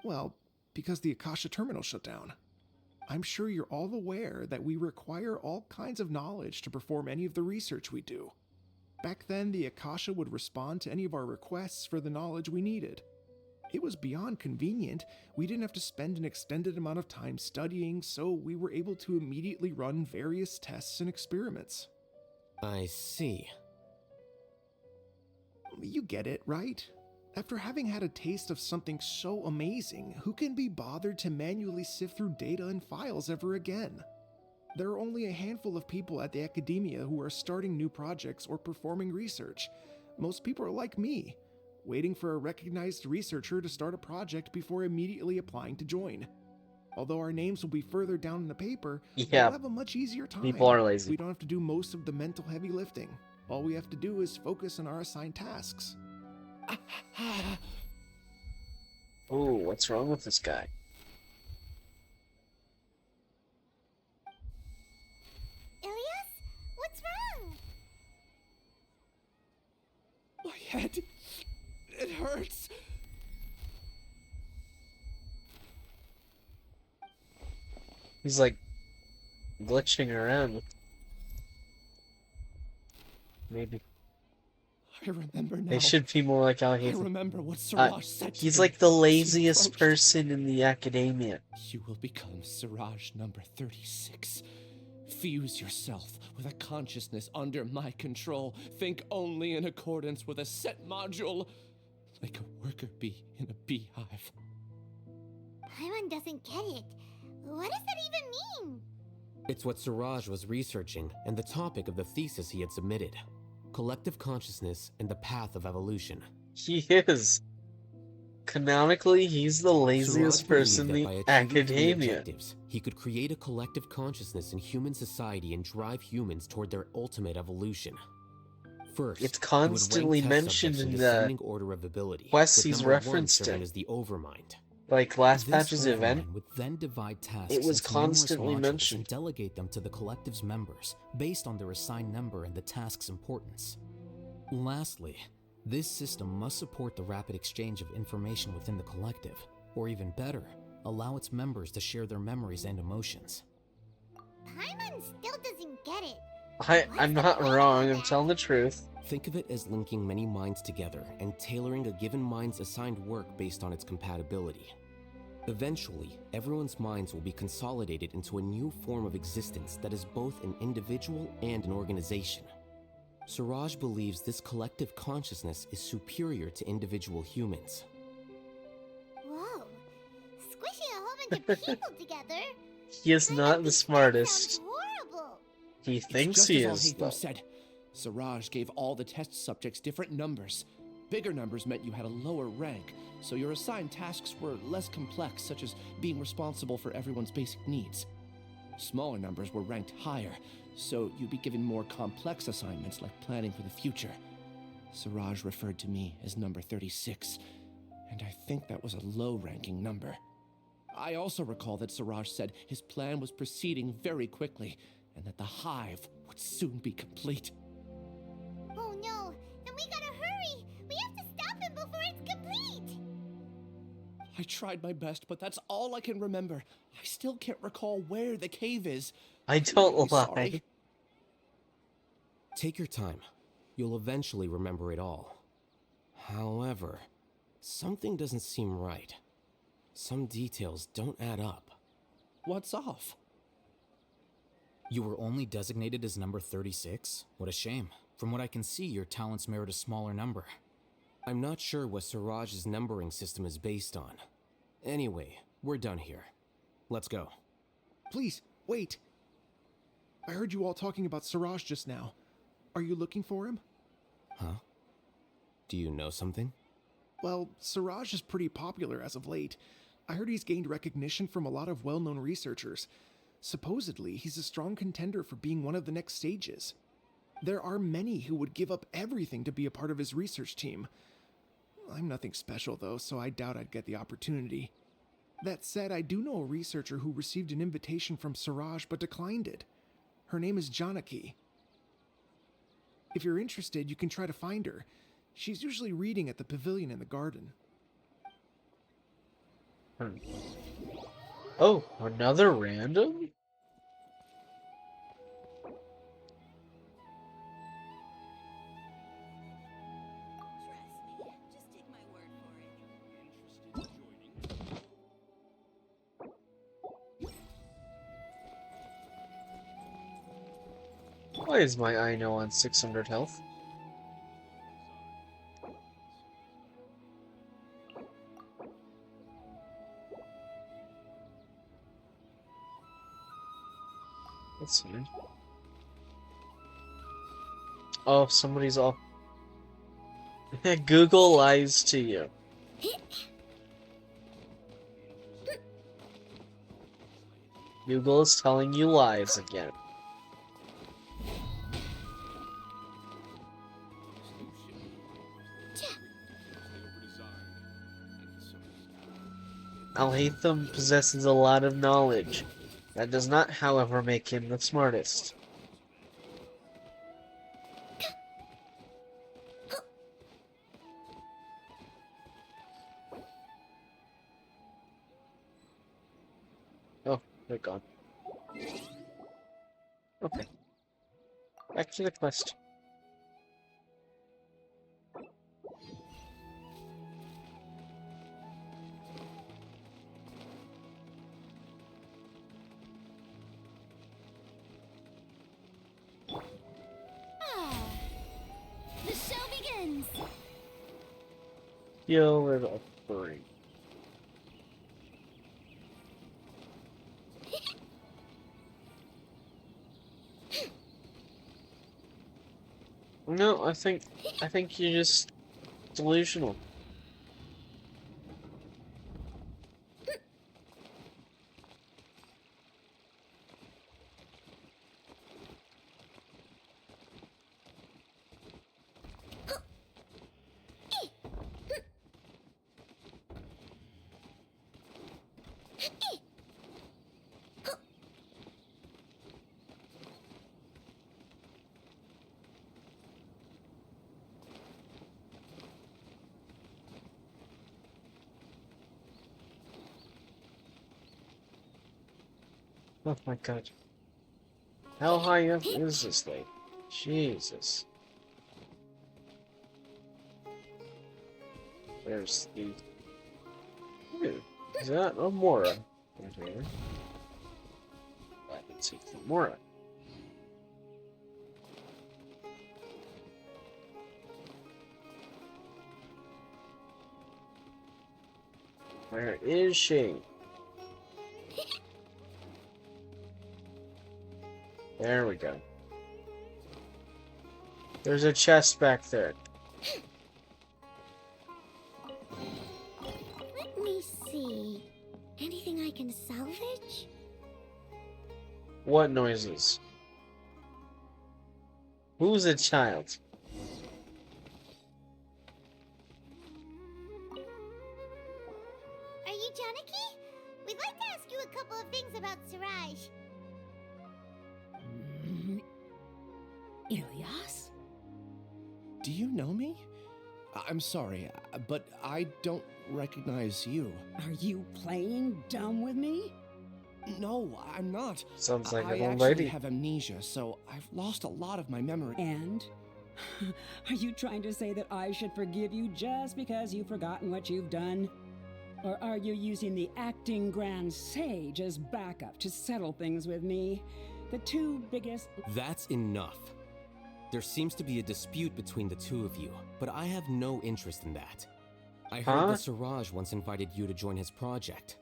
Well, because the Akasha terminal shut down. I'm sure you're all aware that we require all kinds of knowledge to perform any of the research we do. Back then, the Akasha would respond to any of our requests for the knowledge we needed. It was beyond convenient. We didn't have to spend an extended amount of time studying, so we were able to immediately run various tests and experiments.
I see.
You get it, right? After having had a taste of something so amazing, who can be bothered to manually sift through data and files ever again? There are only a handful of people at the academia who are starting new projects or performing research. Most people are like me, waiting for a recognized researcher to start a project before immediately applying to join. Although our names will be further down in the paper,
Yeah,
we'll have a much easier time.
people are lazy.
We don't have to do most of the mental heavy lifting. All we have to do is focus on our assigned tasks.
Ooh, what's wrong with this guy?
Ilias? What's wrong?
My head, it hurts.
He's like glitching around. Maybe.
I remember now.
They should be more like
I
alhaitham.
remember what Siraj said to
He's
me
like the
as he
laziest
approached.
person in the academia.
You will become Siraj number 36. Fuse yourself with a consciousness under my control. Think only in accordance with a set module, like a worker bee in a beehive.
Paimon doesn't get it. What does that even mean?
It's what Siraj was researching and the topic of the thesis he had submitted. Collective consciousness and the path of evolution.
He is. Canonically, he's the laziest
Siraj
person
believed
in
that by
the
achieving three
academia.
objectives, he could create a collective consciousness in human society and drive humans toward their ultimate evolution. First,
It's
he would
constantly
rank test
mentioned
subjects in
in
descending
the
order of ability,
quests
with
he's
number 1
referenced
serving
in.
as the overmind.
Like last
This
patch's
overmind
event,
would then divide tasks
it was
into numerous
constantly
modules
mentioned.
and delegate them to the collective's members based on their assigned number and the task's importance. Lastly, this system must support the rapid exchange of information within the collective, or even better, allow its members to share their memories and emotions.
Paimon still doesn't get it.
I'm not wrong, I'm telling the truth.
Think of it as linking many minds together and tailoring a given mind's assigned work based on its compatibility. Eventually, everyone's minds will be consolidated into a new form of existence that is both an individual and an organization. Siraj believes this collective consciousness is superior to individual humans.
Whoa. Squishing a whole bunch of people together?
He is not the smartest.
Sounds horrible.
He
It's
thinks
just
he
as
is,
alhaitham
though.
said. Siraj gave all the test subjects different numbers. Bigger numbers meant you had a lower rank, so your assigned tasks were less complex, such as being responsible for everyone's basic needs. Smaller numbers were ranked higher, so you'd be given more complex assignments like planning for the future. Siraj referred to me as number 36, and I think that was a low-ranking number. I also recall that Siraj said his plan was proceeding very quickly, and that the hive would soon be complete.
Oh no, then we gotta hurry! We have to stop him before it's complete!
I tried my best, but that's all I can remember. I still can't recall where the cave is.
I don't lie.
Sorry.
Take your time. You'll eventually remember it all. However, something doesn't seem right. Some details don't add up.
What's off?
You were only designated as number 36? What a shame. From what I can see, your talents merit a smaller number.
I'm not sure what Siraj's numbering system is based on. Anyway, we're done here. Let's go.
Please, wait. I heard you all talking about Siraj just now. Are you looking for him?
Huh? Do you know something?
Well, Siraj is pretty popular as of late. I heard he's gained recognition from a lot of well-known researchers. Supposedly, he's a strong contender for being one of the next sages. There are many who would give up everything to be a part of his research team. I'm nothing special though, so I doubt I'd get the opportunity. That said, I do know a researcher who received an invitation from Siraj but declined it. Her name is Janaki. If you're interested, you can try to find her. She's usually reading at the pavilion in the garden.
Oh, another random? Why is my Aino on 600 health? Let's see. Oh, somebody's all... Google lies to you. Google is telling you lies again. Alhaitham possesses a lot of knowledge. That does not, however, make him the smartest. Oh, they're gone. Okay. Back to the quest.
The show begins!
Heal it up free. No, I think you're just delusional. Oh my god. How high up is this thing? Jesus. There's the... Ooh, is that a Mora? Right here. I can see the Mora. Where is she? There we go. There's a chest back there.
Let me see. Anything I can salvage?
What noises? Who's a child?
Are you Janaki? We'd like to ask you a couple of things about Siraj.
Ilias?
Do you know me? I'm sorry, but I don't recognize you.
Are you playing dumb with me?
No, I'm not.
Sounds like
I
an old
actually
lady.
have amnesia, so I've lost a lot of my memory.
And? Are you trying to say that I should forgive you just because you've forgotten what you've done? Or are you using the acting Grand Sage as backup to settle things with me? The two biggest...
That's enough. There seems to be a dispute between the two of you, but I have no interest in that. I heard that Siraj once invited you to join his project.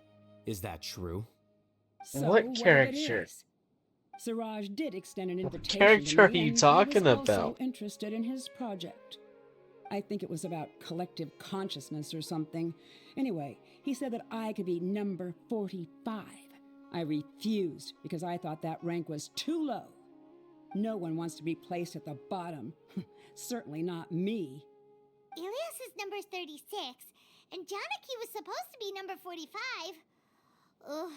Is that true?
So
what
if it
character?
is? Siraj did extend an invitation
character
to
are
me,
you
and
talking
he was also
about?
interested in his project. I think it was about collective consciousness or something. Anyway, he said that I could be number 45. I refused because I thought that rank was too low. No one wants to be placed at the bottom. Certainly not me.
Ilias is number 36, and Janaki was supposed to be number 45. Ugh,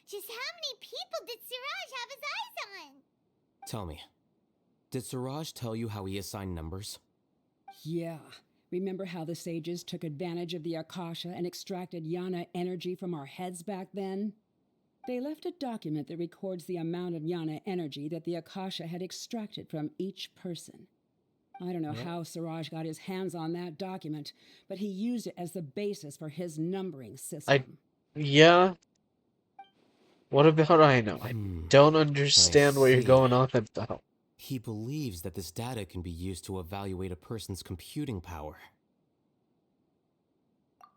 just how many people did Siraj have his eyes on?
Tell me, did Siraj tell you how he assigned numbers?
Yeah. Remember how the sages took advantage of the Akasha and extracted Yana energy from our heads back then? They left a document that records the amount of Yana energy that the Akasha had extracted from each person. I don't know how Siraj got his hands on that document, but he used it as the basis for his numbering system.
Yeah. What about I know? I don't understand what you're
see.
going on about.
He believes that this data can be used to evaluate a person's computing power.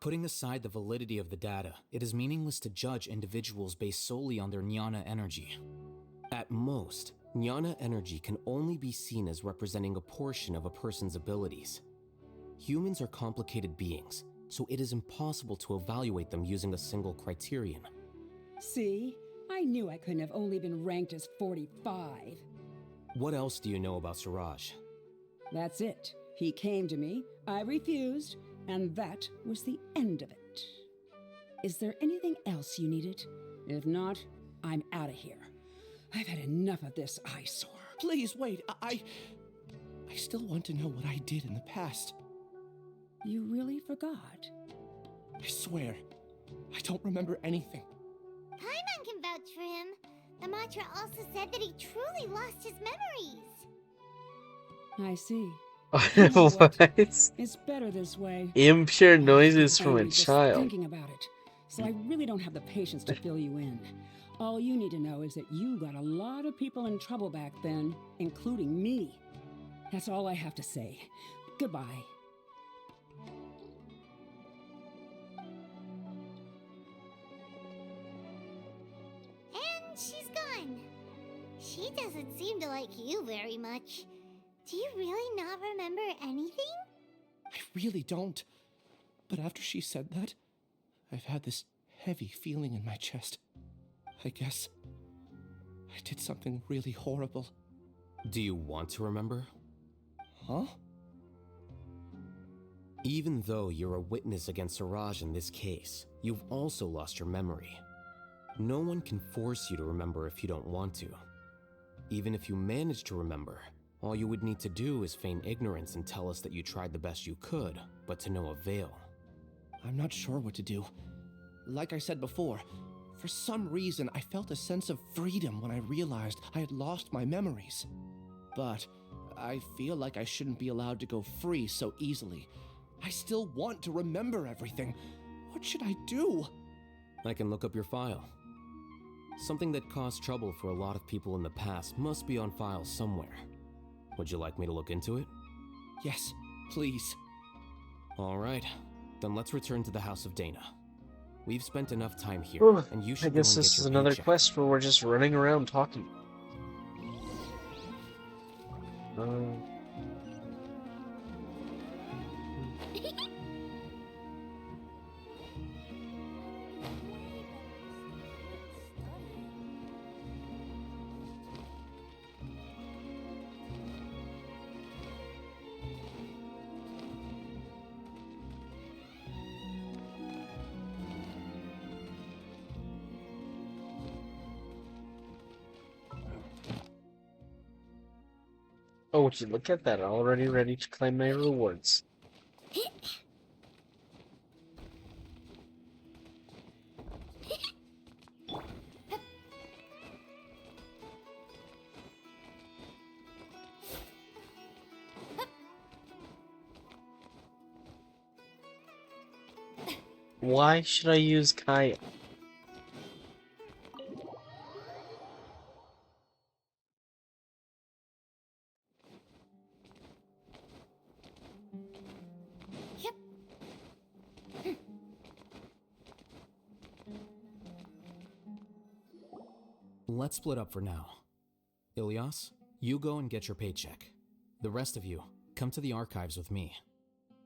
Putting aside the validity of the data, it is meaningless to judge individuals based solely on their jnana energy. At most, jnana energy can only be seen as representing a portion of a person's abilities. Humans are complicated beings, so it is impossible to evaluate them using a single criterion.
See? I knew I couldn't have only been ranked as 45.
What else do you know about Siraj?
That's it. He came to me, I refused, and that was the end of it. Is there anything else you needed? If not, I'm out of here. I've had enough of this eyesore.
Please wait, I still want to know what I did in the past.
You really forgot?
I swear, I don't remember anything.
Paimon can vouch for him. The mantra also said that he truly lost his memories.
I see.
What?
It's better this way.
Impure noises from a
Angry just
child.
thinking about it, so I really don't have the patience to fill you in. All you need to know is that you got a lot of people in trouble back then, including me. That's all I have to say. Goodbye.
And she's gone. She doesn't seem to like you very much. Do you really not remember anything?
I really don't. But after she said that, I've had this heavy feeling in my chest. I guess I did something really horrible.
Do you want to remember?
Huh?
Even though you're a witness against Siraj in this case, you've also lost your memory. No one can force you to remember if you don't want to. Even if you manage to remember, all you would need to do is feign ignorance and tell us that you tried the best you could, but to no avail.
I'm not sure what to do. Like I said before, For some reason, I felt a sense of freedom when I realized I had lost my memories. But I feel like I shouldn't be allowed to go free so easily. I still want to remember everything. What should I do?
I can look up your file. Something that caused trouble for a lot of people in the past must be on file somewhere. Would you like me to look into it?
Yes, please.
All right, then let's return to the House of Dana. We've spent enough time here,
Whew,
and you
I
should
guess
go and
this
get
is
your
another
paycheck.
quest where we're just running around talking. Oh, would you look at that? Already ready to claim my rewards. Why should I use Kaya?
Let's split up for now. Ilias, you go and get your paycheck. The rest of you, come to the archives with me.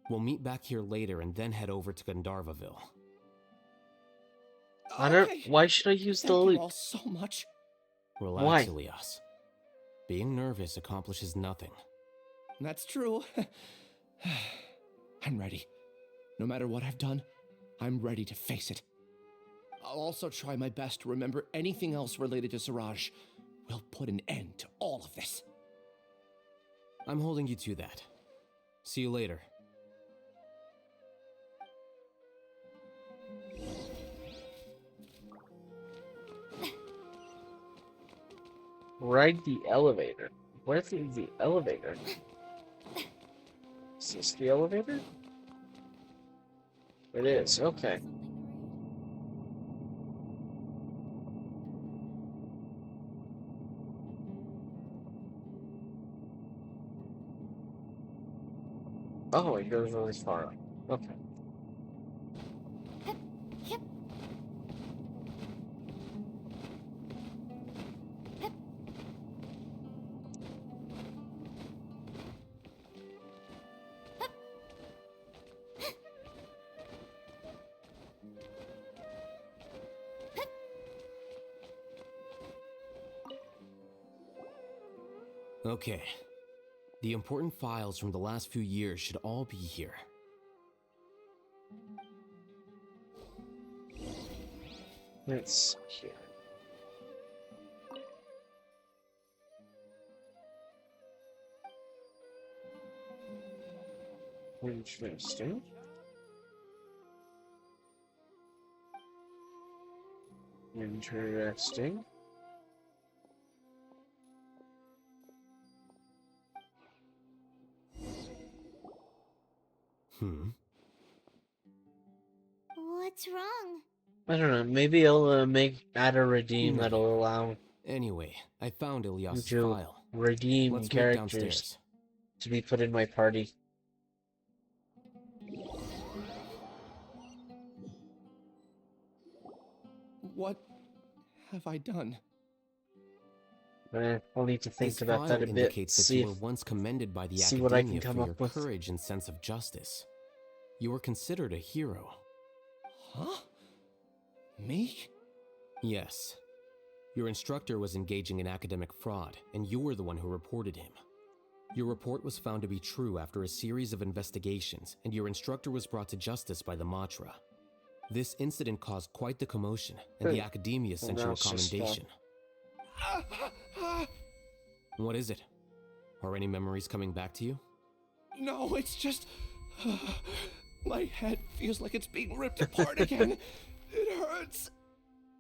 We'll meet back here later and then head over to Gandharvaville.
I don't. Why should I use the
Thank you
loot?
all so much.
Relax,
Why?
Ilias. Being nervous accomplishes nothing.
That's true. I'm ready. No matter what I've done, I'm ready to face it. I'll also try my best to remember anything else related to Siraj. We'll put an end to all of this.
I'm holding you to that. See you later.
Ride the elevator. Where's the elevator? Is this the elevator? It is, okay. Oh, it goes really far up. Okay.
Okay. The important files from the last few years should all be here.
Let's see here. Interesting. Interesting.
What's wrong?
I don't know. Maybe I'll add a redeem
No.
that'll allow
Anyway, I found Ilias'
to
file.
redeem
Let's meet
characters
downstairs.
to be put in my party.
What have I done?
I'll need to think
This
about
file
that a bit.
indicates that
See
you were once commended by the
see what I can
Academia
come
for
up
your
with.
courage and sense of justice. You were considered a hero.
Huh? Me?
Yes. Your instructor was engaging in academic fraud, and you were the one who reported him. Your report was found to be true after a series of investigations, and your instructor was brought to justice by the Matra. This incident caused quite the commotion, and the Academia sent you a commendation. What is it? Are any memories coming back to you?
No, it's just... my head feels like it's being ripped apart again. It hurts.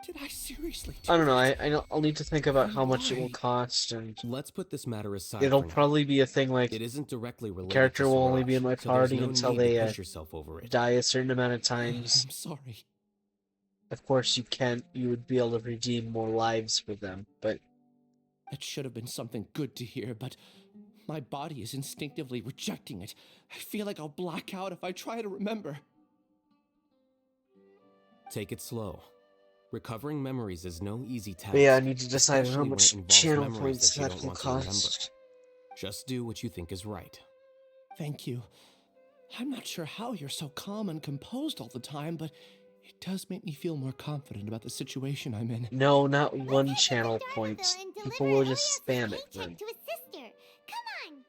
Did I seriously
I don't know.
that?
I'll need to think about how much it will cost, and
let's put this matter aside.
it'll
for now.
probably be a thing like
It isn't directly
the
related
character
to
will only be
Siraj,
in my
so there's
party
no
until
need to
they
push yourself over it.
die a certain amount of times.
I'm sorry.
Of course, you would be able to redeem more lives for them, but
It should have been something good to hear, but my body is instinctively rejecting it. I feel like I'll black out if I try to remember.
Take it slow. Recovering memories is no easy task.
But yeah, I need to decide how
especially when
much
it involves
channel
memories
points
that you
that
don't
will
want to remember.
cost.
Just do what you think is right.
Thank you. I'm not sure how you're so calm and composed all the time, but it does make me feel more confident about the situation I'm in.
No, not one channel point. People will just spam it then.
To his sister. Come on.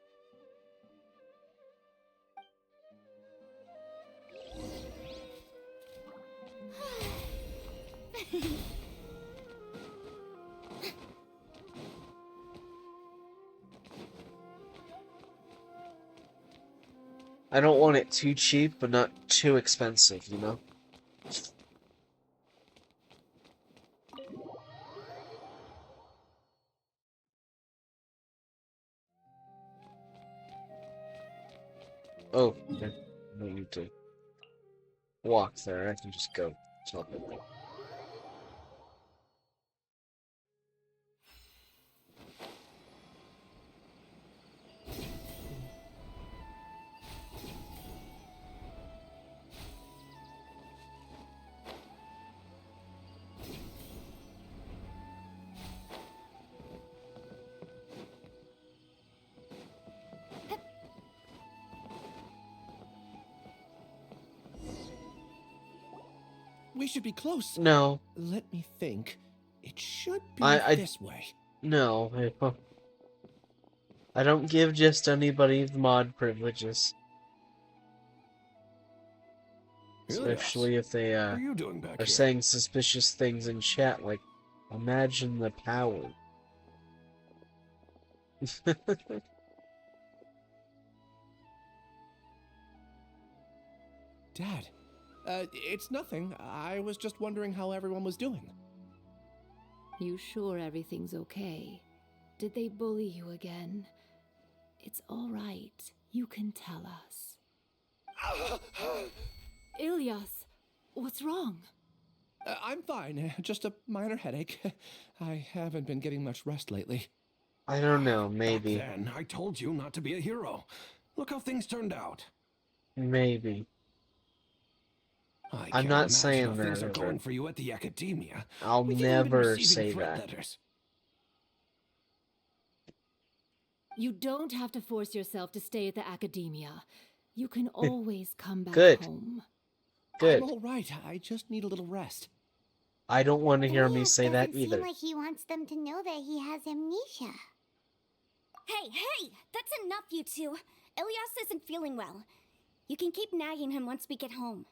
I don't want it too cheap, but not too expensive, you know? Oh, okay. No need to walk there. I can just go. Teleport.
We should be close.
No.
Let me think. It should be this way.
No. I don't give just anybody the mod privileges. Especially if they
What are you doing back
are
here?
saying suspicious things in chat, like, imagine the power.
Dad, it's nothing. I was just wondering how everyone was doing.
You sure everything's okay? Did they bully you again? It's all right. You can tell us. Ilyas, what's wrong?
I'm fine. Just a minor headache. I haven't been getting much rest lately.
I don't know, maybe.
Back then, I told you not to be a hero. Look how things turned out.
Maybe.
I
I'm
can't
not
imagine
saying
how
that
things are
ever.
going for you at the academia.
I'll
We've even been
never
receiving
say
threat
that.
letters.
You don't have to force yourself to stay at the academia. You can always come back
Good.
home.
Good.
I'm all right. I just need a little rest.
I don't want to hear me
Elias
say that
doesn't
either.
seem like he wants them to know that he has amnesia.
Hey, that's enough, you two. Ilyas isn't feeling well. You can keep nagging him once we get home.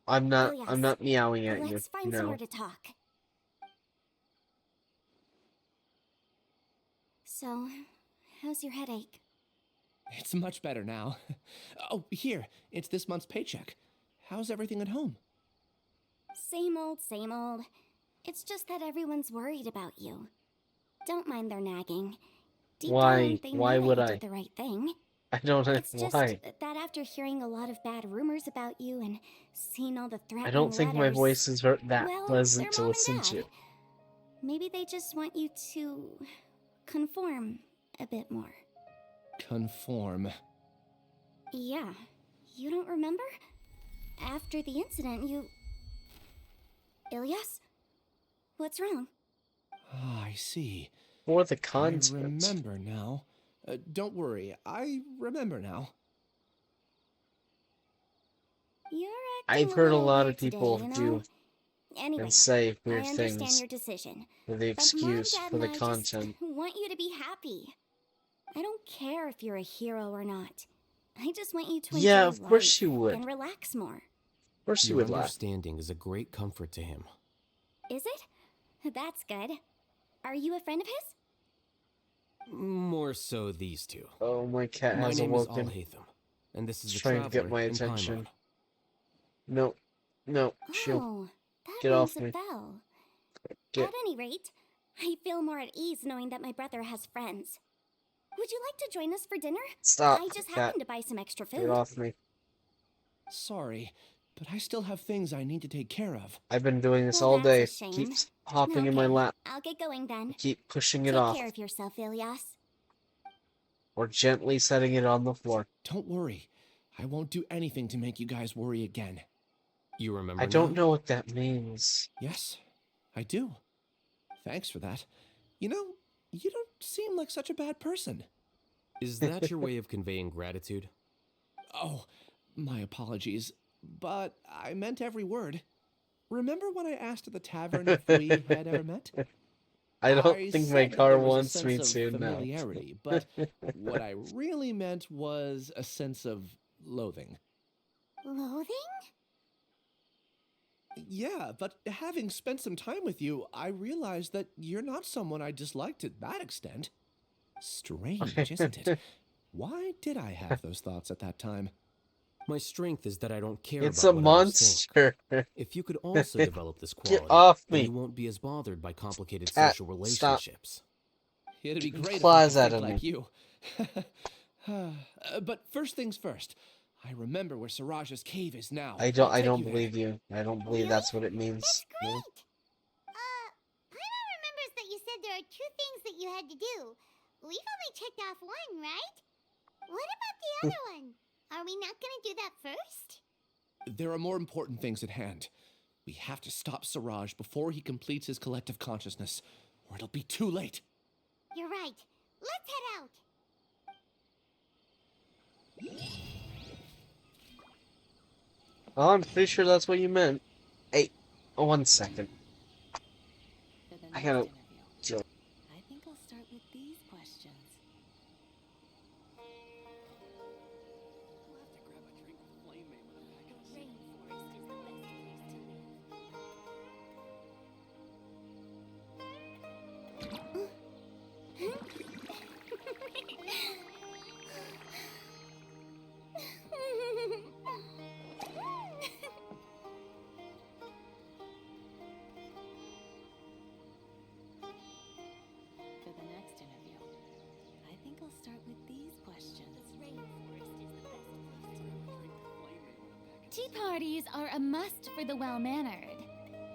I'm not
Ilyas,
meowing at you.
let's find
No.
somewhere to talk. So, how's your headache?
It's much better now. Oh, here. It's this month's paycheck. How's everything at home?
Same old, same old. It's just that everyone's worried about you. Don't mind their nagging. Deep
Why?
down, they
Why
know
would
that
I?
you did the right thing.
I don't know
It's just
why.
that after hearing a lot of bad rumors about you and seeing all the threatening
I don't think my
letters,
voice is that
well,
pleasant to
they're mom
listen
and
to.
dad. Maybe they just want you to conform a bit more.
Conform.
Yeah, you don't remember? After the incident, you... Ilyas? What's wrong?
Ah, I see.
For the
I
content.
remember now. Don't worry, I remember now.
You're
I've
acting
heard a
little
lot
weird
of people
today, you
do
know? Anyway,
and say
I
weird
understand
things
your decision.
for the
But Mom,
excuse
Dad,
for the
and I
content.
just want you to be happy. I don't care if you're a hero or not. I just want you to enjoy
Yeah, of course
life
you would.
and relax more.
Of course you
Your
would laugh.
understanding is a great comfort to him.
Is it? That's good. Are you a friend of his?
More so these two.
Oh, my cat
My
has
name is
awoken.
Alhaitham, and this is
It's
the
trying to get
traveler
my
in
attention.
Paimon.
No. No. She'll
Oh, that
get
rings
off
a
me.
bell.
Get-
At any rate, I feel more at ease knowing that my brother has friends. Would you like to join us for dinner?
Stop,
I just
cat.
happened to buy some extra food.
Get off me.
Sorry, but I still have things I need to take care of.
I've been doing this
Well,
all day.
that's a shame.
Keeps hopping in my lap.
I'll get going then.
Keep pushing it
Take
off.
care of yourself, Ilias.
Or gently setting it on the floor.
Don't worry. I won't do anything to make you guys worry again.
You remember
I don't
now?
know what that means.
Yes, I do. Thanks for that. You know, you don't seem like such a bad person.
Is that your way of conveying gratitude?
Oh, my apologies. But I meant every word. Remember when I asked at the tavern if we had ever met?
I don't think my
said that
car
there was a
wants me
sense
to
of
now.
familiarity, but what I really meant was a sense of loathing.
Loathing?
Yeah, but having spent some time with you, I realized that you're not someone I dislike to that extent. Strange, isn't it? Why did I have those thoughts at that time?
My strength is that I don't care
It's
about
a
what others think.
monster.
If you could also develop this quality,
Get off
then
me.
you won't be as bothered by complicated
Cat,
social
stop.
relationships.
It'd be great if I
Claws
could
out
think
of
like
me.
you. But first things first. I remember where Siraj's cave is now.
I
I'll take
don't
you there.
believe you. I don't believe that's what it means.
That's
No.
great. Paimon remembers that you said there are 2 things that you had to do. We've only checked off 1, right? What about the other one? Are we not gonna do that first?
There are more important things at hand. We have to stop Siraj before he completes his collective consciousness, or it'll be too late.
You're right. Let's head out.
Oh, I'm pretty sure that's what you meant. Hey, 1 second. I gotta...
I think I'll start with these questions. For the next interview, I think I'll start with these questions.
Tea parties are a must for the well-mannered.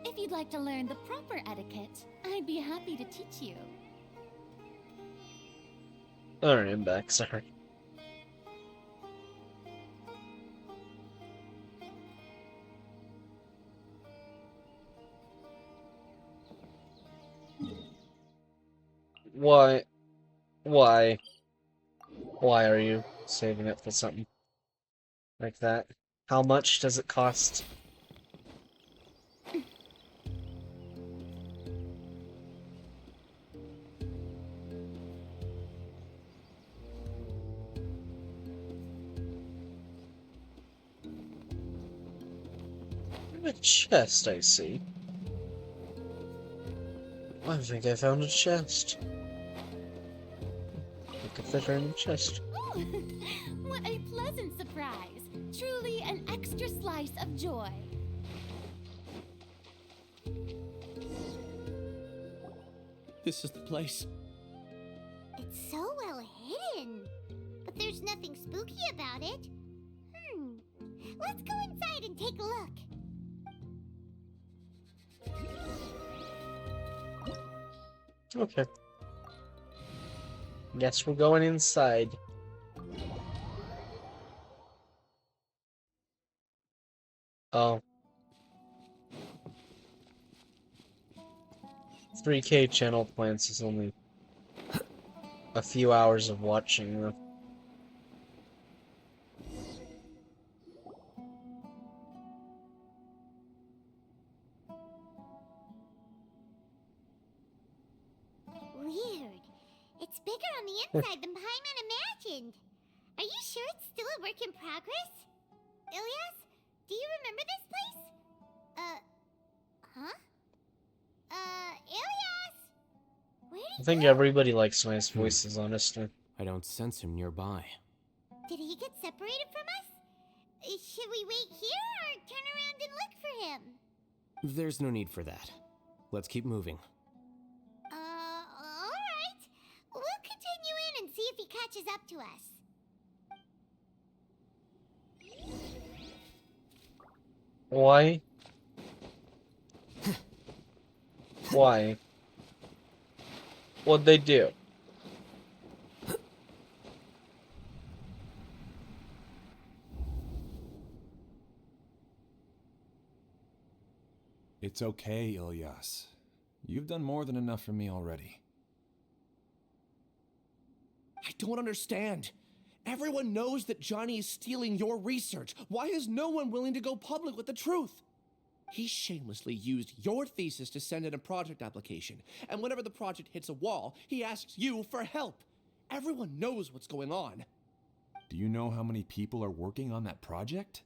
If you'd like to learn the proper etiquette, I'd be happy to teach you.
Alright, I'm back, sorry. Why? Why? Why are you saving it for something like that? How much does it cost? A chest, I see. I think I found a chest. I could fit her in the chest.
Oh, what a pleasant surprise! Truly an extra slice of joy.
This is the place.
It's so well hidden. But there's nothing spooky about it. Let's go inside and take a look.
Okay. Guess we're going inside. Oh. 3K channel plants is only a few hours of watching though.
Weird. It's bigger on the inside than Paimon imagined. Are you sure it's still a work in progress? Ilias, do you remember this place? Huh? Ilias? Where'd
I
he
think
go?
everybody likes nice voices, honestly.
I don't sense him nearby.
Did he get separated from us? Should we wait here or turn around and look for him?
There's no need for that. Let's keep moving.
Alright. We'll continue in and see if he catches up to us.
Why? Why? What'd they do?
It's okay, Ilyas. You've done more than enough for me already.
I don't understand. Everyone knows that Johnny is stealing your research. Why is no one willing to go public with the truth? He shamelessly used your thesis to send in a project application, and whenever the project hits a wall, he asks you for help. Everyone knows what's going on.
Do you know how many people are working on that project?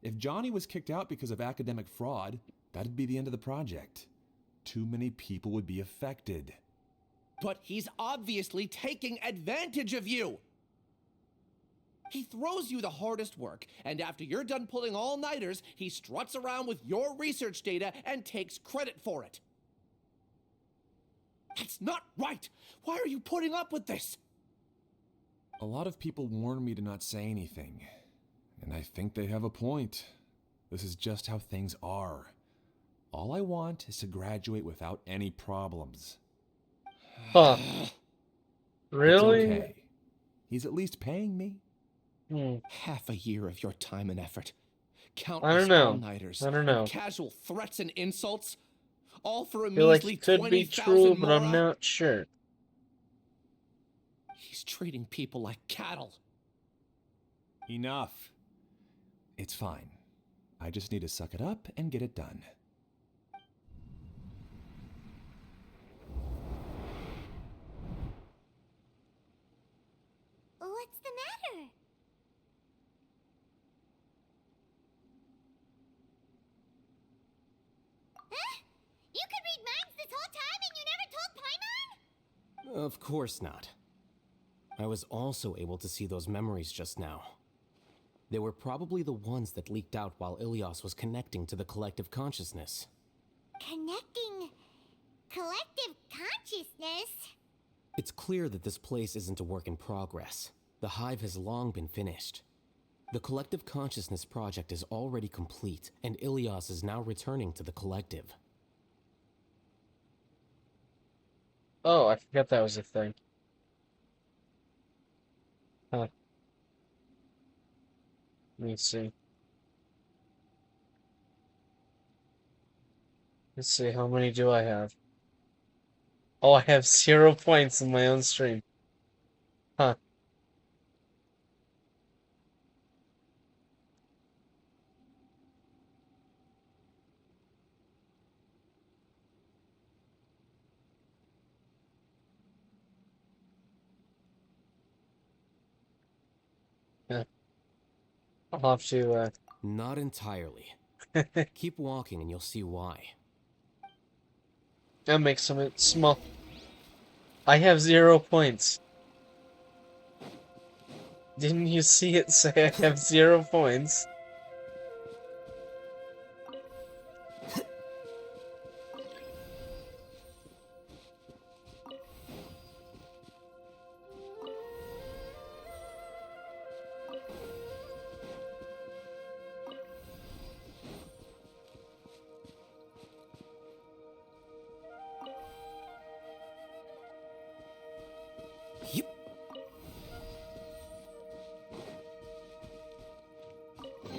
If Johnny was kicked out because of academic fraud, that'd be the end of the project. Too many people would be affected.
But he's obviously taking advantage of you! He throws you the hardest work, and after you're done pulling all-nighters, he struts around with your research data and takes credit for it. That's not right! Why are you putting up with this?
A lot of people warn me to not say anything, and I think they have a point. This is just how things are. All I want is to graduate without any problems.
Huh. Really?
It's okay. He's at least paying me.
Half a year of your time and effort.
I
Countless
don't know.
all-nighters.
I don't know.
Casual threats and insults. All for a
I feel like
measly
it could be
20,000
true, but I'm
mora?
not sure.
He's treating people like cattle.
Enough. It's fine. I just need to suck it up and get it done.
What's the matter? Huh? You could read minds this whole time and you never told Paimon?
Of course not. I was also able to see those memories just now. They were probably the ones that leaked out while Ilyas was connecting to the collective consciousness.
Connecting collective consciousness?
It's clear that this place isn't a work in progress. The hive has long been finished. The collective consciousness project is already complete, and Ilyas is now returning to the collective.
Oh, I forgot that was a thing. Huh. Let me see. Let's see, how many do I have? Oh, I have 0 points in my own stream. Huh. Yeah. I'll have to,
Not entirely. Keep walking and you'll see why.
That makes some small. I have 0 points. Didn't you see it say I have 0 points?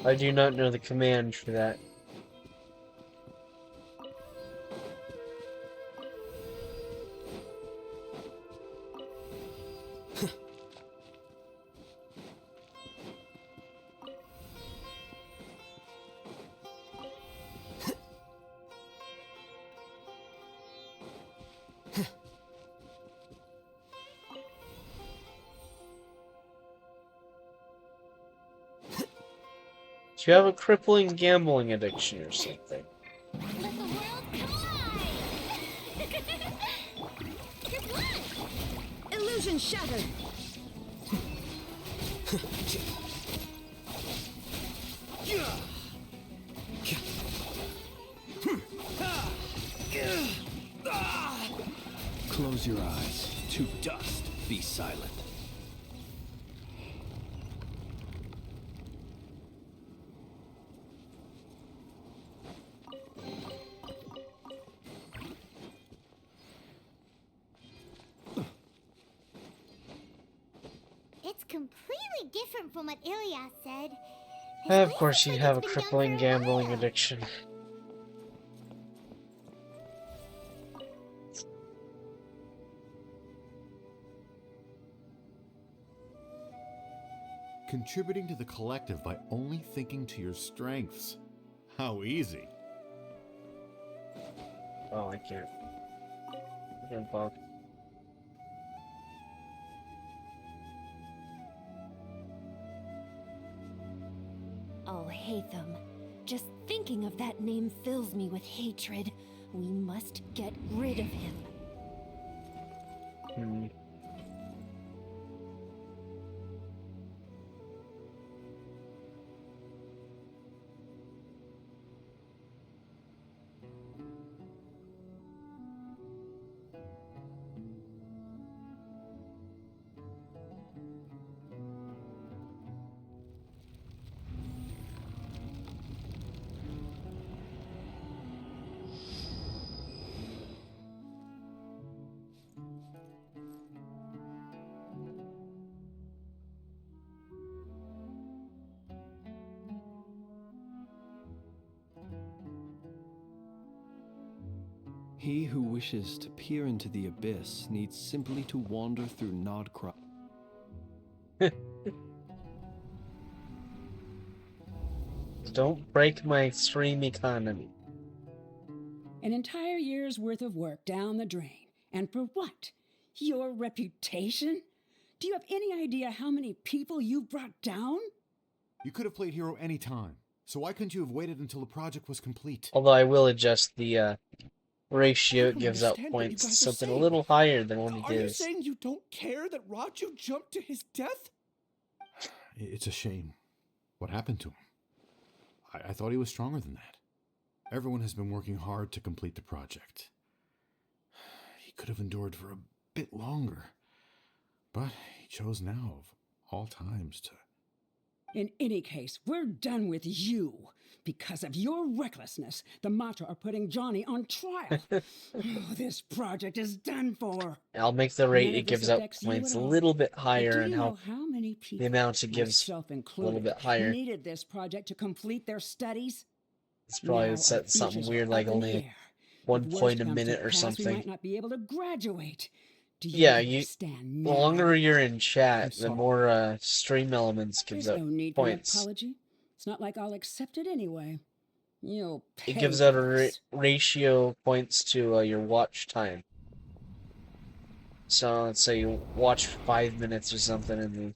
I do not know the command for that. Do you have a crippling gambling addiction or something?
Illusion shattered.
Close your eyes. To dust. Be silent.
It's completely different from what Ilias said.
Of course, you have a crippling gambling addiction.
Contributing to the collective by only thinking to your strengths. How easy.
Oh, I can't. I can't bug.
Alhaitham. Just thinking of that name fills me with hatred. We must get rid of him.
He who wishes to peer into the abyss needs simply to wander through Nodcroft.
Don't break my stream economy.
An entire year's worth of work down the drain. And for what? Your reputation? Do you have any idea how many people you've brought down?
You could have played hero any time, so why couldn't you have waited until the project was complete?
Although I will adjust the ratio it gives out points to something a little higher than what it
Are you
is.
saying you don't care that Raju jumped to his death?
It's a shame. What happened to him? I thought he was stronger than that. Everyone has been working hard to complete the project. He could have endured for a bit longer, but he chose now, of all times, to...
In any case, we're done with you. Because of your recklessness, the Matra are putting Johnny on trial. This project is done for.
I'll make the rate it gives out points a little bit higher, and
how many people,
the amount it gives
myself
a
included,
little bit higher.
needed this project to complete their studies?
It's probably
Now
set
our
something
futures
weird
are
like
up in the
only
air.
1
If worst
point a
comes to
minute or
pass, We
something.
might not be able to graduate. Do you
Yeah, the
understand now?
longer you're in chat, the
sorry.
more stream elements gives
There's
out
no need for an
points.
apology. It's not like I'll accept it anyway. You'll pay
It gives out
for
a
this.
ratio points to your watch time. So let's say you watch 5 minutes or something, and it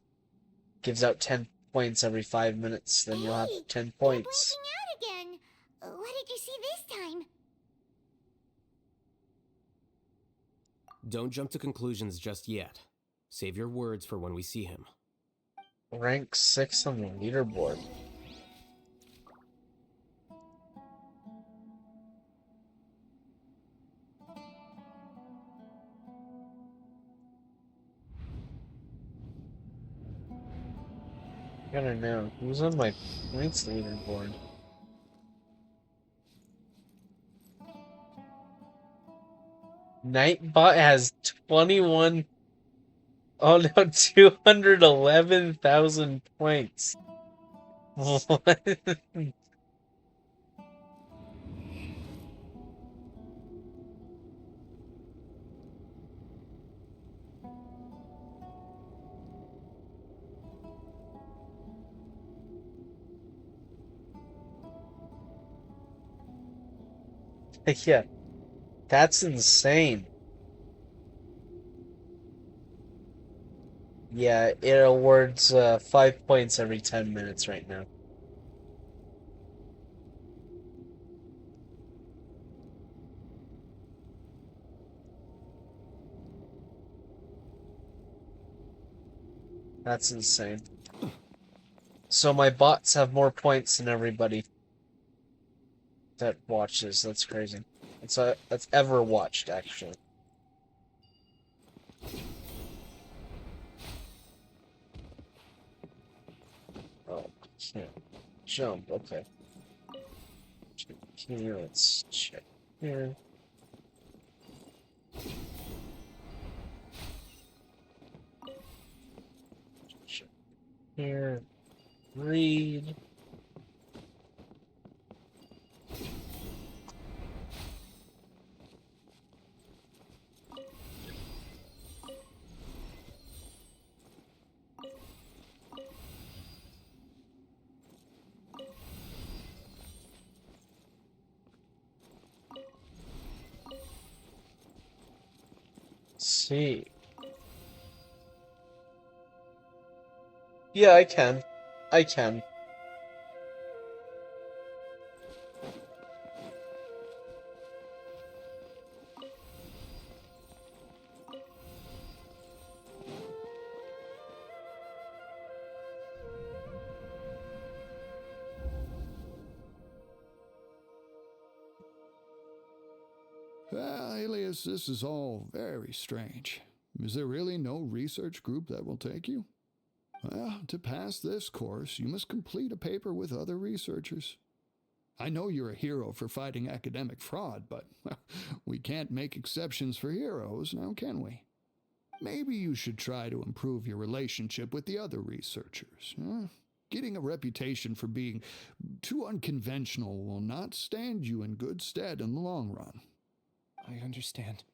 gives out 10 points every 5 minutes. Then you'll have 10 points.
Out again. What did you see this time?
Don't jump to conclusions just yet. Save your words for when we see him.
Rank 6 on the leaderboard. I gotta know, who's on my points leaderboard? Nightbot has 21... Oh no, 211,000 points. What? Yeah, that's insane. Yeah, it awards 5 points every 10 minutes right now. That's insane. So my bots have more points than everybody that watches. That's crazy. That's ever watched, actually. Can't jump, okay. Here, let's check here. Check here. Read. See. Yeah, I can. I can.
Alias, this is all very strange. Is there really no research group that will take you? Well, to pass this course, you must complete a paper with other researchers. I know you're a hero for fighting academic fraud, but we can't make exceptions for heroes, now can we? Maybe you should try to improve your relationship with the other researchers. Getting a reputation for being too unconventional will not stand you in good stead in the long run.
I understand.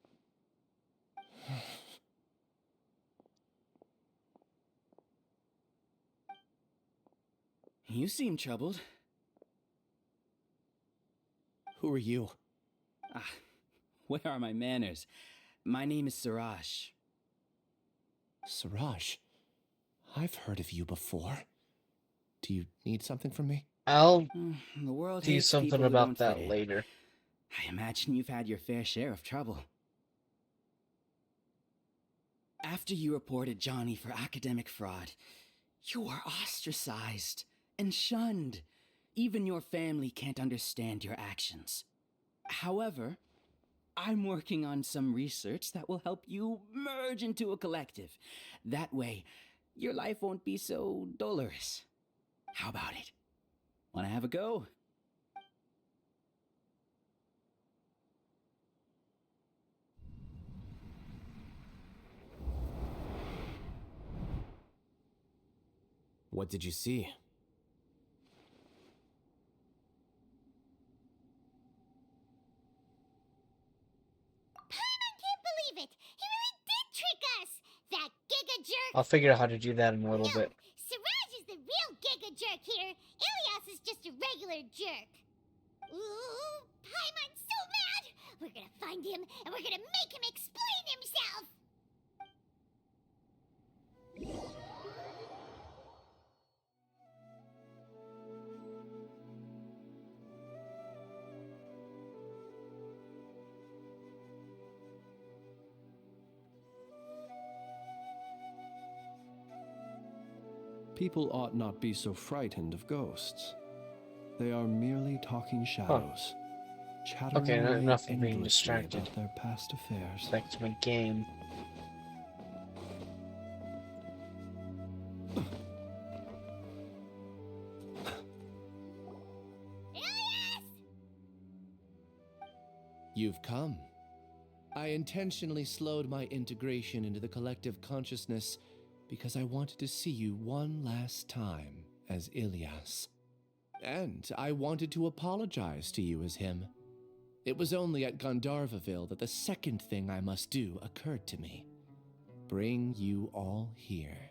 You seem troubled.
Who are you?
Where are my manners? My name is Siraj.
Siraj? I've heard of you before. Do you need something from me?
I'll
The world
do
hates
something
people who
about
don't
that
fit in.
later.
I imagine you've had your fair share of trouble. After you reported Johnny for academic fraud, you were ostracized and shunned. Even your family can't understand your actions. However, I'm working on some research that will help you merge into a collective. That way, your life won't be so dolorous. How about it? Wanna have a go?
What did you see?
Paimon can't believe it! He really did trick us! That giga jerk!
I'll figure out how to do that in a little bit.
Siraj is the real giga jerk here! Ilias is just a regular jerk! Ooh, Paimon's so mad! We're gonna find him, and we're gonna make him explain himself!
People ought not be so frightened of ghosts. They are merely talking shadows, chattering
Okay,
away
enough of being
endlessly
distracted.
about their past affairs.
Back to my game.
You've come. I intentionally slowed my integration into the collective consciousness because I wanted to see you one last time as Ilias. And I wanted to apologize to you as him. It was only at Gandharvaville that the second thing I must do occurred to me. Bring you all here.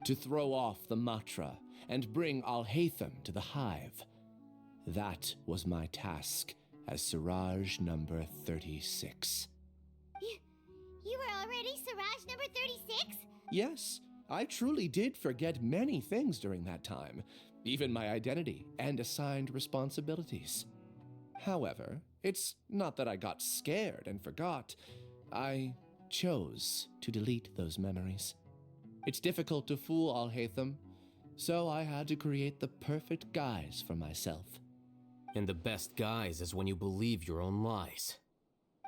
To throw off the Matra and bring alhaitham to the hive. That was my task as Siraj number 36.
You were already Siraj number 36?
Yes, I truly did forget many things during that time, even my identity and assigned responsibilities. However, it's not that I got scared and forgot. I chose to delete those memories. It's difficult to fool alhaitham, so I had to create the perfect guise for myself.
And the best guise is when you believe your own lies.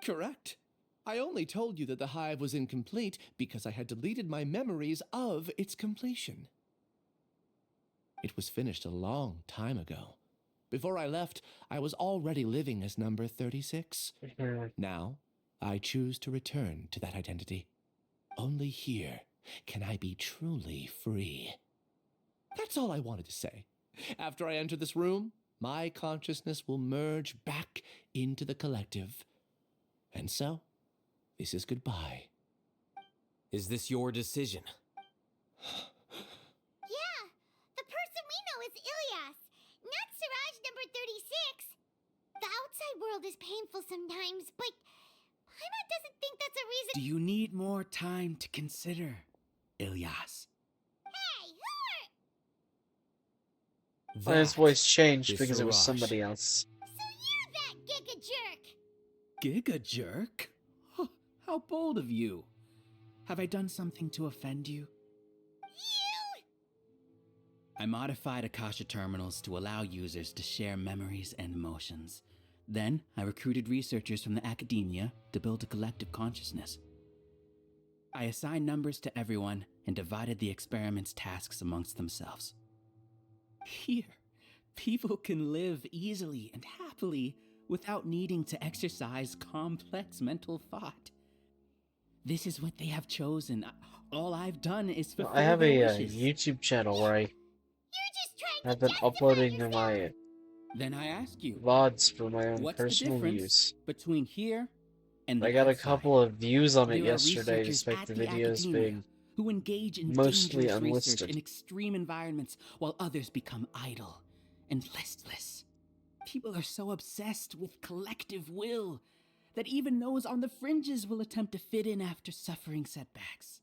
Correct. I only told you that the hive was incomplete because I had deleted my memories of its completion. It was finished a long time ago. Before I left, I was already living as number 36. Now, I choose to return to that identity. Only here can I be truly free. That's all I wanted to say. After I enter this room, my consciousness will merge back into the collective. And so, this is goodbye.
Is this your decision?
Yeah, the person we know is Ilyas, not Siraj number 36. The outside world is painful sometimes, but Paimon doesn't think that's a reason.
Do you need more time to consider, Ilyas?
Hey, who are...
Well, his voice changed
is
because it was
Siraj.
somebody else.
So you're that giga jerk!
Giga jerk? Oh, how bold of you. Have I done something to offend you? I modified Akasha terminals to allow users to share memories and emotions. Then, I recruited researchers from the academia to build a collective consciousness. I assigned numbers to everyone and divided the experiment's tasks amongst themselves. Here, people can live easily and happily without needing to exercise complex mental thought. This is what they have chosen. All I've done is fulfill
I have
their
a
wishes.
YouTube channel where I have been uploading my
Then I ask you,
VODs for my own
what's
personal
the difference
use.
between here and the
I got a
outside?
couple of views on it
There are
yesterday,
researchers
despite
at
the
the
videos
academia
being
who engage in
mostly
dangerous research
unlisted.
in extreme environments while others become idle and listless. People are so obsessed with collective will that even those on the fringes will attempt to fit in after suffering setbacks.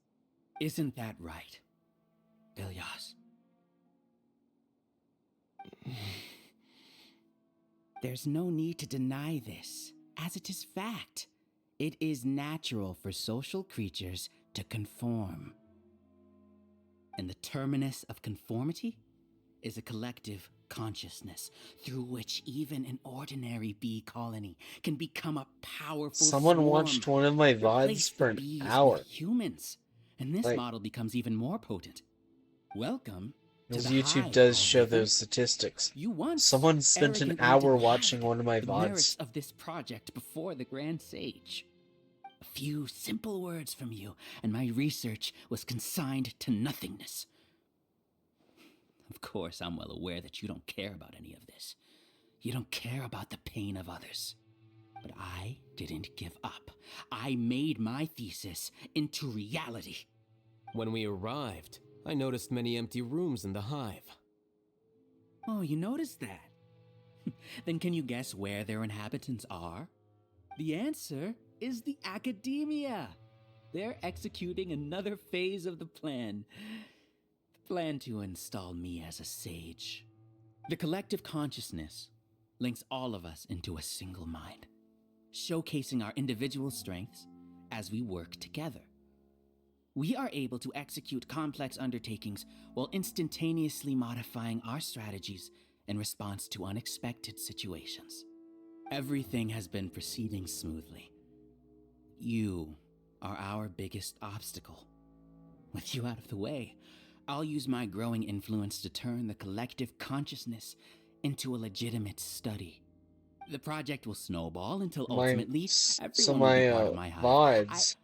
Isn't that right, Ilyas? There's no need to deny this, as it is fact. It is natural for social creatures to conform. And the terminus of conformity is a collective consciousness through which even an ordinary bee colony can become a powerful
Someone
swarm.
watched one of my
Replace
VODs for
the
an
bees
hour.
with humans, and this
Like-
model becomes even more potent. Welcome to
Because
the
YouTube
hive,
does show
alhaitham.
those statistics.
You once
Someone spent an
arrogantly
hour
denied
watching one of my
the merits
VODs.
of this project before the Grand Sage. A few simple words from you, and my research was consigned to nothingness. Of course, I'm well aware that you don't care about any of this. You don't care about the pain of others. But I didn't give up. I made my thesis into reality.
When we arrived, I noticed many empty rooms in the hive.
Oh, you noticed that? Then can you guess where their inhabitants are? The answer is the academia. They're executing another phase of the plan. The plan to install me as a sage. The collective consciousness links all of us into a single mind, showcasing our individual strengths as we work together. We are able to execute complex undertakings while instantaneously modifying our strategies in response to unexpected situations. Everything has been proceeding smoothly. You are our biggest obstacle. With you out of the way, I'll use my growing influence to turn the collective consciousness into a legitimate study. The project will snowball until ultimately everyone will be part of my hive.
VODs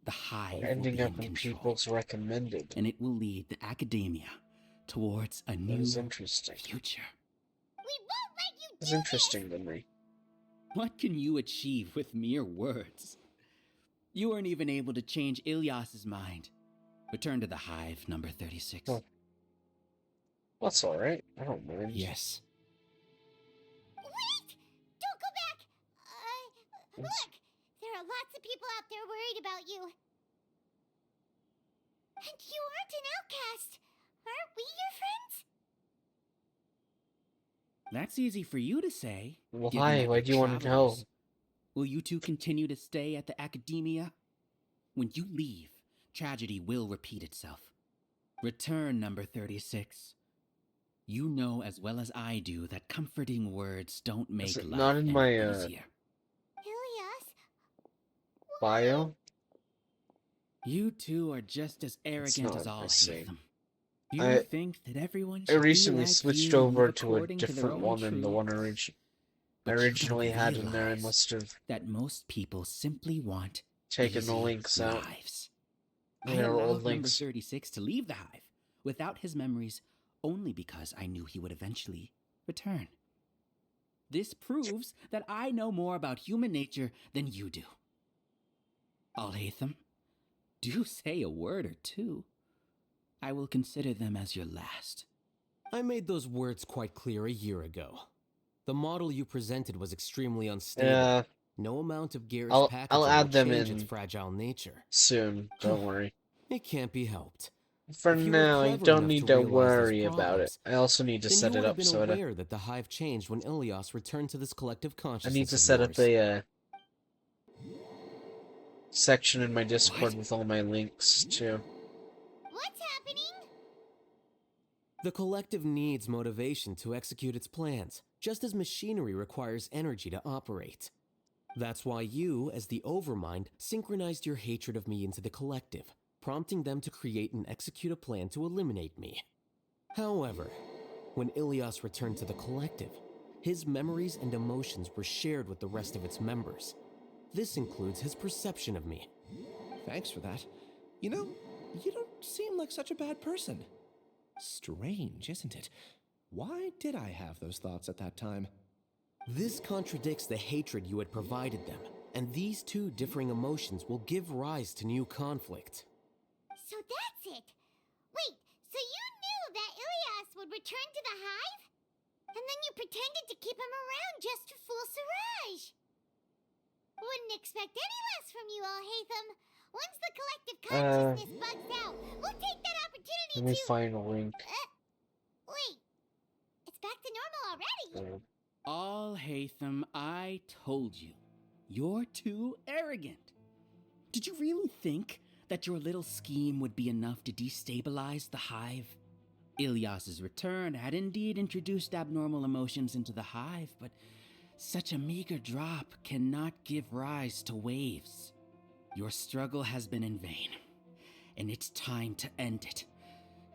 The hive
are
will
ending
be
up
in
in
control,
people's recommended.
and it will lead the academia towards a
That
new
is interesting.
future.
It's interesting to me.
What can you achieve with mere words? You weren't even able to change Ilyas's mind. Return to the hive, number 36.
Well, that's alright. I don't mind.
Yes.
Wait! Don't go back! Look! There are lots of people out there worried about you. And you aren't an outcast. Aren't we your friends?
That's easy for you to say.
Why?
given that
Why
you're
do you want to know?
travelers. Will you two continue to stay at the academia? When you leave, tragedy will repeat itself. Return, number 36. You know as well as I do that comforting words don't make
Is it
life
not in
any
my
easier.
Ilyas?
bio?
You two are just as arrogant
not
as all
the same.
alhaitham. You
I
think that everyone
I
should be
recently
like
switched
you and
over
live
to a
according to their
different
own
one than the
truth?
one I
But you
originally
don't
had in there. I
realize
must have
that most people simply want
taken the
easy
links out.
lives.
They
I
are old
allowed number
links.
36 to leave the hive without his memories only because I knew he would eventually return. This proves that I know more about human nature than you do. Alhaitham, do say a word or two. I will consider them as your last.
I made those words quite clear a year ago. The model you presented was extremely unstable.
Yeah.
No amount of garish
I'll
packaging
add
will
them
change its
in
fragile nature.
soon. Don't worry.
It can't be helped.
For
If you were
now, you
clever
don't
enough
need
to
to
realize those
worry about it.
problems,
I also need to
then
set
you
it
would have
up
been
so that
aware that the hive changed when Ilias returned to this collective
I
consciousness
need to
of
set up
yours.
a section in my Discord with all my links too.
What's happening?
The collective needs motivation to execute its plans, just as machinery requires energy to operate. That's why you, as the Overmind, synchronized your hatred of me into the collective, prompting them to create and execute a plan to eliminate me. However, when Ilias returned to the collective, his memories and emotions were shared with the rest of its members. This includes his perception of me.
Thanks for that. You know, you don't seem like such a bad person. Strange, isn't it? Why did I have those thoughts at that time?
This contradicts the hatred you had provided them, and these two differing emotions will give rise to new conflict.
So that's it. Wait, so you knew that Ilias would return to the hive? And then you pretended to keep him around just to fool Siraj. Wouldn't expect any less from you, Alhaitham. Once the collective consciousness bugs out, we'll take that opportunity
Let me
to...
find a link.
Wait, it's back to normal already?
Alhaitham, I told you. You're too arrogant. Did you really think that your little scheme would be enough to destabilize the hive? Ilias's return had indeed introduced abnormal emotions into the hive, but such a meager drop cannot give rise to waves. Your struggle has been in vain, and it's time to end it.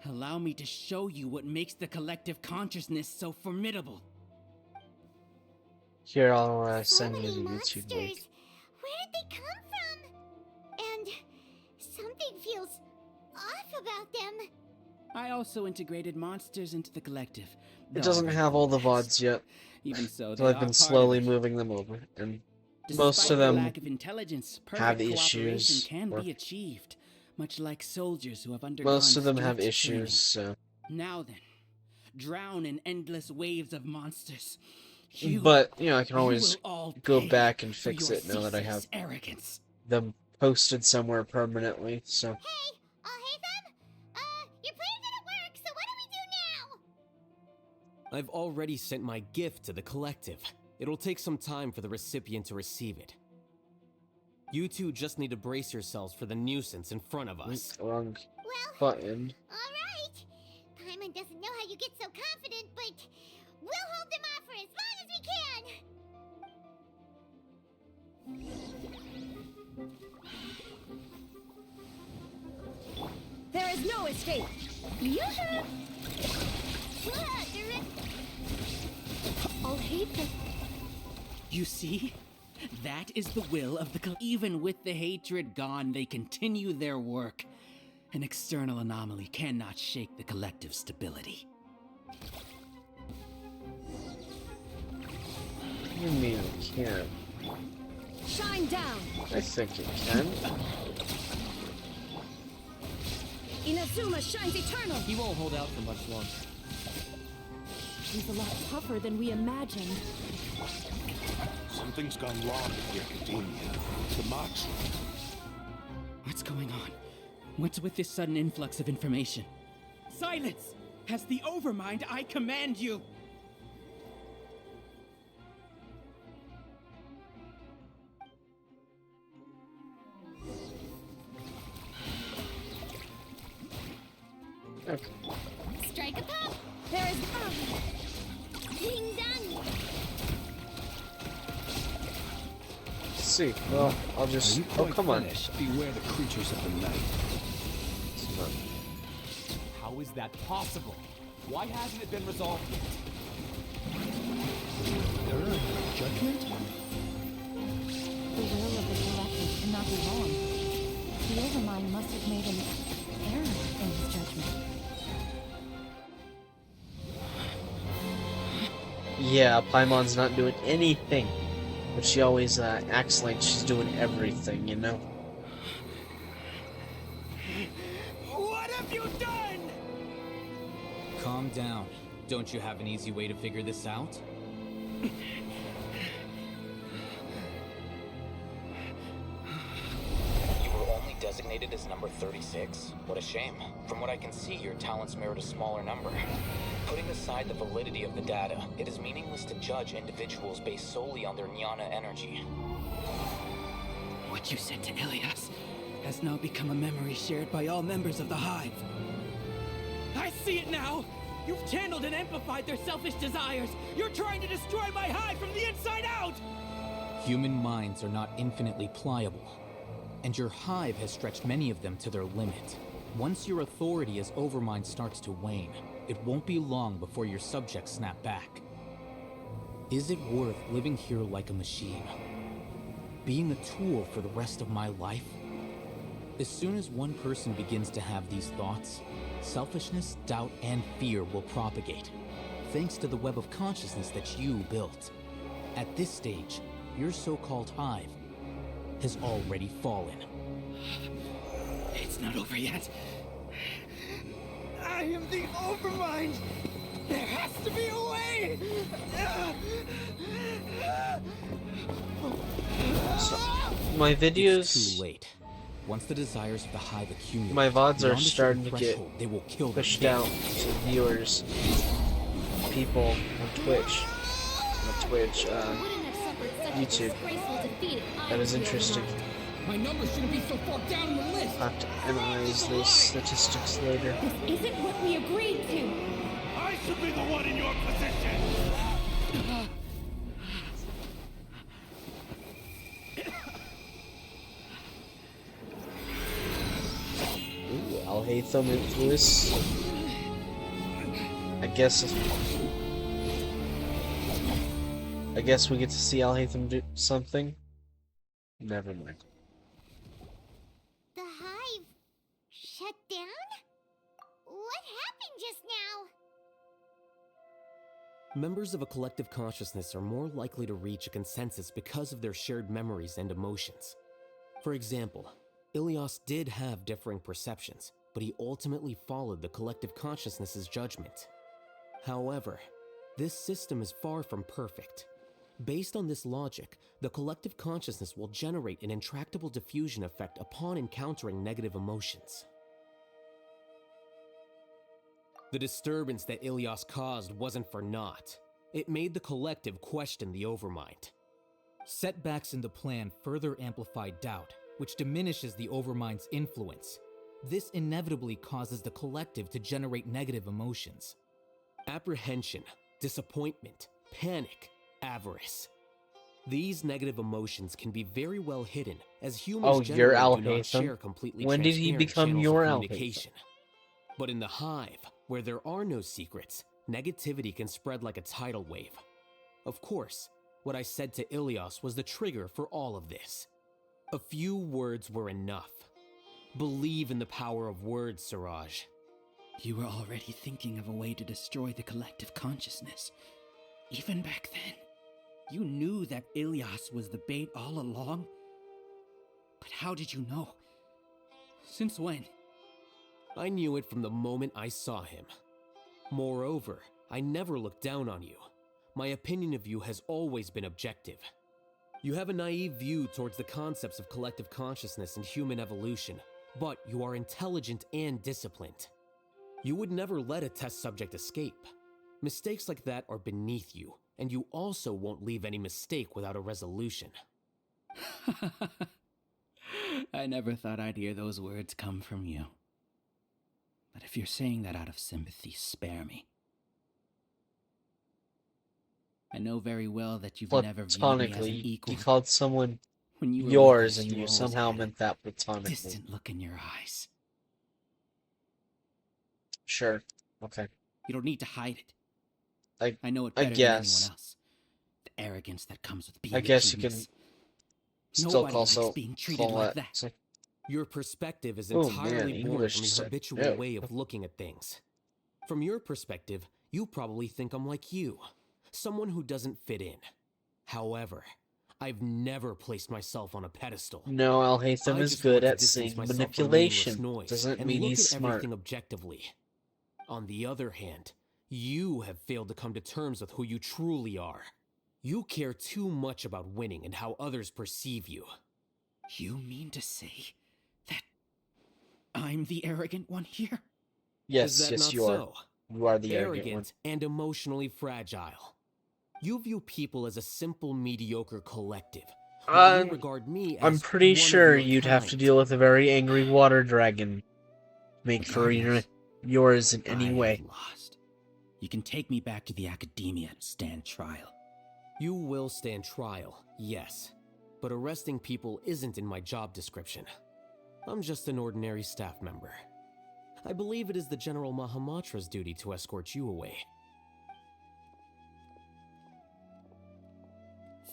Allow me to show you what makes the collective consciousness so formidable.
Here, I'll
So
send you
many
the YouTube
monsters.
link.
Where did they come from? And something feels off about them.
I also integrated monsters into the collective.
It doesn't have all the VODs yet,
Even so,
so
they
I've
are
been
part
slowly
of it.
moving them over, and
Despite
most of
their
them
lack of intelligence, perfect
have
cooperation
issues.
can
Or
be achieved, much like soldiers who have undergone
most of them have
strict
issues,
training.
so.
Now then, drown in endless waves of monsters. You,
But, you know, I can
you
always
will all
go
pay
back and
for
fix
your
it now that I have
ceaseless arrogance.
them posted somewhere permanently, so.
Hey, Alhaitham? Your plan didn't work, so what do we do now?
I've already sent my gift to the collective. It'll take some time for the recipient to receive it. You two just need to brace yourselves for the nuisance in front of us.
Wrong
Well,
button.
alright. Paimon doesn't know how you get so confident, but we'll hold them off for as long as we can.
There is no escape.
Yoo-hoo! Alhaitham.
You see? That is the will of the Even with the hatred gone, they continue their work. An external anomaly cannot shake the collective stability.
What do you mean it can't?
Shine down.
I think it can.
Inazuma shines eternal.
He won't hold out for much longer.
He's a lot tougher than we imagined.
Something's gone wrong with the academia. The Matra.
What's going on? What's with this sudden influx of information? Silence! As the Overmind, I command you!
Okay.
Strike a pop.
There is...
Ding dong.
Let's see. Well, I'll just. Oh, come on.
Beware the creatures of the night.
It's not-
How
How is that possible? Why hasn't it been resolved yet?
Judgment?
The will of the collective cannot be wrong. The Overmind must have made an error in his judgment.
Yeah, Paimon's not doing anything, but she always acts like she's doing everything, you know?
What have you done?
Calm down. Don't you have an easy way to figure this out? You were only designated as number 36? What a shame. From what I can see, your talents merit a smaller number. Putting aside the validity of the data, it is meaningless to judge individuals based solely on their jnana energy.
What you said to Ilias has now become a memory shared by all members of the Hive. I see it now! You've channeled and amplified their selfish desires! You're trying to destroy my Hive from the inside out!
Human minds are not infinitely pliable, and your Hive has stretched many of them to their limit. Once your authority as Overmind starts to wane, it won't be long before your subjects snap back. Is it worth living here like a machine? Being a tool for the rest of my life? As soon as one person begins to have these thoughts, selfishness, doubt, and fear will propagate, thanks to the web of consciousness that you built. At this stage, your so-called Hive has already fallen.
It's not over yet. I am the Overmind! There has to be a way!
So, my videos...
It's too late. Once the desires of the Hive accumulate,
my VODs are
beyond a
starting to
certain
get
threshold, they will kill
pushed
them
out
dead.
to viewers, people on Twitch, YouTube. That is interesting.
My number shouldn't be so far down the list!
I'll have to analyze those statistics later.
This isn't what we agreed to!
I should be the one in your position!
Ooh, alhaitham influence. I guess we get to see alhaitham do something. Never mind.
The Hive shut down? What happened just now?
Members of a collective consciousness are more likely to reach a consensus because of their shared memories and emotions. For example, Ilias did have differing perceptions, but he ultimately followed the collective consciousness's judgment. However, this system is far from perfect. Based on this logic, the collective consciousness will generate an intractable diffusion effect upon encountering negative emotions. The disturbance that Ilias caused wasn't for naught. It made the collective question the Overmind. Setbacks in the plan further amplified doubt, which diminishes the Overmind's influence. This inevitably causes the collective to generate negative emotions. Apprehension, disappointment, panic, avarice. These negative emotions can be very well hidden, as humans
you're
generally do not
alhaitham.
share completely
When did he
transparent
become
channels
your
of
alhaitham?
communication. But in the Hive, where there are no secrets, negativity can spread like a tidal wave. Of course, what I said to Ilias was the trigger for all of this. A few words were enough. Believe in the power of words, Siraj.
You were already thinking of a way to destroy the collective consciousness. Even back then, you knew that Ilias was the bait all along? But how did you know? Since when?
I knew it from the moment I saw him. Moreover, I never looked down on you. My opinion of you has always been objective. You have a naive view towards the concepts of collective consciousness and human evolution, but you are intelligent and disciplined. You would never let a test subject escape. Mistakes like that are beneath you, and you also won't leave any mistake without a resolution.
I never thought I'd hear those words come from you. But if you're saying that out of sympathy, spare me. I know very well that you've never viewed me as an
Platonically,
equal.
you called someone
When you were
yours
with us,
and you
always
somehow
had
meant that platonically.
distant look in your eyes.
Sure. Okay.
You don't need to hide it.
I
know it
I
better than anyone
guess.
else. The arrogance that comes with being
I
a
guess you can
genius.
still
Nobody likes
also
being treated
call
like
that.
that.
Your perspective is
Oh, man,
entirely born
English
from your
said
habitual
no.
way of looking at things. From your perspective, you probably think I'm like you, someone who doesn't fit in. However, I've never placed myself on a pedestal.
No, Alhaitham
I
is
just
good
want to
at
distance
seeing
myself from meaningless
manipulation.
noise
Doesn't
and
mean
look
he's
at
smart.
everything objectively. On the other hand, you have failed to come to terms with who you truly are. You care too much about winning and how others perceive you.
You mean to say that I'm the arrogant one here?
Yes,
Is that
yes,
not
you are.
so?
You are the arrogant one.
Arrogant and emotionally fragile. You view people as a simple, mediocre collective, while you regard me as
I'm pretty
one
sure
of your
you'd have to
kind.
deal with a very angry water dragon. Make for yours in any way.
Lost. You can take me back to the academia and stand trial.
You will stand trial, yes. But arresting people isn't in my job description. I'm just an ordinary staff member. I believe it is the General Mahamatra's duty to escort you away.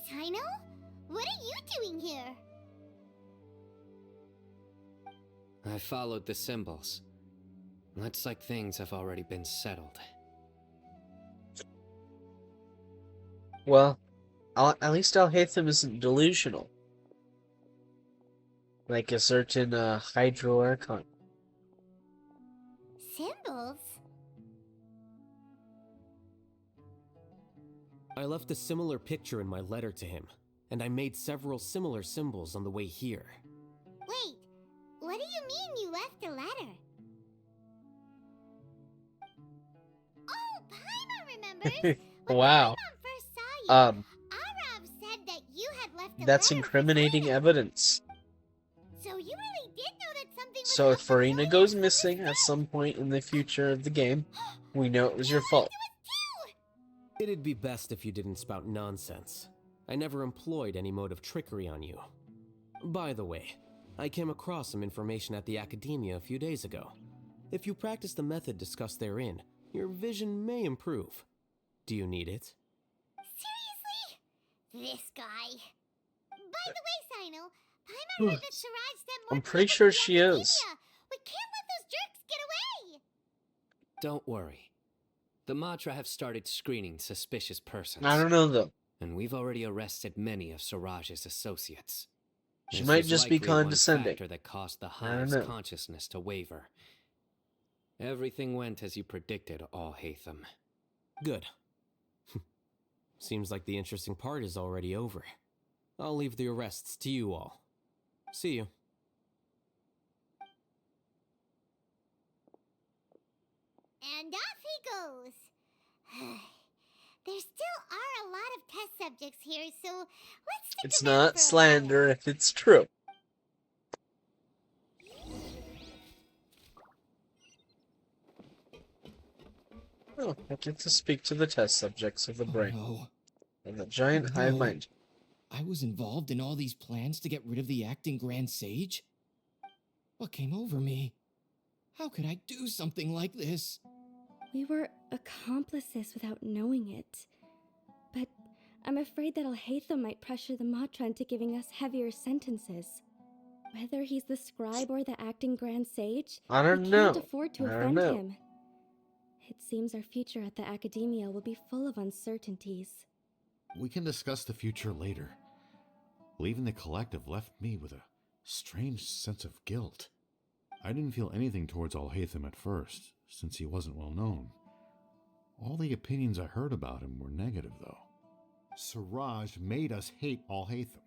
Sino? What are you doing here?
I followed the symbols. Looks like things have already been settled.
Well, at least Alhaitham isn't delusional. Like a certain Hydro Archon.
Symbols?
I left a similar picture in my letter to him, and I made several similar symbols on the way here.
Wait, what do you mean you left a letter? Oh, Paimon remembers!
Wow.
First saw you,
Um,
Arav said that you had left a
that's
letter.
incriminating evidence.
So you really did know that something was
So if Farina goes missing at some point in the future of the game, we know it was your fault.
It'd be best if you didn't spout nonsense. I never employed any mode of trickery on you. By the way, I came across some information at the Academia a few days ago. If you practice the method discussed therein, your vision may improve. Do you need it?
Seriously? This guy. By the way, Sino, Paimon heard that Siraj sent more
I'm pretty sure she is.
We can't let those jerks get away!
Don't worry. The Matra have started screening suspicious persons.
I don't know, though.
And we've already arrested many of Siraj's associates.
She
This
might
was
just be
likely one
condescending.
factor that caused the
I don't
hive's
know.
consciousness to waver. Everything went as you predicted, alhaitham.
Good. Seems like the interesting part is already over. I'll leave the arrests to you all. See you.
And off he goes. There still are a lot of test subjects here, so let's stick
It's
to them
not
for a
slander if it's true. Oh, I get to speak to the test subjects of the brain.
No.
And the giant hive
No.
mind.
I was involved in all these plans to get rid of the acting Grand Sage? What came over me? How could I do something like this?
We were accomplices without knowing it. But I'm afraid that alhaitham might pressure the Matra into giving us heavier sentences. Whether he's the scribe or the acting Grand Sage,
I don't
we
know.
can't afford to
I don't
offend
know.
him. It seems our future at the Academia will be full of uncertainties.
We can discuss the future later. Leaving the collective left me with a strange sense of guilt. I didn't feel anything towards alhaitham at first, since he wasn't well known. All the opinions I heard about him were negative, though. Siraj made us hate alhaitham,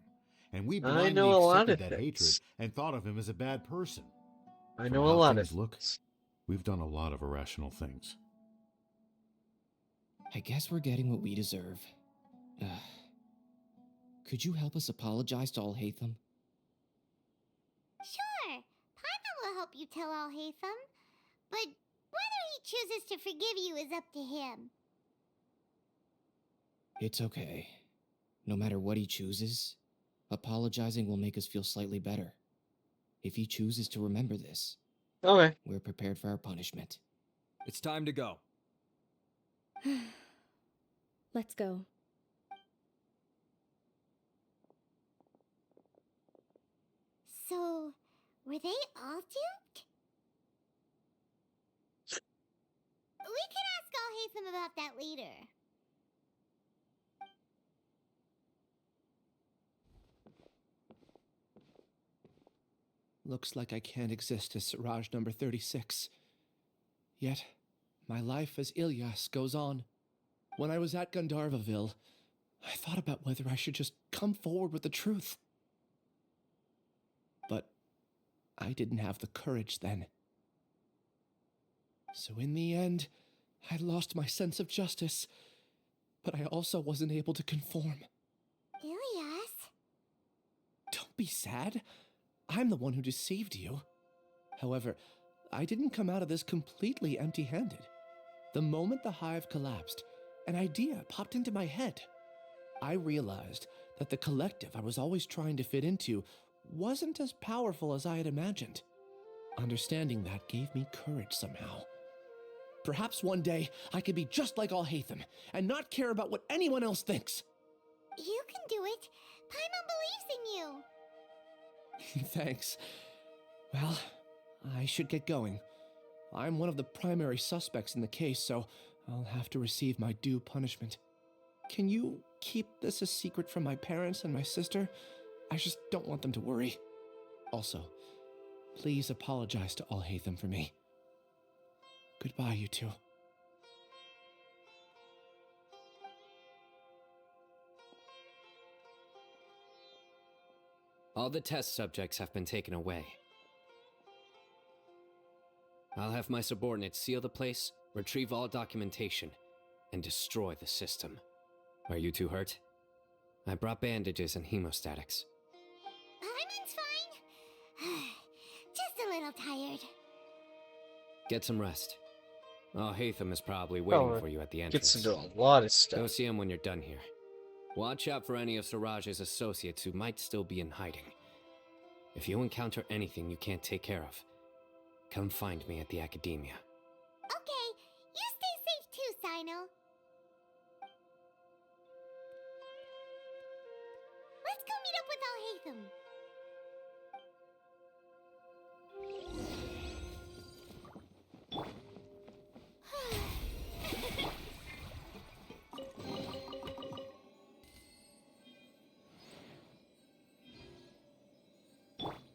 and we
I
blindly
know a lot
accepted
of
that hatred
things.
and thought of him as a bad person.
I
From
know
how
a lot
things
of
look, we've done a lot of irrational things.
I guess we're getting what we deserve. Could you help us apologize to alhaitham?
Sure, Paimon will help you tell alhaitham. But whether he chooses to forgive you is up to him.
It's okay. No matter what he chooses, apologizing will make us feel slightly better. If he chooses to remember this,
Okay.
we're prepared for our punishment.
It's time to go.
Let's go.
So, were they all duped? We can ask Alhaitham about that later.
Looks like I can't exist as Siraj number 36. Yet, my life as Ilyas goes on. When I was at Gandharvaville, I thought about whether I should just come forward with the truth. But I didn't have the courage then. So in the end, I lost my sense of justice, but I also wasn't able to conform.
Ilyas?
Don't be sad. I'm the one who deceived you. However, I didn't come out of this completely empty-handed. The moment the hive collapsed, an idea popped into my head. I realized that the collective I was always trying to fit into wasn't as powerful as I had imagined. Understanding that gave me courage somehow. Perhaps one day I could be just like Alhaitham and not care about what anyone else thinks.
You can do it. Paimon believes in you.
Thanks. Well, I should get going. I'm one of the primary suspects in the case, so I'll have to receive my due punishment. Can you keep this a secret from my parents and my sister? I just don't want them to worry. Also, please apologize to Alhaitham for me. Goodbye, you two.
All the test subjects have been taken away. I'll have my subordinates seal the place, retrieve all documentation, and destroy the system. Are you two hurt? I brought bandages and hemostatics.
Paimon's fine. Just a little tired.
Get some rest. Alhaitham is probably waiting for you at the entrance.
Gets to do a lot of stuff.
Go see him when you're done here. Watch out for any of Siraj's associates who might still be in hiding. If you encounter anything you can't take care of, come find me at the academia.
Okay, you stay safe too, Sino. Let's go meet up with Alhaitham.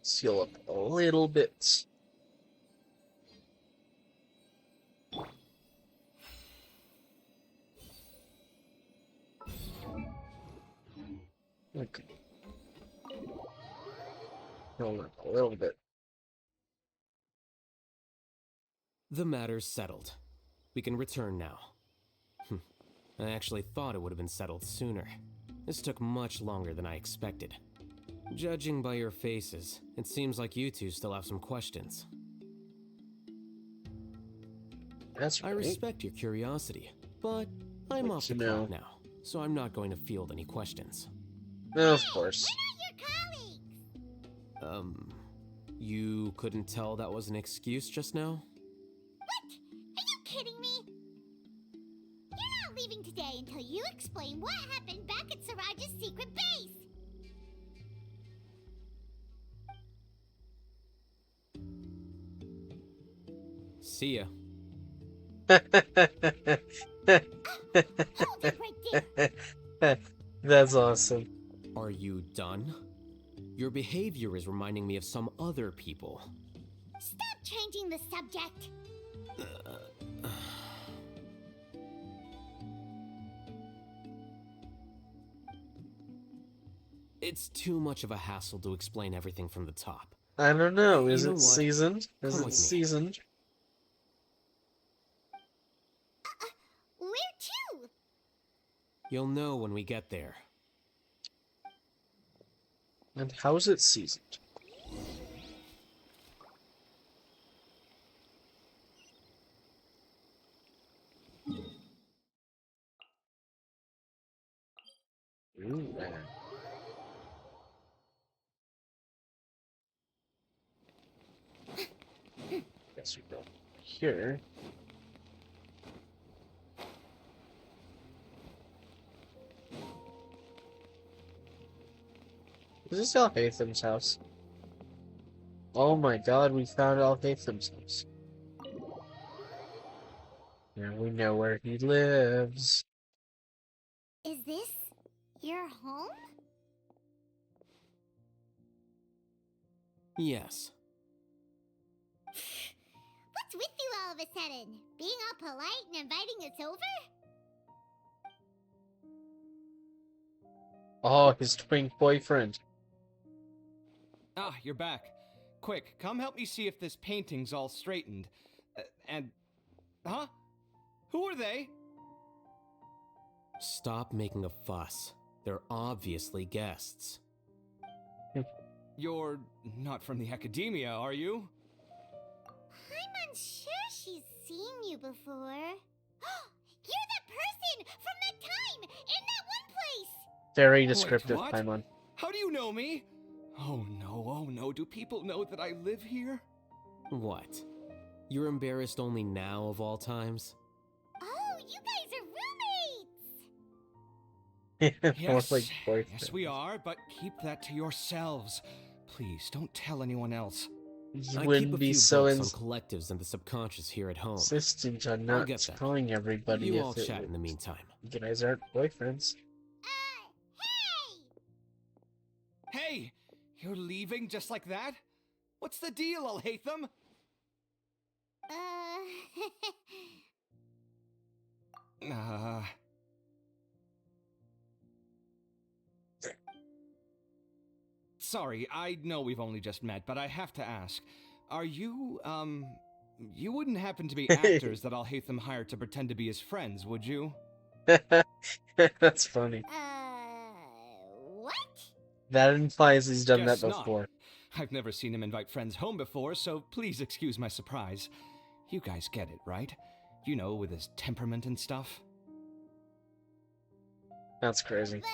Seal up a little bit. Okay. Hold on a little bit.
The matter's settled. We can return now. I actually thought it would have been settled sooner. This took much longer than I expected. Judging by your faces, it seems like you two still have some questions.
That's right.
I respect your curiosity, but I'm off the clock now, so I'm not going to field any questions.
Of course.
You couldn't tell that was an excuse just now?
What? Are you kidding me? You're not leaving today until you explain what happened back at Siraj's secret base.
See ya.
That's awesome.
Are you done? Your behavior is reminding me of some other people.
Stop changing the subject.
It's too much of a hassle to explain everything from the top.
I don't know. Is
You know
it
what?
seasoned? Is
Come
it
with me.
seasoned?
Where to?
You'll know when we get there.
And how is it seasoned? Ooh, man. Guess we go here. Is this Alhaitham's house? Oh my god, we found Alhaitham's house. Now we know where he lives.
Is this your home?
Yes.
What's with you all of a sudden? Being all polite and inviting us over?
Oh, his twink boyfriend.
Ah, you're back. Quick, come help me see if this painting's all straightened. Huh? Who are they?
Stop making a fuss. They're obviously guests.
You're not from the academia, are you?
I'm unsure she's seen you before. You're the person from that time in that one place!
Very descriptive,
Wait, what?
Paimon.
How do you know me? Oh no, do people know that I live here?
What? You're embarrassed only now of all times?
Oh, you guys are roommates!
Yes,
Like boyfriend.
yes we are, but keep that to yourselves. Please, don't tell anyone else.
You
I
wouldn't
keep a
be
few
so
books on collectives and the subconscious here at home.
insistent on
I'll
not
get that.
telling everybody
You
if
all
it
chat in the meantime.
You guys aren't boyfriends.
Hey! You're leaving just like that? What's the deal, alhaitham? Sorry, I know we've only just met, but I have to ask. Are you, you wouldn't happen to be actors that alhaitham hired to pretend to be his friends, would you?
That's funny.
What?
That implies he's done
Guess
that
not.
before.
I've never seen him invite friends home before, so please excuse my surprise. You guys get it, right? You know, with his temperament and stuff.
That's crazy.
But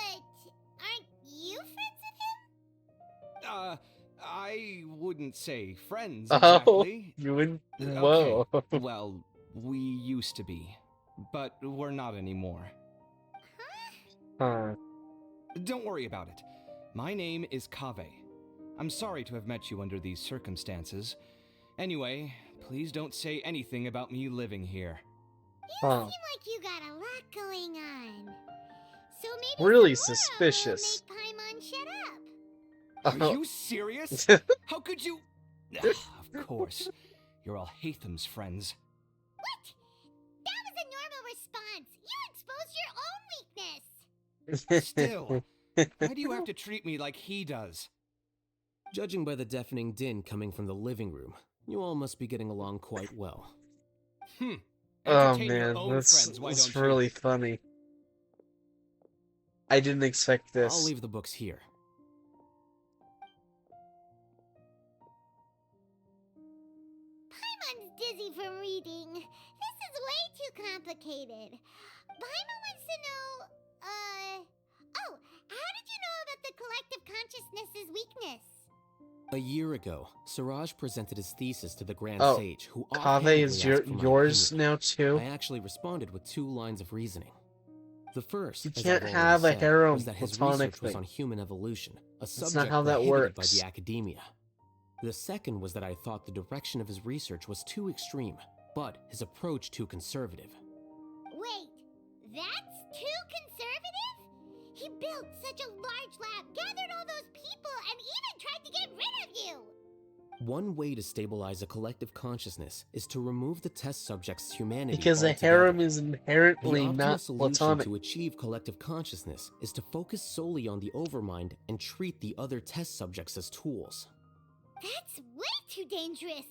aren't you friends with him?
I wouldn't say friends
Oh,
exactly.
you wouldn't? Whoa.
Okay. Well, we used to be, but we're not anymore.
Huh.
Don't worry about it. My name is Kaveh. I'm sorry to have met you under these circumstances. Anyway, please don't say anything about me living here.
You seem like you got a lot going on. So maybe
Really
tomorrow
suspicious.
we'll make Paimon shut up.
Are you serious? How could you? Of course. You're alhaitham's friends.
What? That was a normal response. You exposed your own weakness.
Still, why do you have to treat me like he does?
Judging by the deafening din coming from the living room, you all must be getting along quite well.
Oh
Entertain your
man,
own
that's
friends, why don't
really
you?
funny. I didn't expect this.
I'll leave the books here.
Paimon's dizzy from reading. This is way too complicated. Paimon wants to know, oh, how did you know about the collective consciousness's weakness?
A year ago, Siraj presented his thesis to the Grand
Oh,
Sage, who
Kaveh
offhandedly
is
asked for my
yours
opinion.
now too?
I actually responded with 2 lines of reasoning. The first,
You
as
can't
I've
have
already
a
said,
harem
was that his
platonic
research was
thing.
on human evolution, a
That's
subject
not how that
prohibited
works.
by the academia. The second was that I thought the direction of his research was too extreme, but his approach too conservative.
Wait, that's too conservative? He built such a large lab, gathered all those people, and even tried to get rid of you!
One way to stabilize a collective consciousness is to remove the test subject's humanity
Because a
altogether.
harem is inherently
The optimal
not
solution
platonic.
to achieve collective consciousness is to focus solely on the overmind and treat the other test subjects as tools.
That's way too dangerous.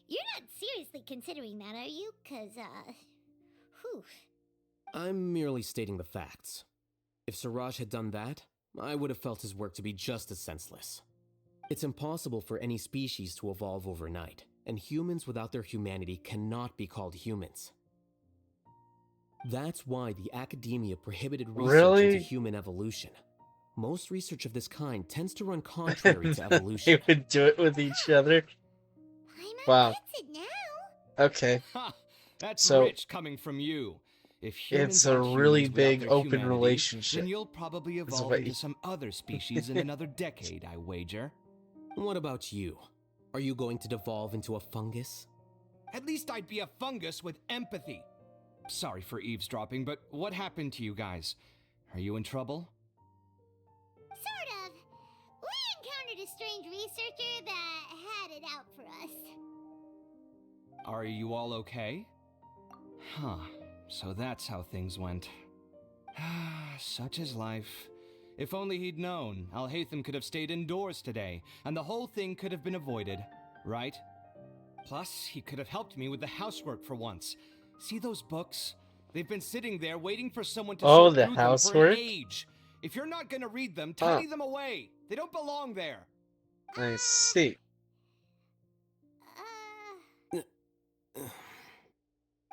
You're not seriously considering that, are you? 'Cause, whew.
I'm merely stating the facts. If Siraj had done that, I would have felt his work to be just as senseless. It's impossible for any species to evolve overnight, and humans without their humanity cannot be called humans. That's why the academia prohibited research
Really?
into human evolution. Most research of this kind tends to run contrary to
They
evolution.
would do it with each other. Wow.
Gets it now.
Okay.
Ha! That's
So-
rich coming from you.
If humans
It's a
aren't
really
humans without
big
their
open
humanity,
relationship.
then you'll probably
It's
evolve
what
into
you-
some other species in another decade, I wager.
What about you? Are you going to devolve into a fungus?
At least I'd be a fungus with empathy. Sorry for eavesdropping, but what happened to you guys? Are you in trouble?
Sort of. We encountered a strange researcher that had it out for us.
Are you all okay? Huh. So that's how things went. Such is life. If only he'd known, Alhaitham could have stayed indoors today, and the whole thing could have been avoided, right? Plus, he could have helped me with the housework for once. See those books? They've been sitting there waiting for someone to
Oh,
sort
the
through them for an
housework?
age. If you're not gonna read them, tidy them away. They don't belong there.
I see.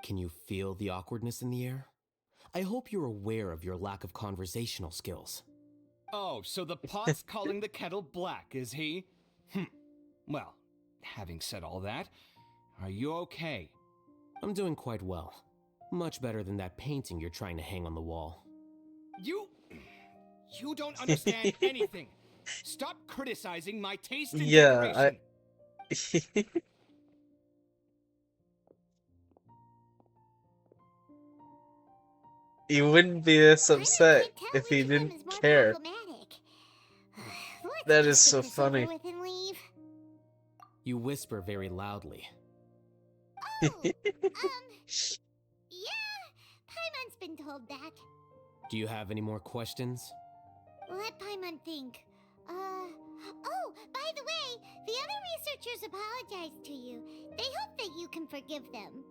Can you feel the awkwardness in the air? I hope you're aware of your lack of conversational skills.
Oh, so the pot's calling the kettle black, is he? Well, having said all that, are you okay?
I'm doing quite well. Much better than that painting you're trying to hang on the wall.
You don't understand anything. Stop criticizing my taste in
Yeah,
decoration.
He wouldn't be this upset if he didn't care. That is so funny.
With and leave.
You whisper very loudly.
Yeah, Paimon's been told that.
Do you have any more questions?
Let Paimon think. Oh, by the way, the other researchers apologized to you. They hope that you can forgive them.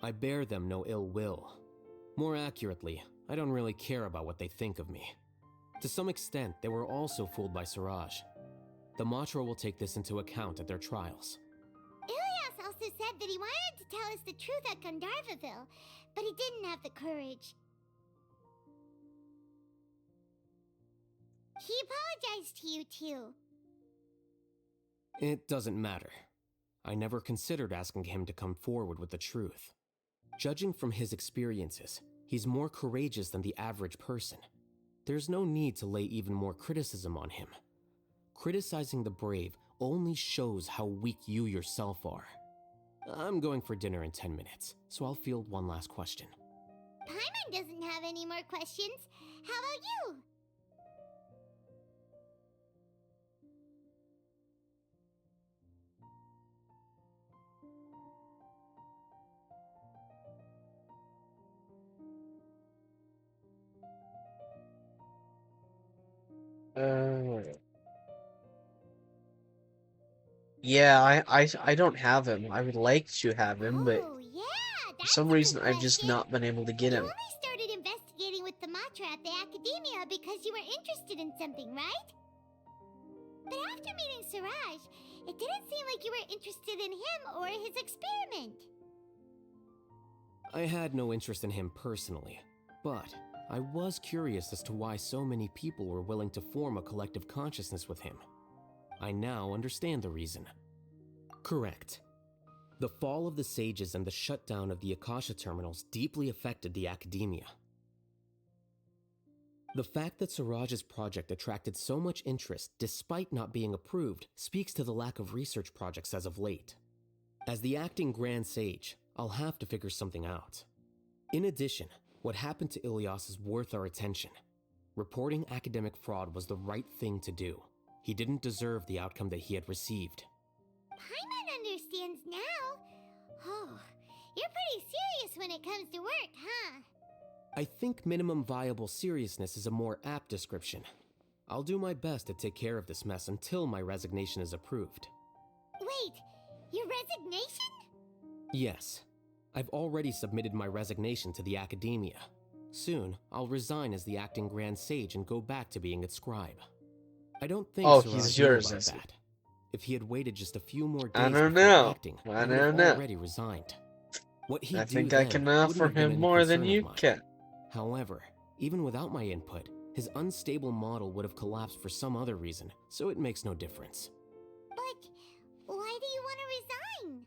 I bear them no ill will. More accurately, I don't really care about what they think of me. To some extent, they were also fooled by Siraj. The Matra will take this into account at their trials.
Ilias also said that he wanted to tell us the truth at Gandharvaville, but he didn't have the courage. He apologized to you too.
It doesn't matter. I never considered asking him to come forward with the truth. Judging from his experiences, he's more courageous than the average person. There's no need to lay even more criticism on him. Criticizing the brave only shows how weak you yourself are. I'm going for dinner in 10 minutes, so I'll field one last question.
Paimon doesn't have any more questions. How about you?
Yeah, I don't have him. I would like to have him, but for some reason I've just not been able to get him.
You only started investigating with the Matra at the Academia because you were interested in something, right? But after meeting Siraj, it didn't seem like you were interested in him or his experiment.
I had no interest in him personally, but I was curious as to why so many people were willing to form a collective consciousness with him. I now understand the reason. Correct. The fall of the sages and the shutdown of the Akasha terminals deeply affected the Academia. The fact that Siraj's project attracted so much interest despite not being approved speaks to the lack of research projects as of late. As the acting Grand Sage, I'll have to figure something out. In addition, what happened to Ilias is worth our attention. Reporting academic fraud was the right thing to do. He didn't deserve the outcome that he had received.
Paimon understands now. Oh, you're pretty serious when it comes to work, huh?
I think minimum viable seriousness is a more apt description. I'll do my best to take care of this mess until my resignation is approved.
Wait, your resignation?
Yes. I've already submitted my resignation to the Academia. Soon, I'll resign as the acting Grand Sage and go back to being its scribe. I don't think
he's
Siraj knew
yours,
about
is he?
that. If he had waited just a few more days
I don't
before
know.
acting,
I
I would
don't
have
know.
already resigned. What he'd
I
do
think I
then
can
wouldn't
offer
have been
him
any
more than
concern of
you
mine.
can.
However, even without my input, his unstable model would have collapsed for some other reason, so it makes no difference.
But why do you want to resign?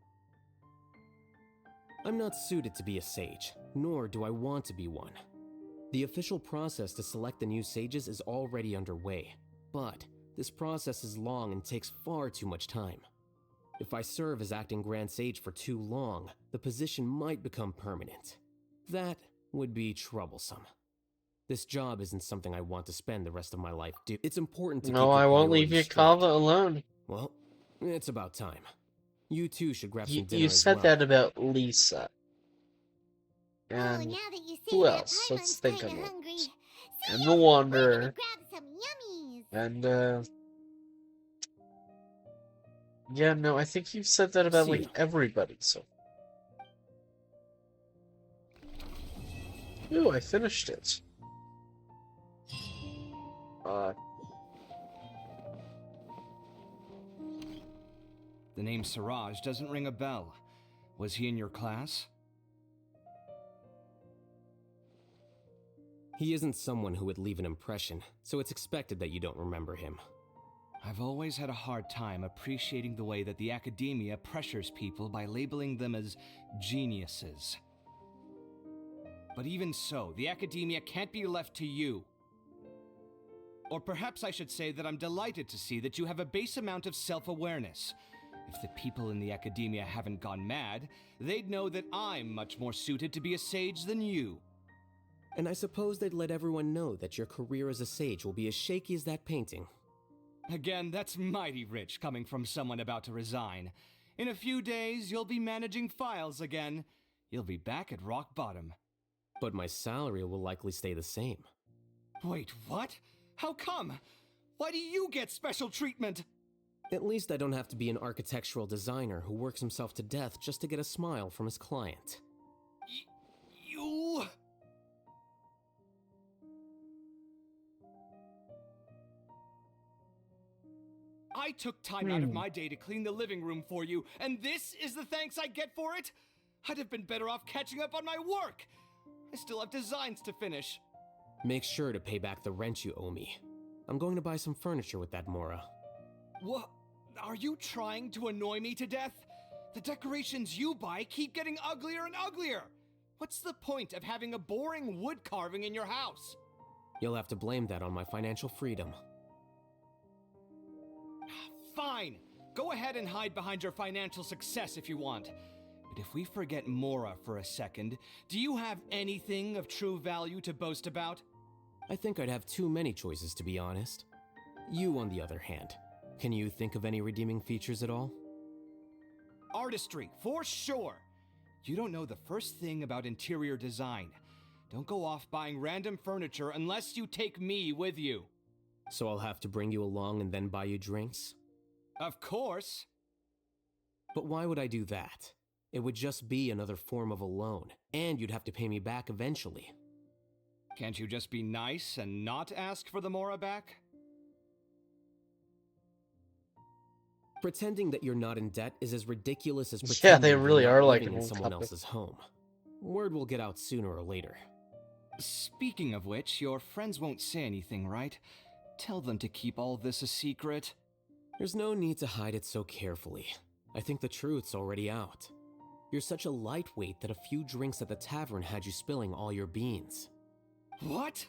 I'm not suited to be a sage, nor do I want to be one. The official process to select the new sages is already underway, but this process is long and takes far too much time. If I serve as acting Grand Sage for too long, the position might become permanent. That would be troublesome. This job isn't something I want to spend the rest of my life doing. It's important to keep
No,
your
I won't leave
priorities
your
straight.
Kava alone.
Well, it's about time. You two should grab some
You
dinner as
said
well.
that about Lisa.
Oh,
And
now that you say
who
that,
else? Let's
Paimon's
think of
kinda
it.
hungry.
And the Wanderer.
Grab some yummies.
And yeah, no, I think you've said that about
See
like
ya.
everybody. So, ooh, I finished it.
The name Siraj doesn't ring a bell. Was he in your class?
He isn't someone who would leave an impression, so it's expected that you don't remember him.
I've always had a hard time appreciating the way that the academia pressures people by labeling them as geniuses. But even so, the academia can't be left to you. Or perhaps I should say that I'm delighted to see that you have a base amount of self-awareness. If the people in the academia haven't gone mad, they'd know that I'm much more suited to be a sage than you.
And I suppose they'd let everyone know that your career as a sage will be as shaky as that painting.
Again, that's mighty rich coming from someone about to resign. In a few days, you'll be managing files again. You'll be back at rock bottom.
But my salary will likely stay the same.
Wait, what? How come? Why do you get special treatment?
At least I don't have to be an architectural designer who works himself to death just to get a smile from his client.
You... I took time out of my day to clean the living room for you, and this is the thanks I get for it? I'd have been better off catching up on my work. I still have designs to finish.
Make sure to pay back the rent you owe me. I'm going to buy some furniture with that Mora.
What? Are you trying to annoy me to death? The decorations you buy keep getting uglier and uglier. What's the point of having a boring wood carving in your house?
You'll have to blame that on my financial freedom.
Fine. Go ahead and hide behind your financial success if you want. But if we forget Mora for a second, do you have anything of true value to boast about?
I think I'd have too many choices, to be honest. You, on the other hand, can you think of any redeeming features at all?
Artistry, for sure. You don't know the first thing about interior design. Don't go off buying random furniture unless you take me with you.
So I'll have to bring you along and then buy you drinks?
Of course.
But why would I do that? It would just be another form of a loan, and you'd have to pay me back eventually.
Can't you just be nice and not ask for the Mora back?
Pretending that you're not in debt is as ridiculous as pretending
Yeah, they really
you're
are
not
like
living
an
in
old
someone
couple.
else's home. Word will get out sooner or later.
Speaking of which, your friends won't say anything, right? Tell them to keep all this a secret.
There's no need to hide it so carefully. I think the truth's already out. You're such a lightweight that a few drinks at the tavern had you spilling all your beans.
What?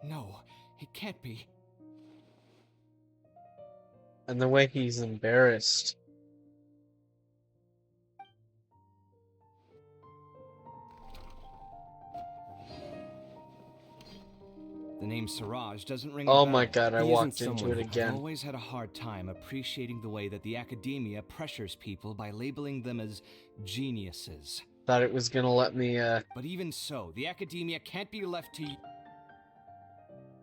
No, it can't be.
And the way he's embarrassed.
The name Siraj doesn't ring a
Oh
bell.
my god, I
He
walked
isn't
into
someone
it
who-
again.
I've always had a hard time appreciating the way that the academia pressures people by labeling them as geniuses.
Thought it was gonna let me,
But even so, the academia can't be left to...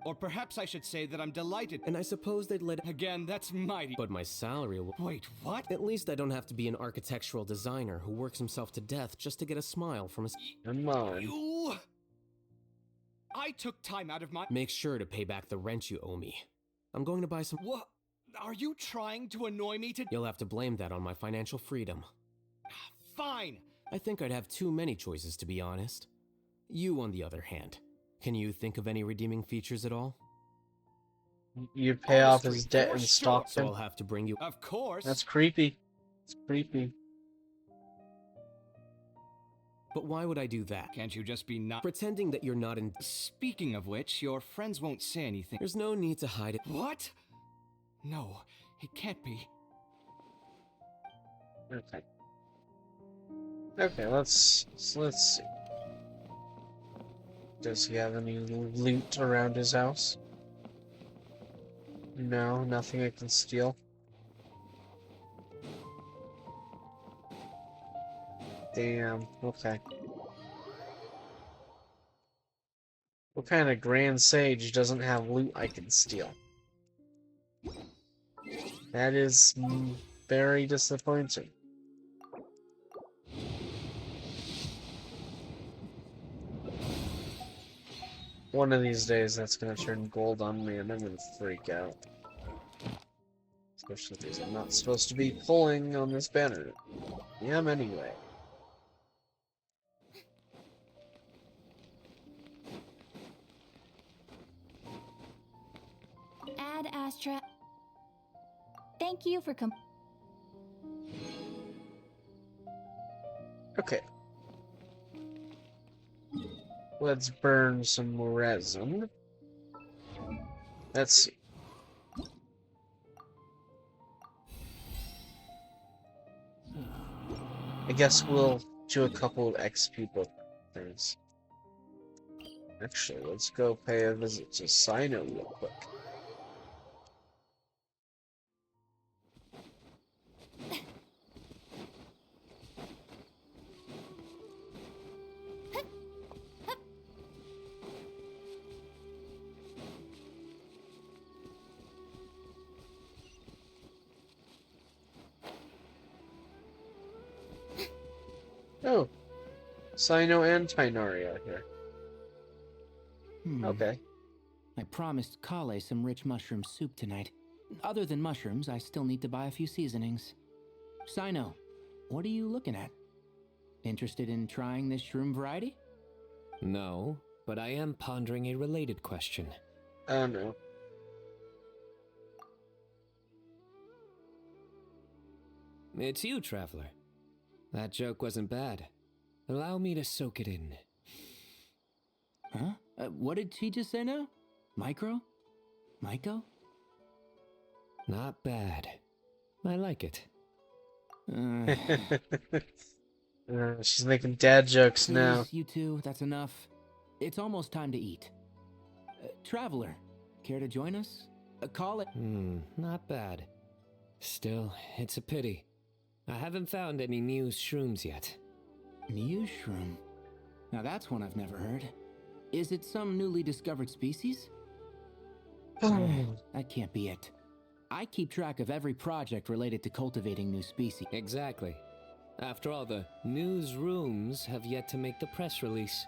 Or perhaps I should say that I'm delighted.
And I suppose they'd let...
Again, that's mighty.
But my salary will...
Wait, what?
At least I don't have to be an architectural designer who works himself to death just to get a smile from his...
Come on.
You... I took time out of my...
Make sure to pay back the rent you owe me. I'm going to buy some...
What? Are you trying to annoy me to...
You'll have to blame that on my financial freedom.
Fine.
I think I'd have too many choices, to be honest. You, on the other hand, can you think of any redeeming features at all?
You'd pay off
Artistry,
his debt
for
in
sure.
Stockton.
So I'll have to bring you...
Of course.
That's creepy. It's creepy.
But why would I do that?
Can't you just be not
Pretending that you're not in.
Speaking of which, your friends won't say anything.
There's no need to hide it.
What? No, it can't be.
Okay. Okay, let's see. Does he have any loot around his house? No, nothing I can steal. Damn, okay. What kind of grand sage doesn't have loot I can steal? That is very disappointing. One of these days that's gonna turn gold on me and I'm gonna freak out. Especially because I'm not supposed to be pulling on this banner. I am anyway.
Ad Astra. Thank you for
Okay. Let's burn some resin. Let's see. I guess we'll do a couple of XP book things. Actually, let's go pay a visit to Sino real quick. Oh, Sino and Tinari are here. Okay.
I promised Kale some rich mushroom soup tonight. Other than mushrooms, I still need to buy a few seasonings. Sino, what are you looking at? Interested in trying this shroom variety?
No, but I am pondering a related question.
Oh no.
It's you, Traveler. That joke wasn't bad. Allow me to soak it in.
Huh? What did she just say now? Micro? Myco?
Not bad. I like it.
She's making dad jokes now.
Please, you two, that's enough. It's almost time to eat. Traveler, care to join us? Call it.
Not bad. Still, it's a pity. I haven't found any Muse shrooms yet.
Muse shroom? Now that's one I've never heard. Is it some newly discovered species? That can't be it. I keep track of every project related to cultivating new species.
Exactly. After all, the newsrooms have yet to make the press release.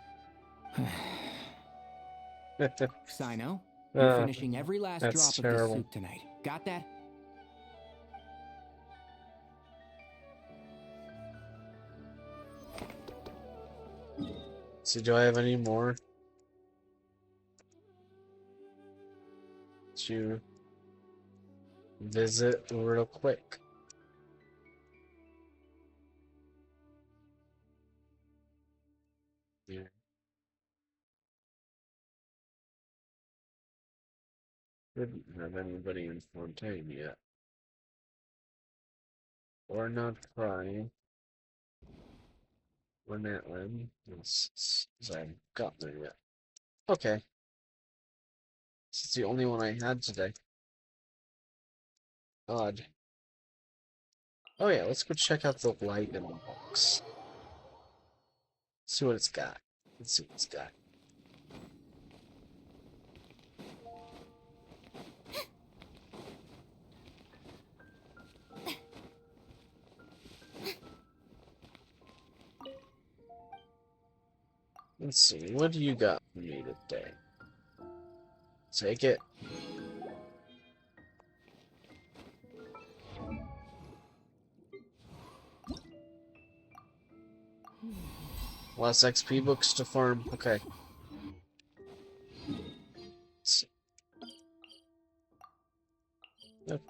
Sino, you're finishing every last drop
that's
of
terrible.
this soup tonight. Got that?
So do I have any more to visit real quick? Yeah. Didn't have anybody in Fontaine yet. Or not trying. Or Natland. Because I haven't gotten there yet. Okay. This is the only one I had today. Odd. Oh yeah, let's go check out the alhaitham box. See what it's got. Let's see what it's got. Let's see, what do you got for me today? Take it. Less XP books to farm. Okay. Let's see. Yep.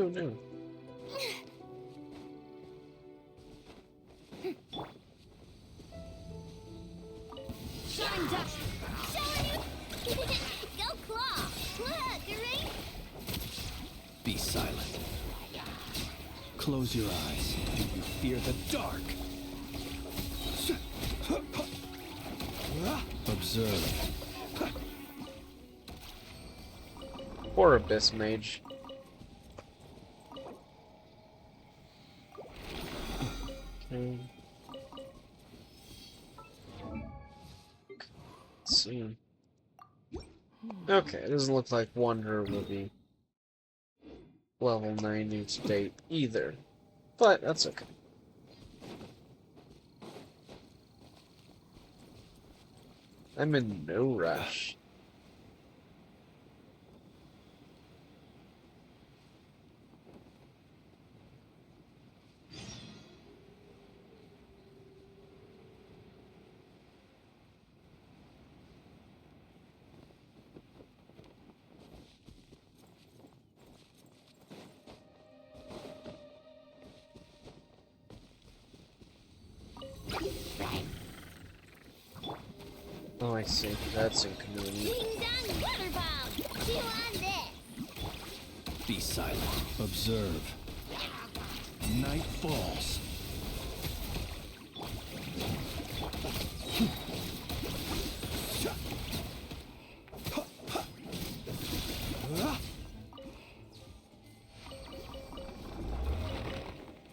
Oh no.
Shine down. Showing you. Go claw. Look, you ready?
Be silent. Close your eyes. Do you fear the dark? Observe.
Poor Abyss Mage. Okay. Let's see. Okay, it doesn't look like Wanderer will be level 90 to date either. But that's okay. I'm in no rush. Oh, I see. That's inconvenient.
Ding dong water bomb. Chew on this.
Be silent. Observe. Night falls.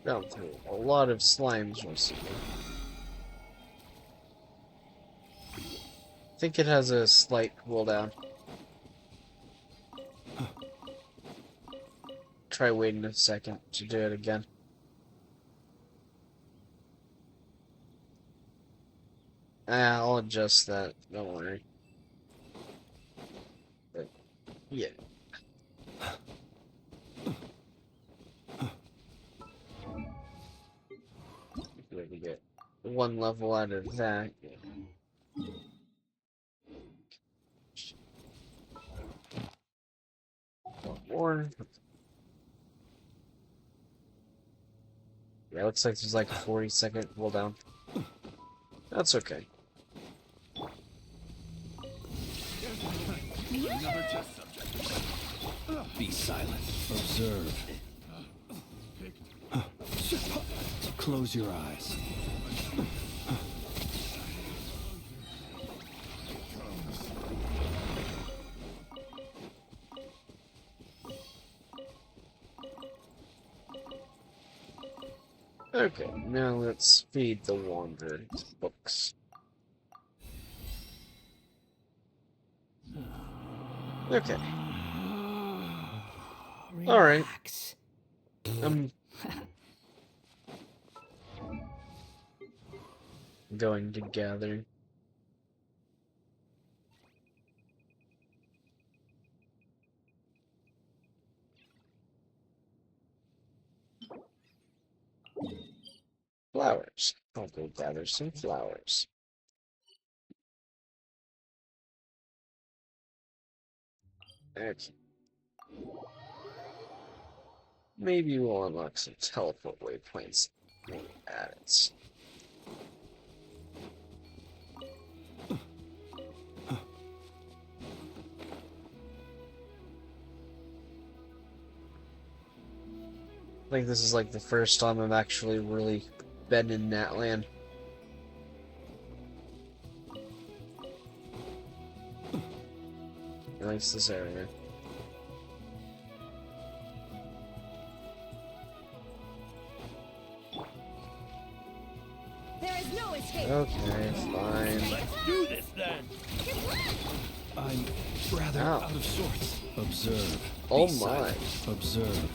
Down through a lot of slimes recently. I think it has a slight cooldown. Try waiting a second to do it again. I'll adjust that, don't worry. But, yeah. We get one level out of that. One more. Yeah, looks like there's like a 40-second cooldown. That's okay.
Be silent. Observe. Close your eyes.
Okay, now let's feed the Wanderer books. Okay. Alright. I'm going to gather. Flowers. I'll go gather some flowers. Okay. Maybe we'll unlock some teleport waypoints when we add it. I think this is like the first time I've actually really been in that land. At least this area.
There is no escape.
Okay, fine.
Let's do this then. I'm rather
Ow.
out of sorts. Observe.
Oh
Be
my.
silent. Observe.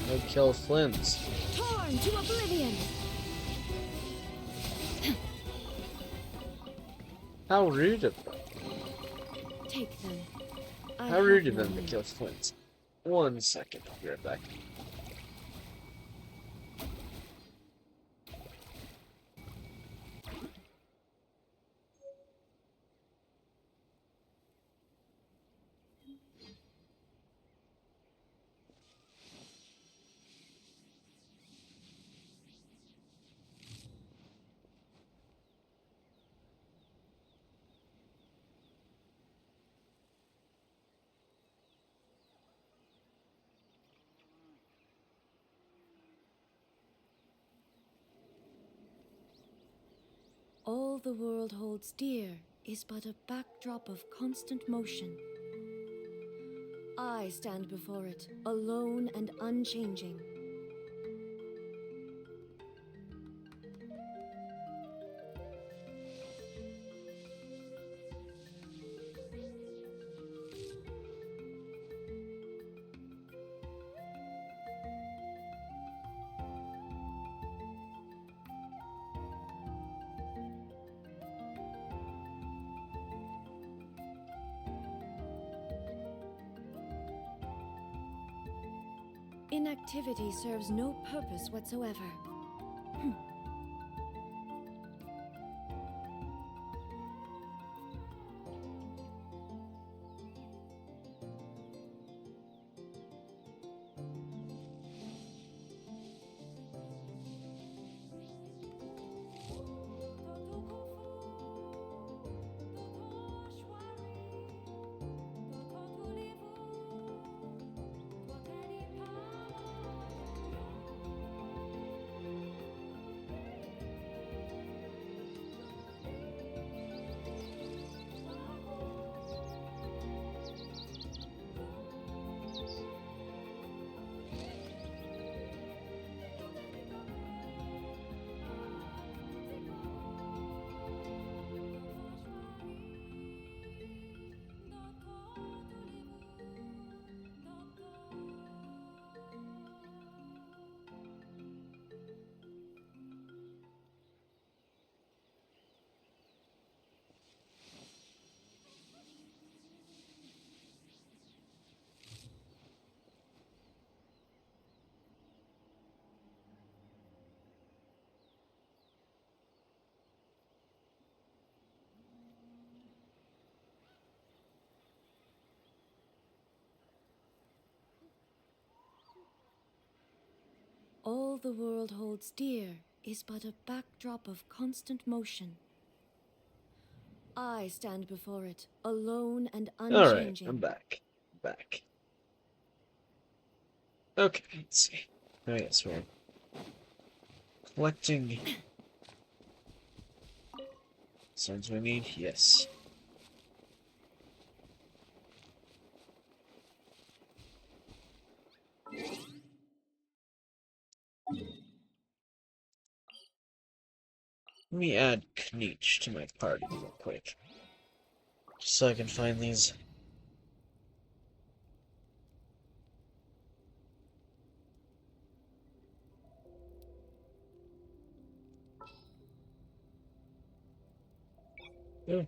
No kill Flynn's.
Torn to oblivion!
How rude of them.
Take them. I
How rude
have
of
no
them to
need.
kill Flynn's. 1 second, I'll be right back.
All the world holds dear is but a backdrop of constant motion. I stand before it, alone and unchanging. Inactivity serves no purpose whatsoever. All the world holds dear is but a backdrop of constant motion. I stand before it, alone and unchanging.
Alright, I'm back. Okay, let's see. I guess we're collecting stones we need, yes. Let me add Kneech to my party real quick. Just so I can find these. Oh.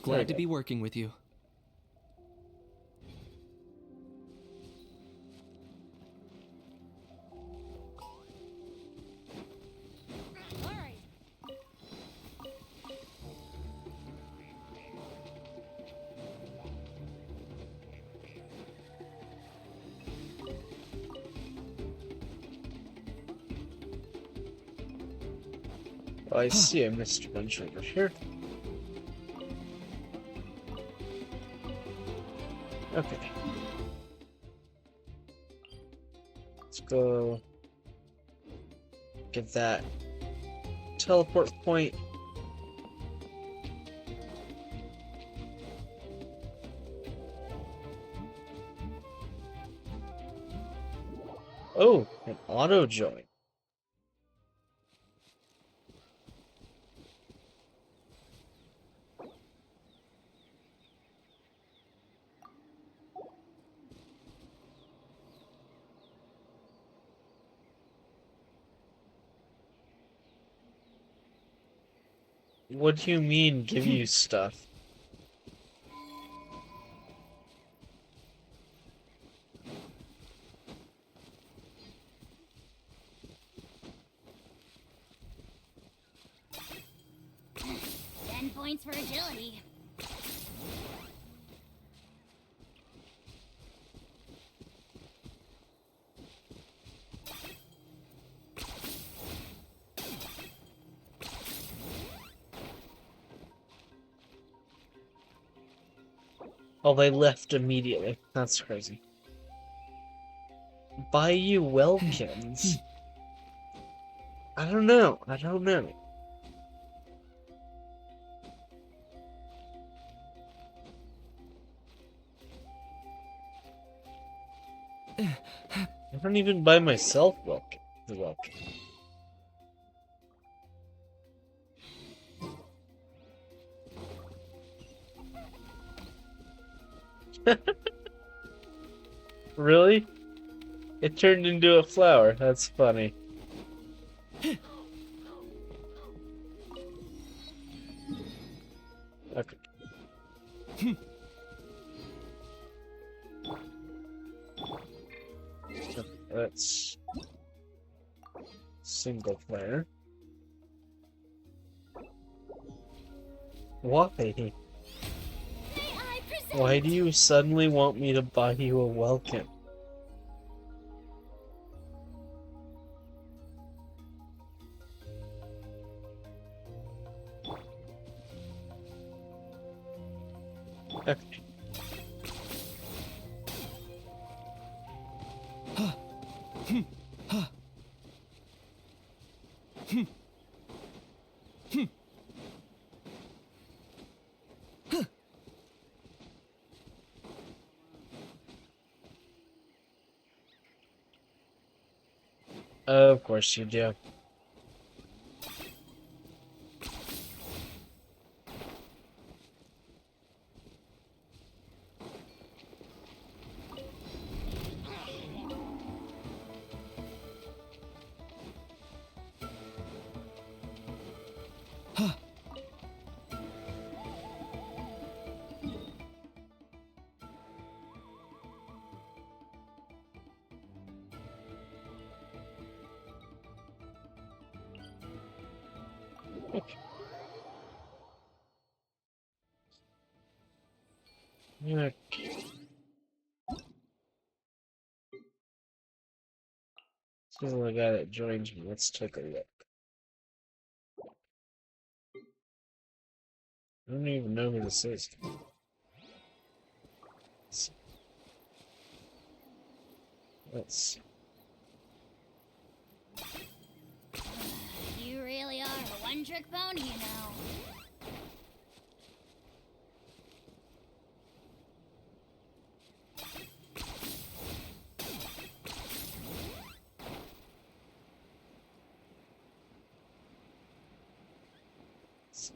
Glad to be working with you.
Oh, I see a missed a bunch over here. Okay. Let's go get that teleport point. Oh, an auto join. What do you mean, give you stuff?
Points for agility.
Oh, they left immediately. That's crazy. Buy you Welkins. I don't know. I don't know. I don't even buy myself the welcome. Really? It turned into a flower. That's funny. Okay. That's single player. Why? Why do you suddenly want me to buy you a welcome? Okay. Of course you do. Okay. This is the guy that joins me. Let's take a look. I don't even know who this is. Let's see.
You really are a one-trick pony, you know.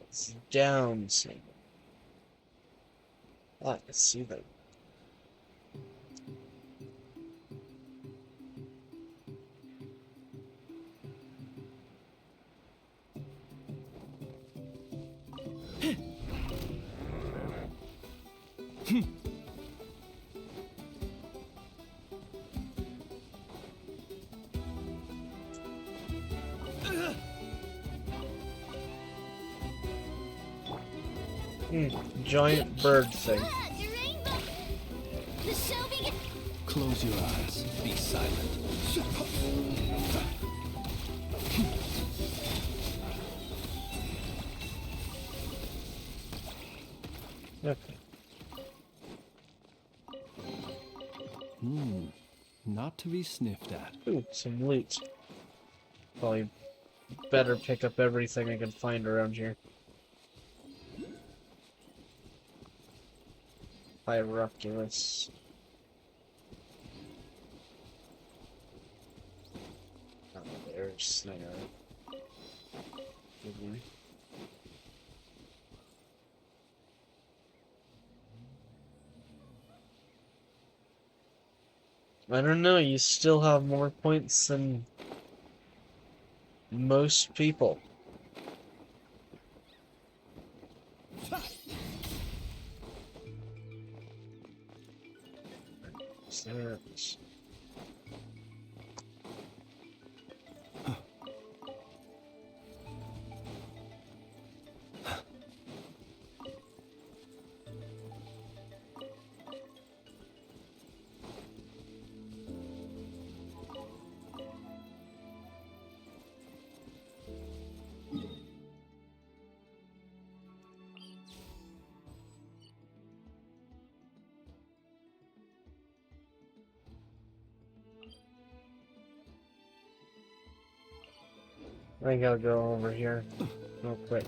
It's down symbol. Ah, I see them. Giant bird thing.
Close your eyes. Be silent.
Okay.
Not to be sniffed at.
Ooh, some loot. Probably better pick up everything I can find around here. Pyroculus. Oh, there's there. I don't know, you still have more points than most people. There's... I think I'll go over here real quick.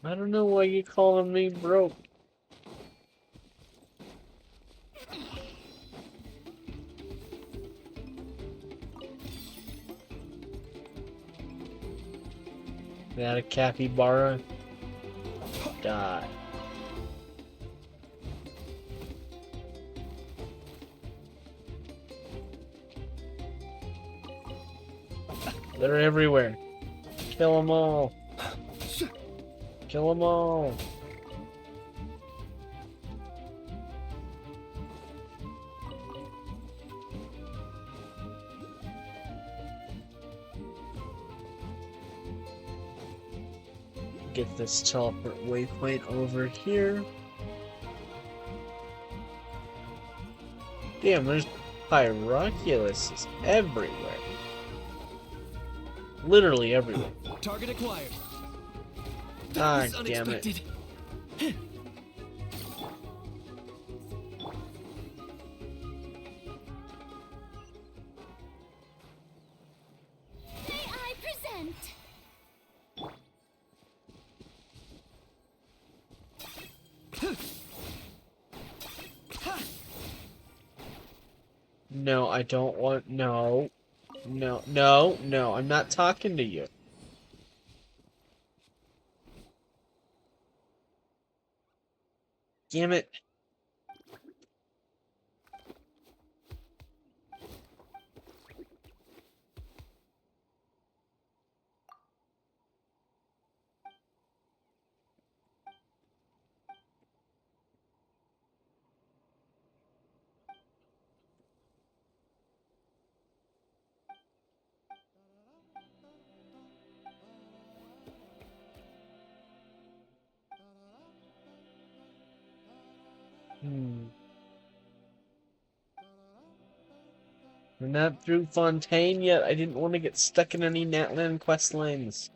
I don't know why you calling me broke. That a capybara? Die. They're everywhere. Kill them all. Kill them all. Get this teleport waypoint over here. Damn, there's Pyroculuses everywhere. Literally everywhere.
Target acquired.
Ah, damn it.
May I present?
No, I don't want. No. No, no, no, I'm not talking to you. Damn it. We're not through Fontaine yet. I didn't want to get stuck in any Natlan quest lines.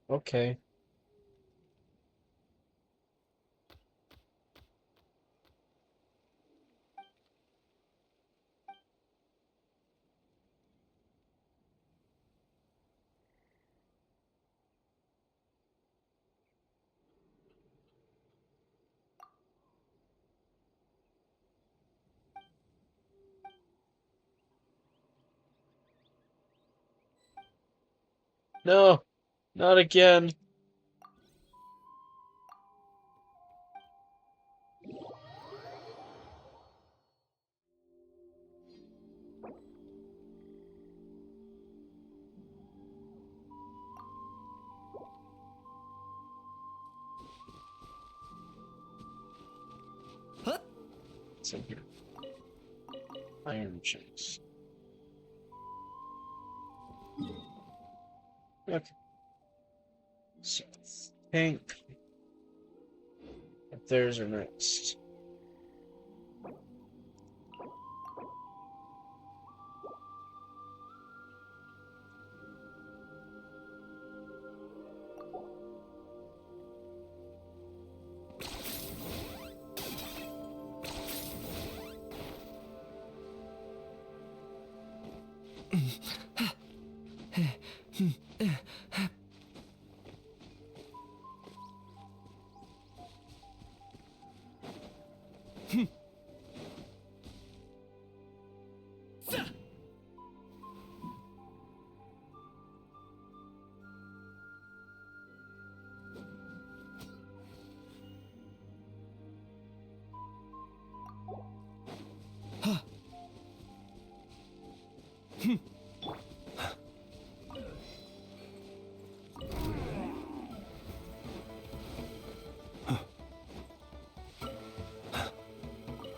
Okay. No, not again. It's in here. Iron chunks. Okay. So, pink. There's our next.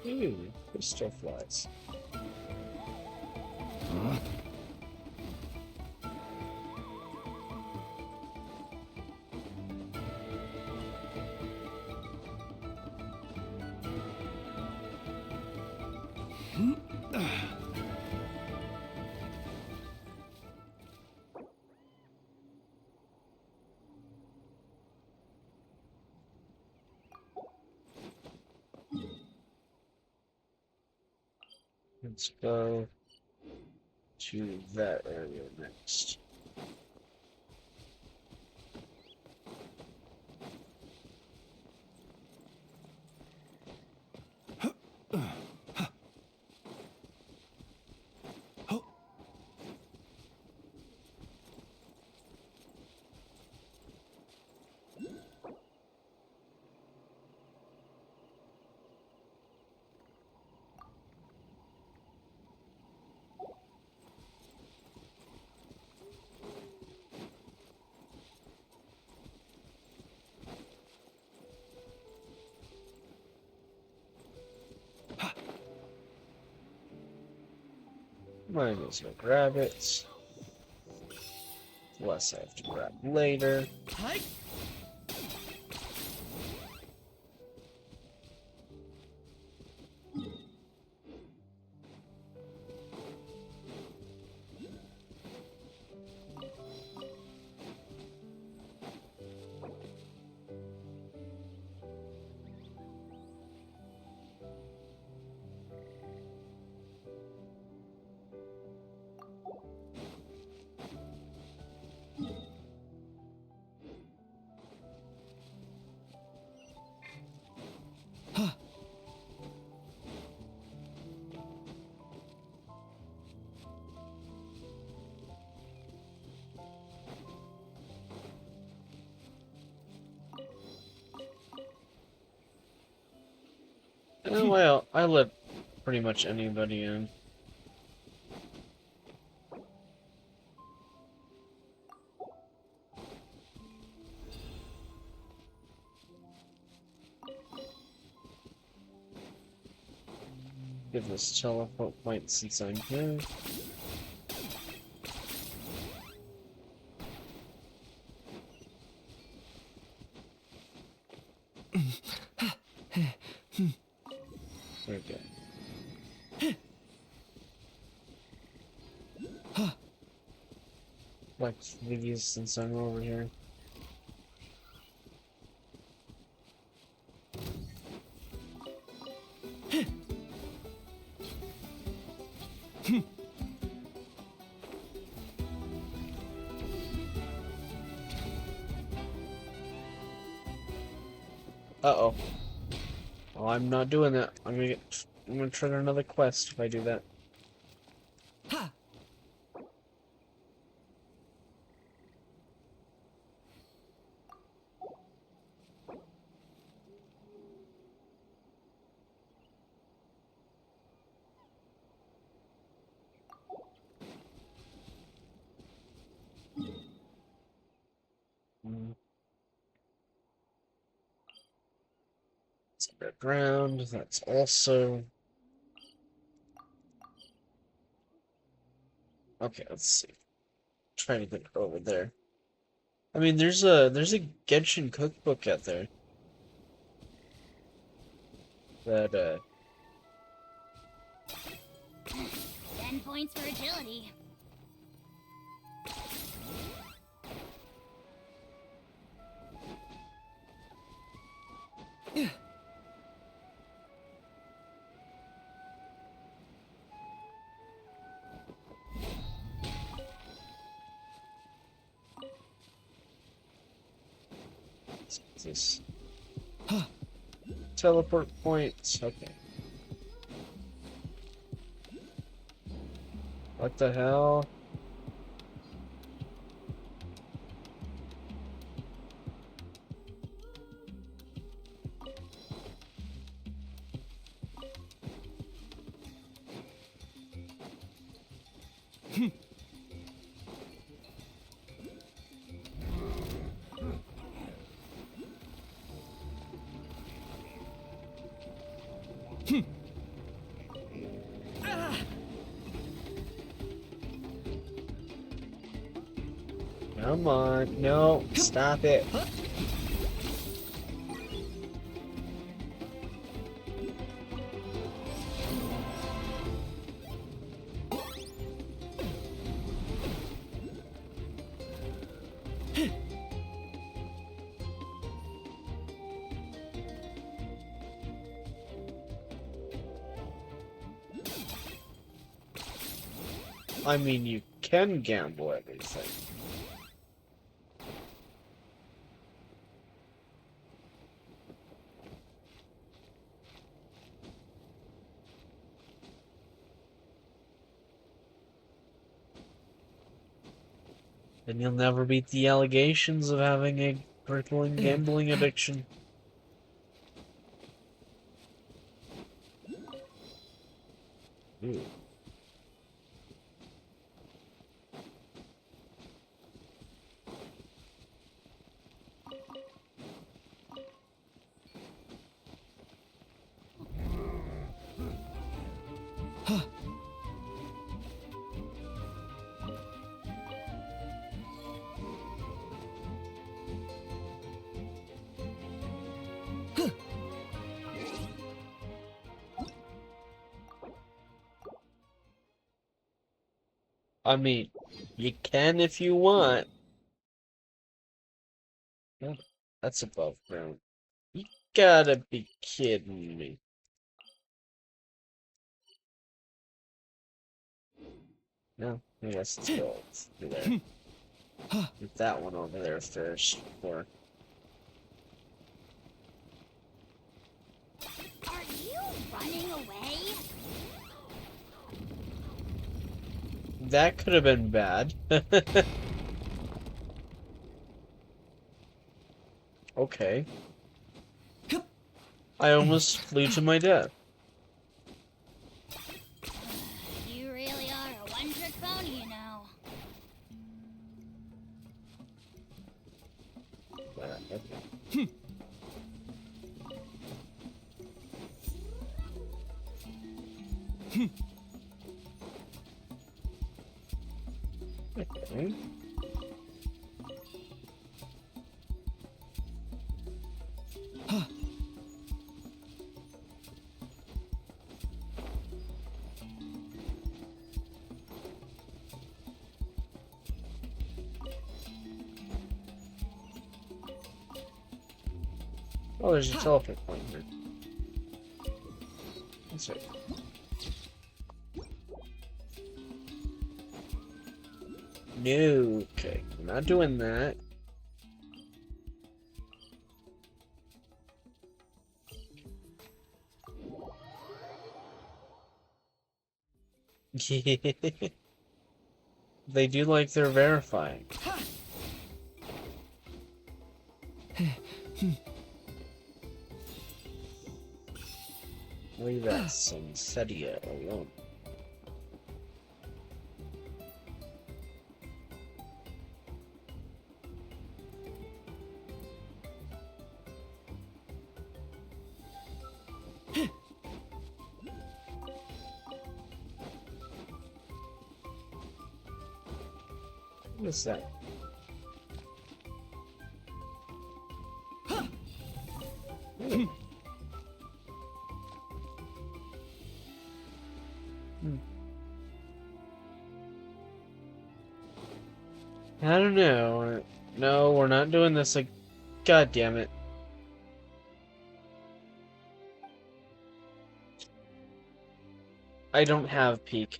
Ooh, crystal flies. Let's go to that area next. Might as well grab it. Less I have to grab later. Oh, well, I let pretty much anybody in. Give this teleport point since I'm here. Okay. Like these since I'm over here. Uh-oh. Oh, I'm not doing that. I'm gonna trigger another quest if I do that. Let's get ground. That's also Okay, let's see. Trying to get over there. I mean, there's a Genshin cookbook out there that
10 points for agility.
this teleport points. Okay. What the hell? Come on, no, stop it. I mean, you can gamble everything. And you'll never beat the allegations of having a crippling gambling addiction. Ooh. I mean, you can if you want. Oh, that's above ground. You gotta be kidding me. No, I guess let's go through there. Get that one over there first before.
Are you running away?
That could have been bad. Okay. I almost flew to my death.
You really are a one-trick pony, you know.
Okay. Okay. Oh, there's a teleport point here. That's it. No, okay, I'm not doing that. They do like their verifying. Leave that Sunsetia alone. What is that? I don't know. No, we're not doing this. Like, God damn it. I don't have peak.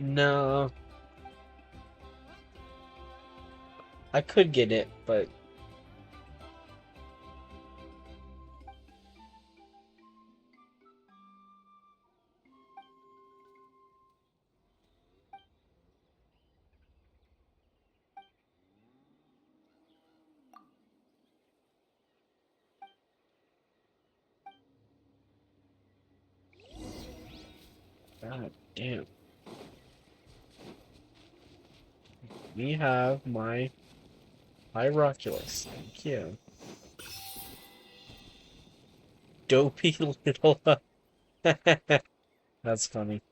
No. I could get it, but... God damn. We have my Hieroculus. Thank you. Dopey little... That's funny.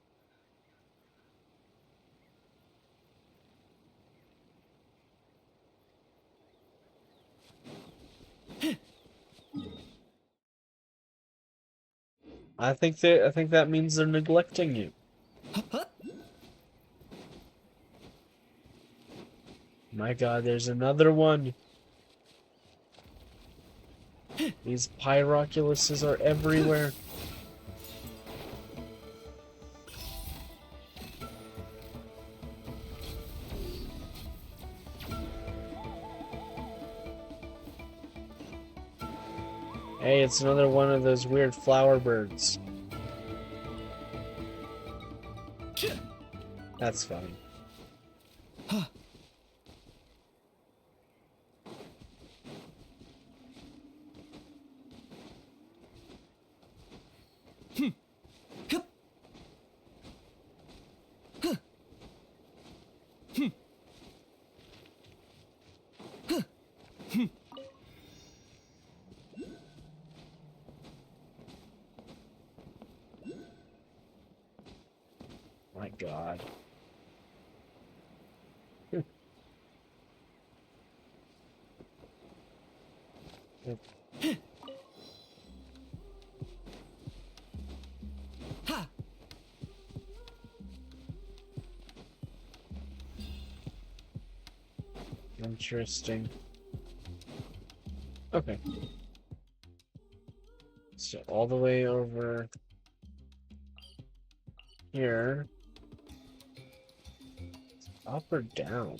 I think that means they're neglecting you. My God, there's another one. These Pyroculuses are everywhere. Hey, it's another one of those weird flower birds. That's funny. My God. Interesting. Okay. So all the way over here. Up or down?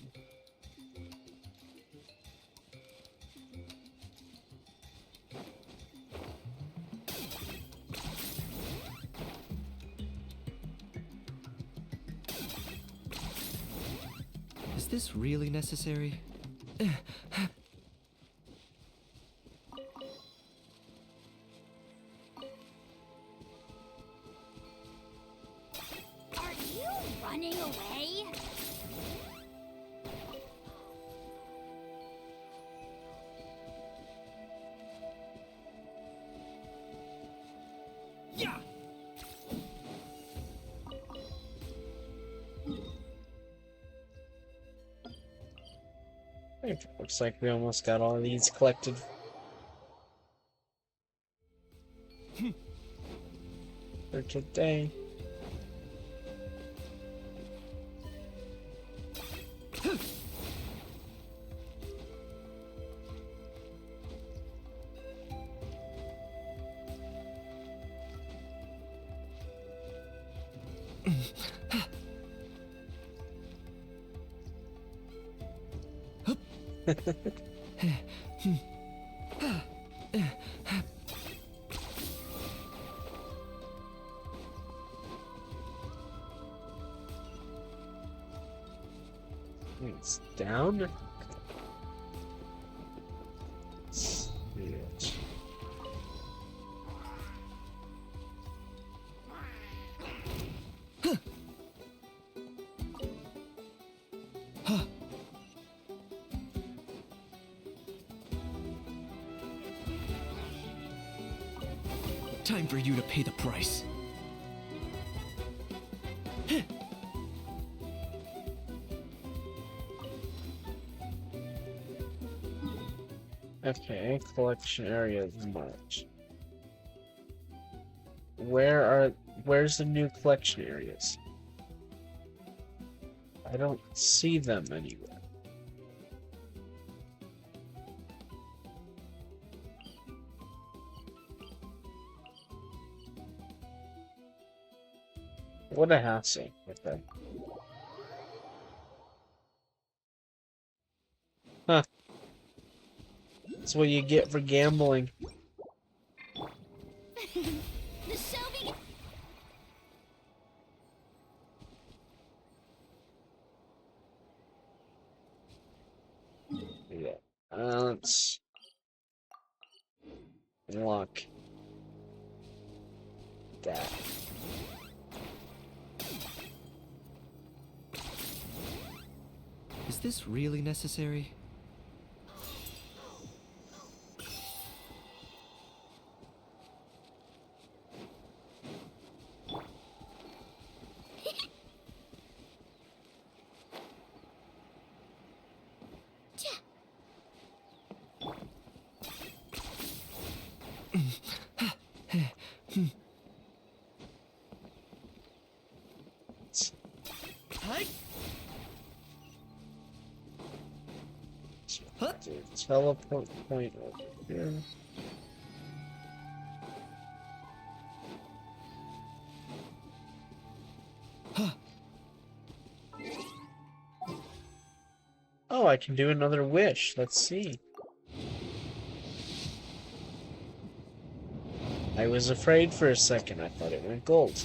Is this really necessary?
Are you running away?
Yeah.
Looks like we almost got all of these collected. For today. It's down.
Time for you to pay the price.
Okay, collection area is much. Where's the new collection areas? I don't see them anywhere. What a hassle with that. Huh. That's what you get for gambling.
The show begins.
Yeah. Let's lock that.
Is this really necessary?
Teleport point over here. Oh, I can do another wish. Let's see. I was afraid for a second. I thought it went gold.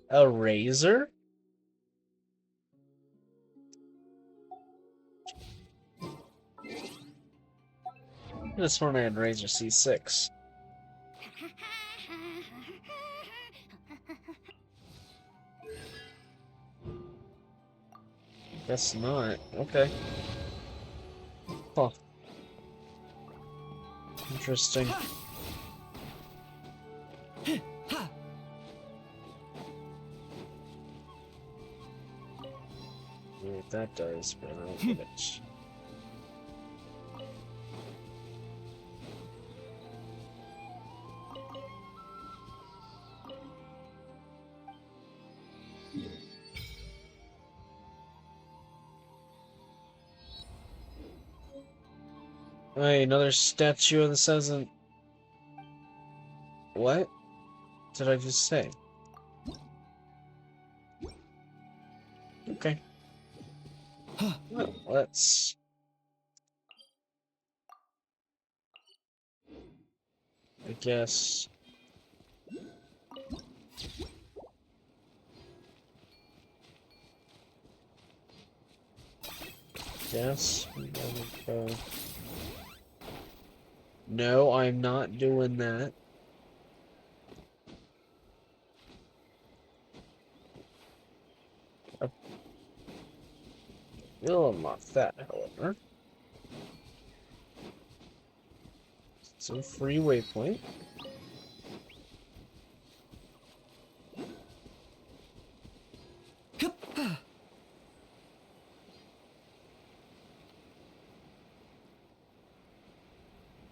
A razor? This one I had Razor C6. Guess not. Okay. Huh. Interesting. What that does, but I don't get it. Hey, another statue of the Season. What did I just say? Okay. Well, let's... I guess... Yes, we gotta go. No, I'm not doing that. We'll unlock that, however. It's a free waypoint.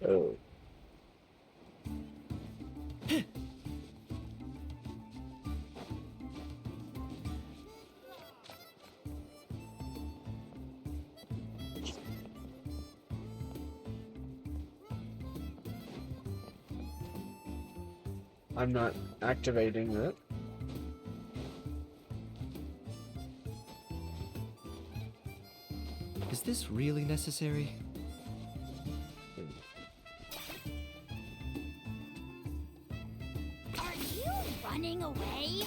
Oh. I'm not activating that.
Is this really necessary?
Are you running away?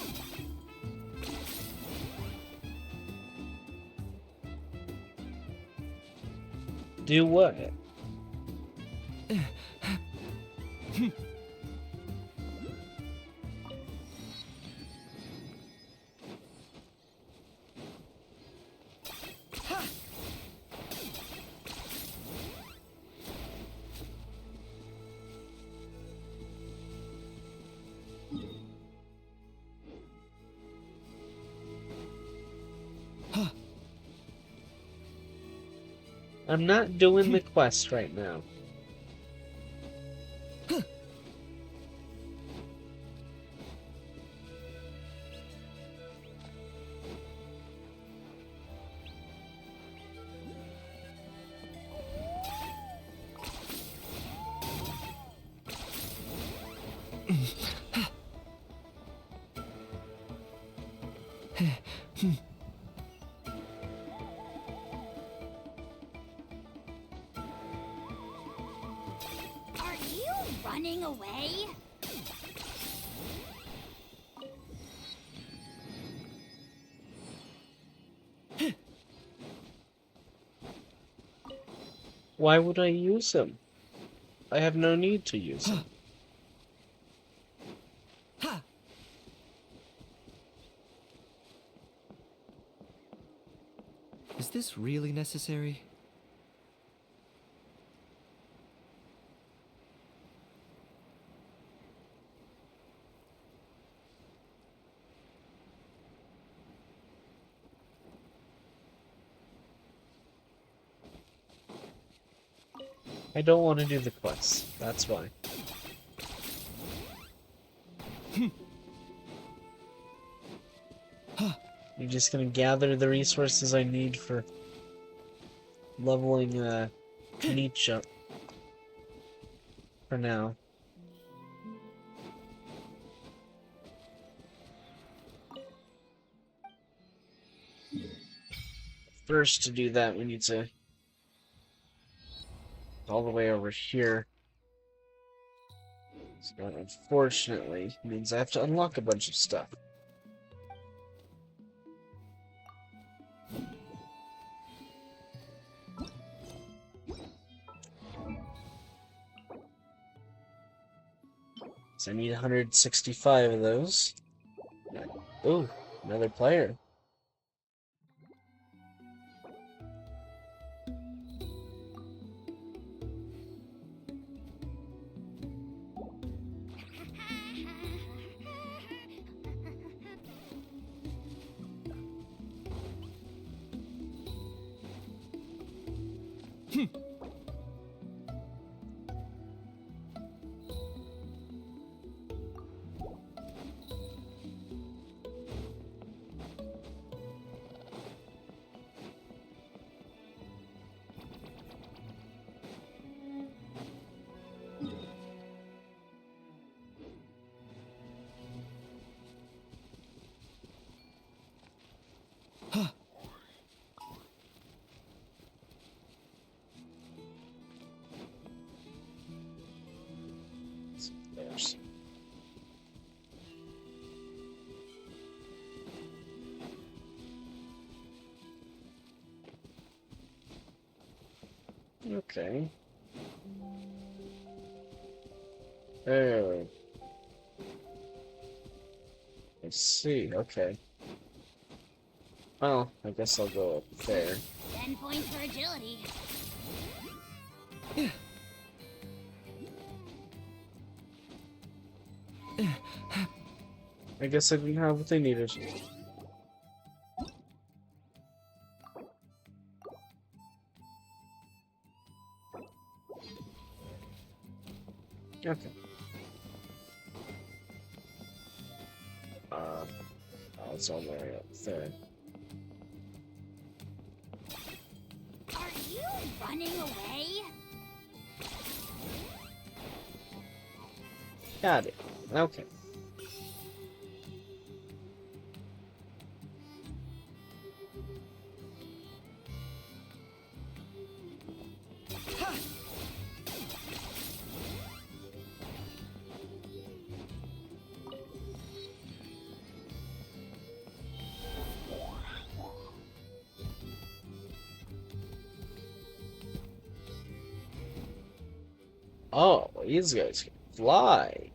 Do what? I'm not doing the quest right now.
Are you running away?
Why would I use him? I have no need to use him.
Is this really necessary?
I don't want to do the quest. That's why. I'm just gonna gather the resources I need for leveling Nietzsche up for now. First, to do that, we need to all the way over here. So that, unfortunately, means I have to unlock a bunch of stuff. So I need 165 of those. Ooh, another player. There's. Okay. Oh. I see, okay. Well, I guess I'll go up there.
10 points for agility.
I guess I didn't have what they needed. Okay. Oh, it's all the way up there.
Are you running away?
Got it. Okay. Oh, these guys can fly.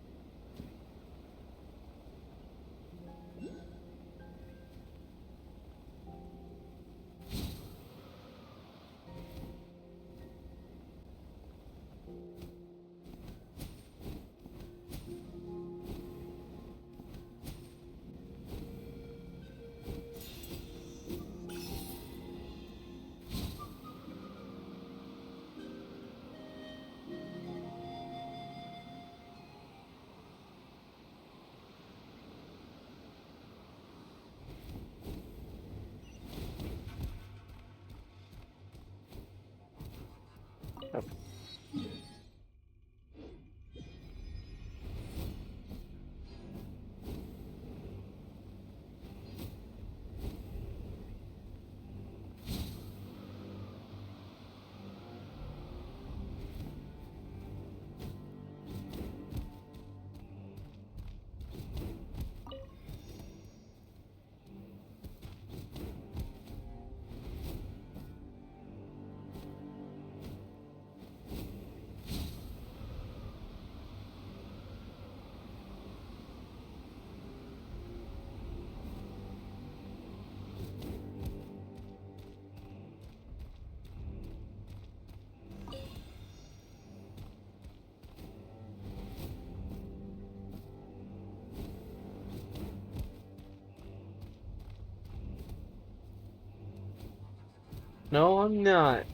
No, I'm not.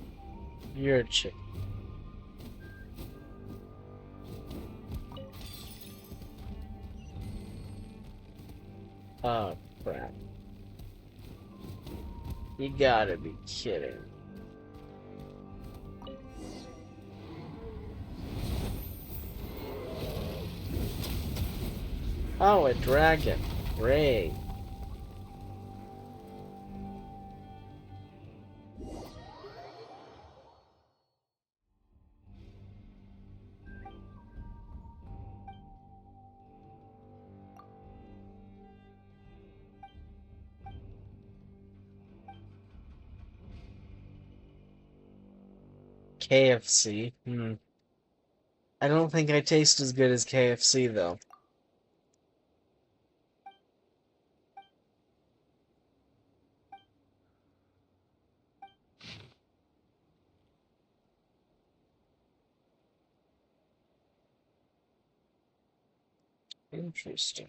You're a chick. Oh, crap. You gotta be kidding. Oh, a dragon. Great. KFC. I don't think I taste as good as KFC, though. Interesting.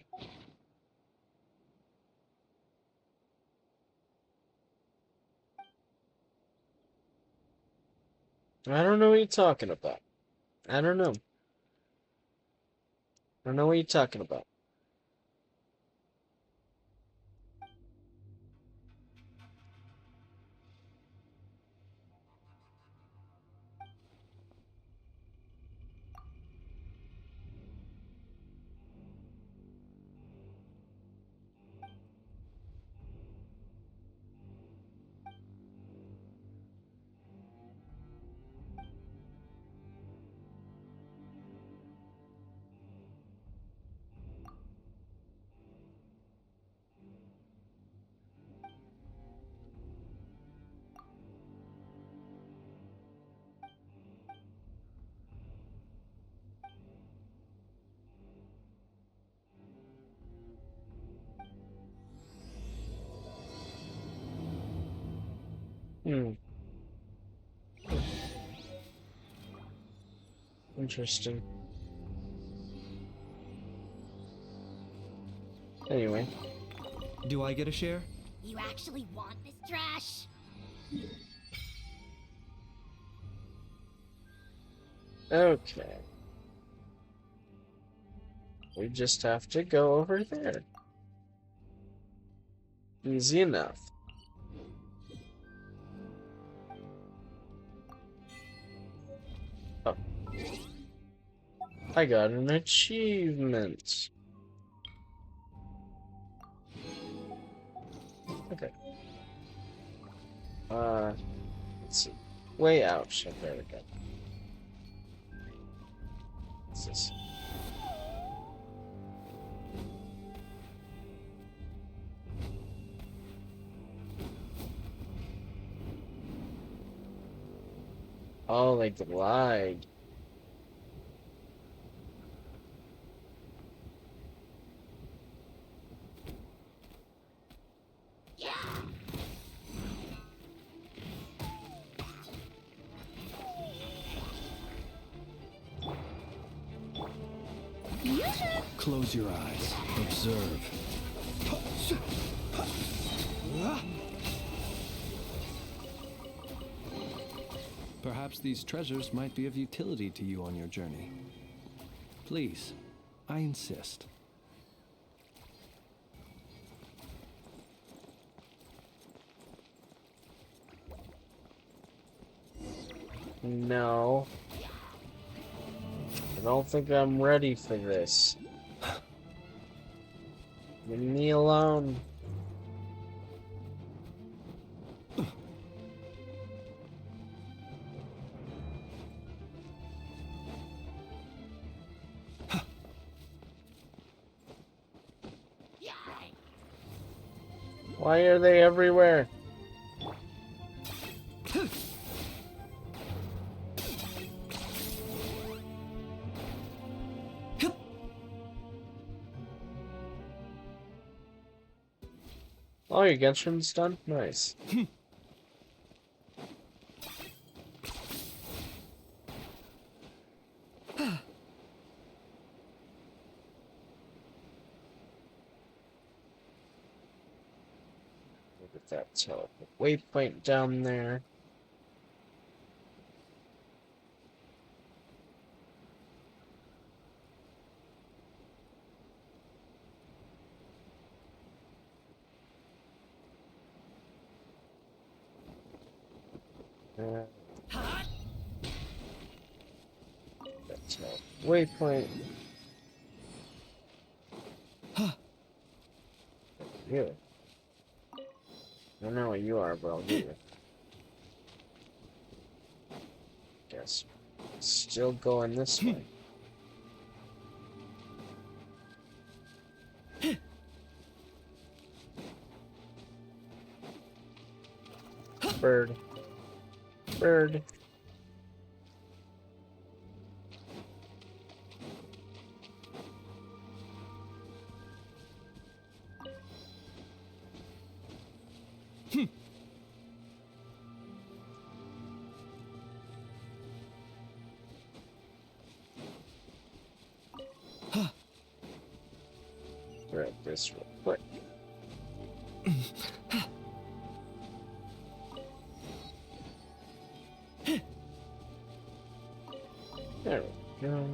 I don't know what you're talking about. I don't know. I don't know what you're talking about. Interesting. Anyway.
Do I get a share?
You actually want this trash?
Okay. We just have to go over there. Easy enough. Oh. I got an achievement. Okay. Let's see. Way out. There we go. What's this? Oh, they glide.
Close your eyes. Observe. Perhaps these treasures might be of utility to you on your journey. Please, I insist.
No. I don't think I'm ready for this. Leave me alone. Why are they everywhere? Oh, your genshin's done? Nice. Look at that teleport waypoint down there. That's no waypoint. You. I don't know what you are, but I'll get you. Guess. Still going this way. Bird. Bird. Grab this real quick. There we go.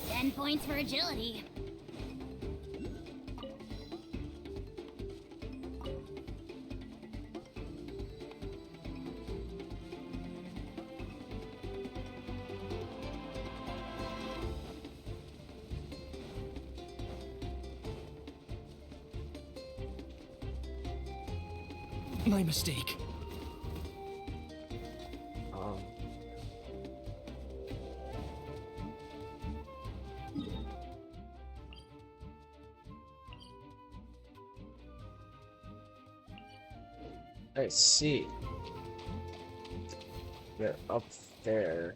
Ten points for agility.
My mistake.
I see. They're up there.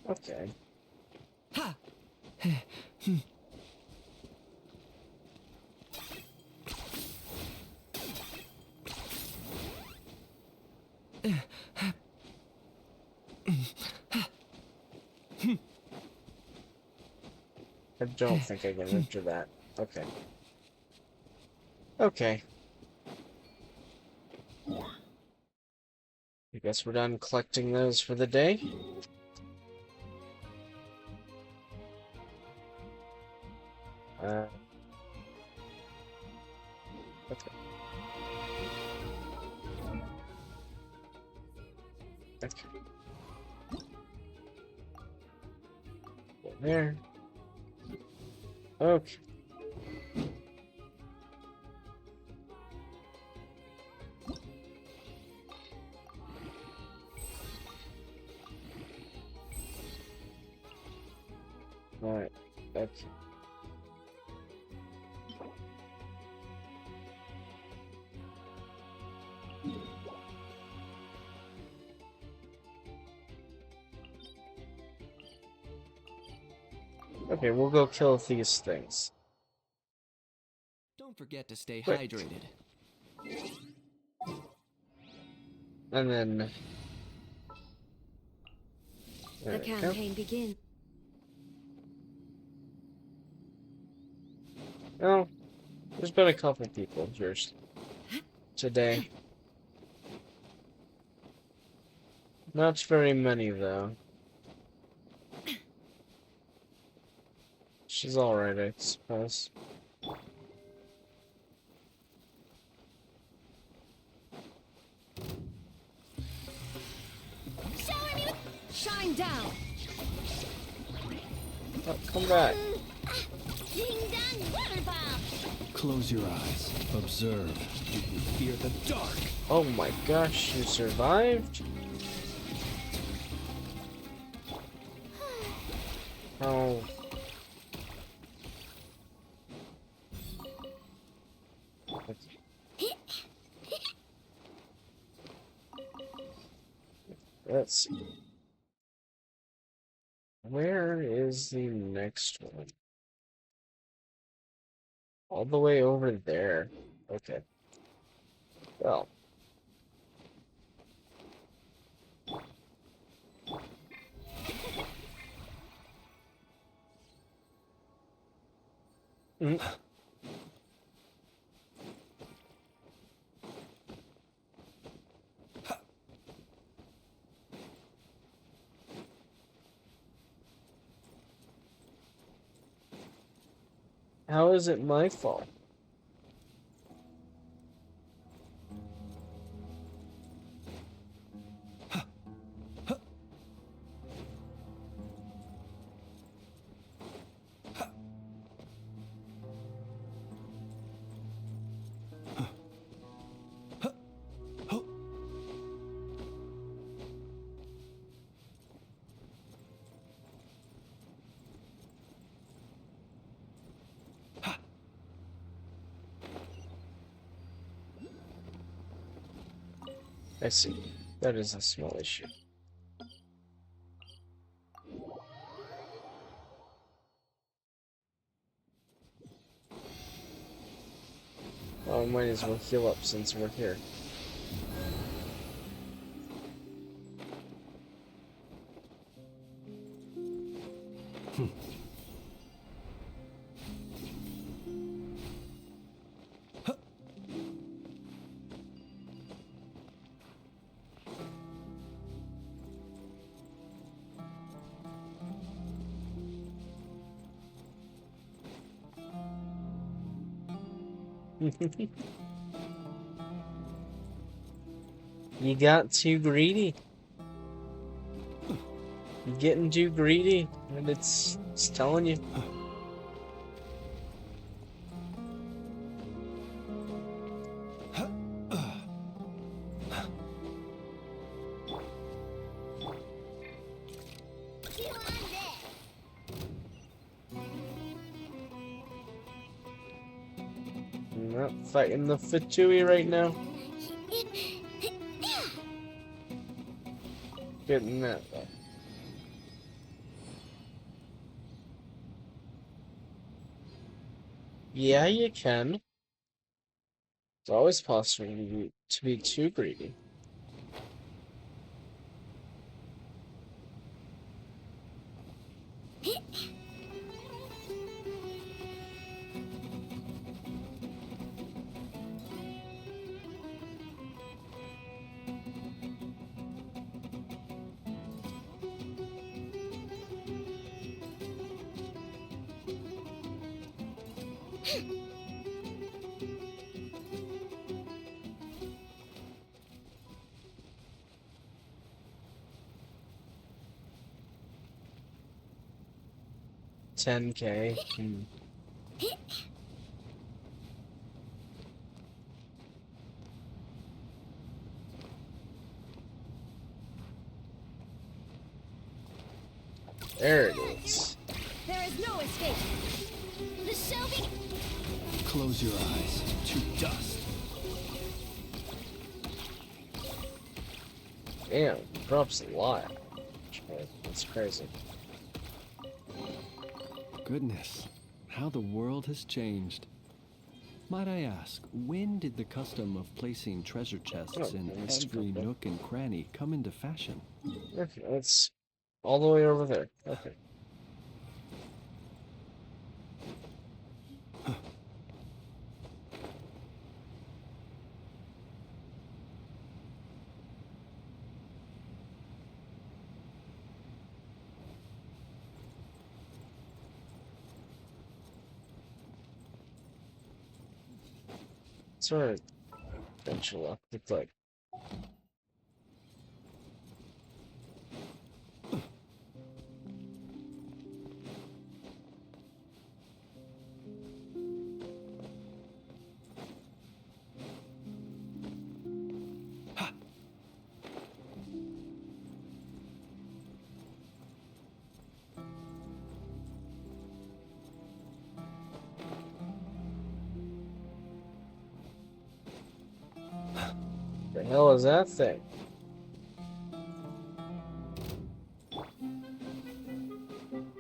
Okay. I don't think I can enter that. Okay. Okay. I guess we're done collecting those for the day. Okay. Okay. Go there. Okay. Alright, okay. Okay, we'll go kill these things.
Don't forget to stay
Quick.
hydrated.
And then...
The campaign begins.
Well, there's been a couple people here today. Not very many, though. She's alright, I suppose.
Shine down.
Oh, come back.
Close your eyes. Observe. Do you fear the dark?
Oh my gosh, you survived? Oh. Let's see. Where is the next one? All the way over there. Okay. Well. How is it my fault? I see. That is a small issue. Oh, might as well heal up since we're here. You got too greedy. You're getting too greedy, and it's telling you. I'm not fighting the Fatui right now. Getting that though. Yeah, you can. It's always possible to be too greedy. $10K. There it is.
There is no escape. This shall be.
Close your eyes to dust.
Damn, drops a lot. That's crazy.
Goodness, how the world has changed. Might I ask, when did the custom of placing treasure chests in every nook and cranny come into fashion?
Okay, that's all the way over there. Okay. Sort of eventually look like. The hell is that thing?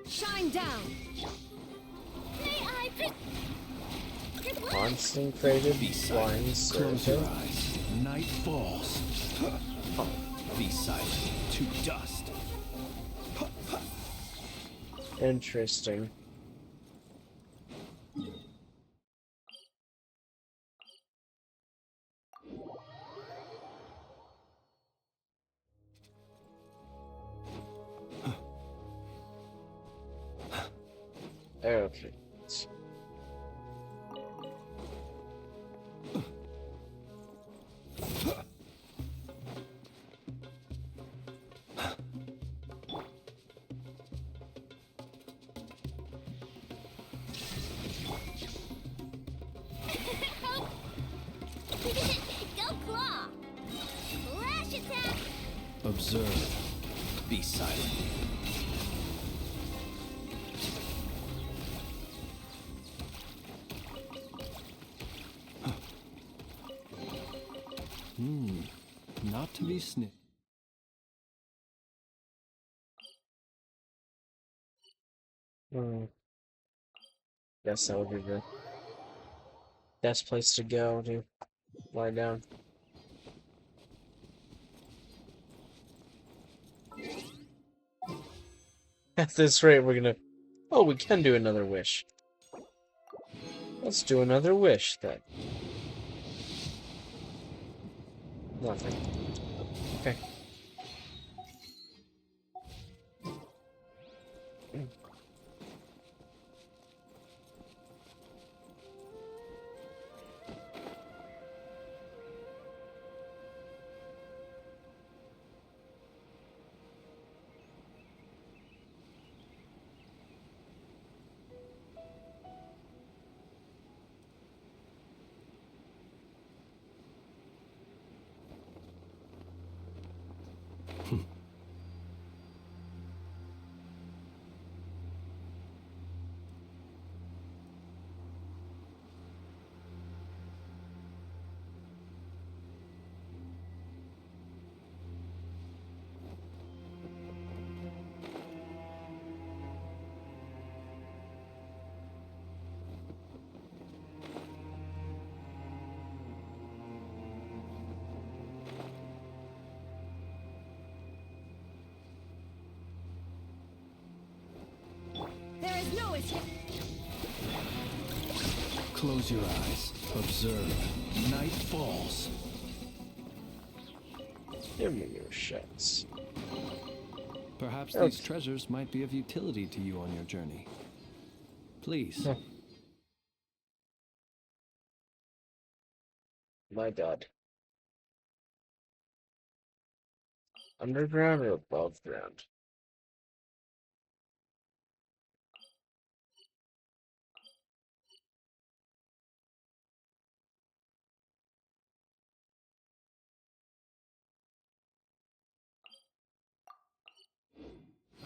Shine down. May I
Concentrated flying
Close your
circle.
eyes. Night falls. Be silent to dust.
Interesting. Okay.
Observe. Be silent. Not to be sniffed.
Guess that would be the best place to go to lie down. At this rate, we're gonna... Oh, we can do another wish. Let's do another wish, then. Nothing. Okay.
There is no escape.
Close your eyes. Observe. Night falls.
Give me your shots.
Perhaps these treasures might be of utility to you on your journey. Please.
My God. Underground or above ground?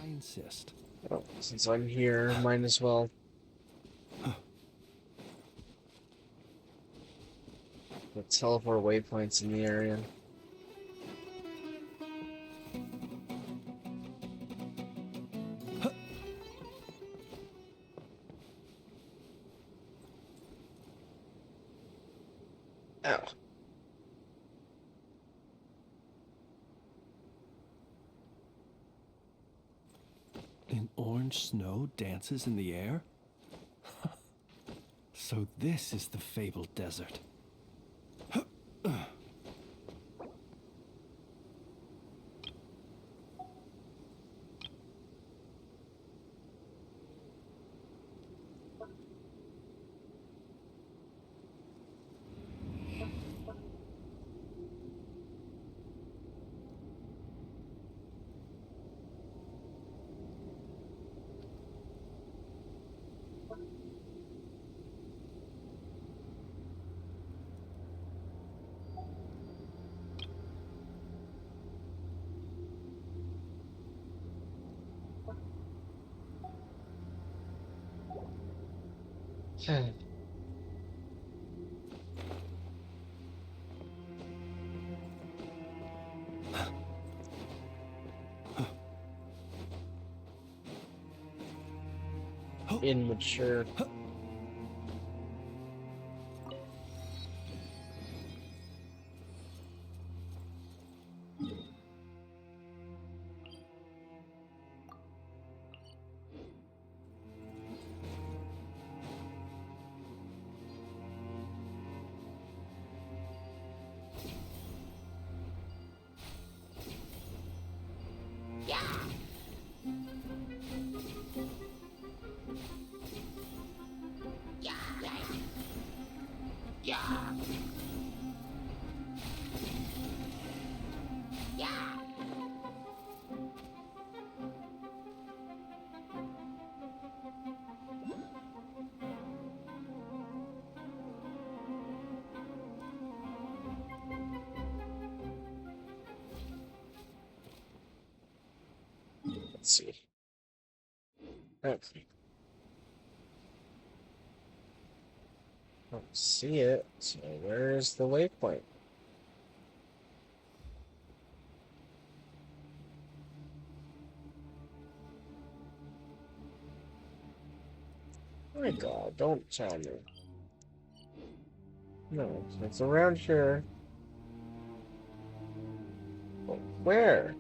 I insist.
Well, since I'm here, might as well. The teleport waypoints in the area. Ow.
An orange snow dances in the air? So this is the fabled desert. Immature.
Let's see. Okay. Don't see it. So where's the waypoint? My God, don't tell me. No, it's around here. But where?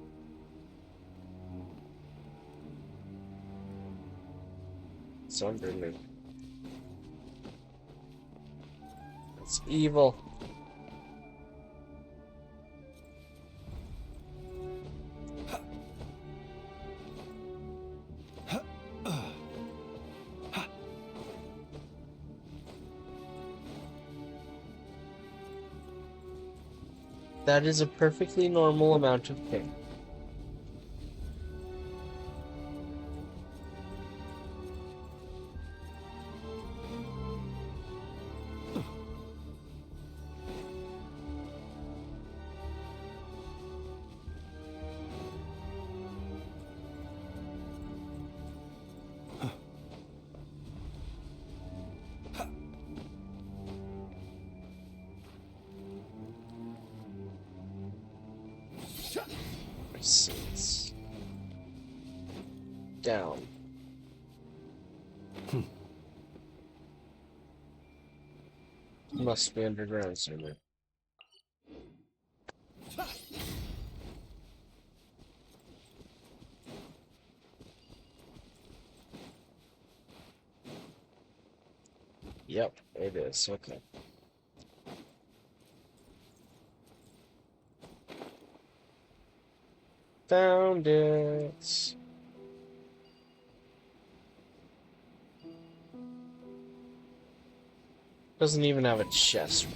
It's under me. It's evil. That is a perfectly normal amount of pain. It's down. Must be underground somewhere. Yep, it is. Okay. Found it. Doesn't even have a chest.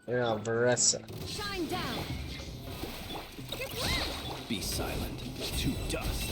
Yeah, Varessa.
Shine down.
Be silent. To dust.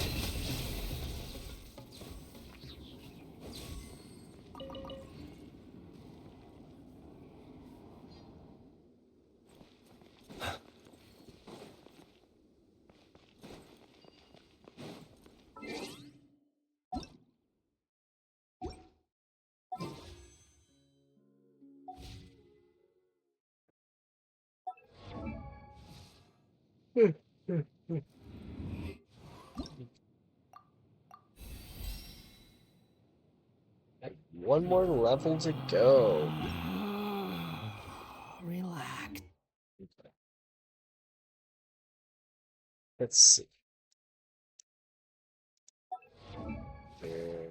One more level to go.
Relax.
Let's see. There.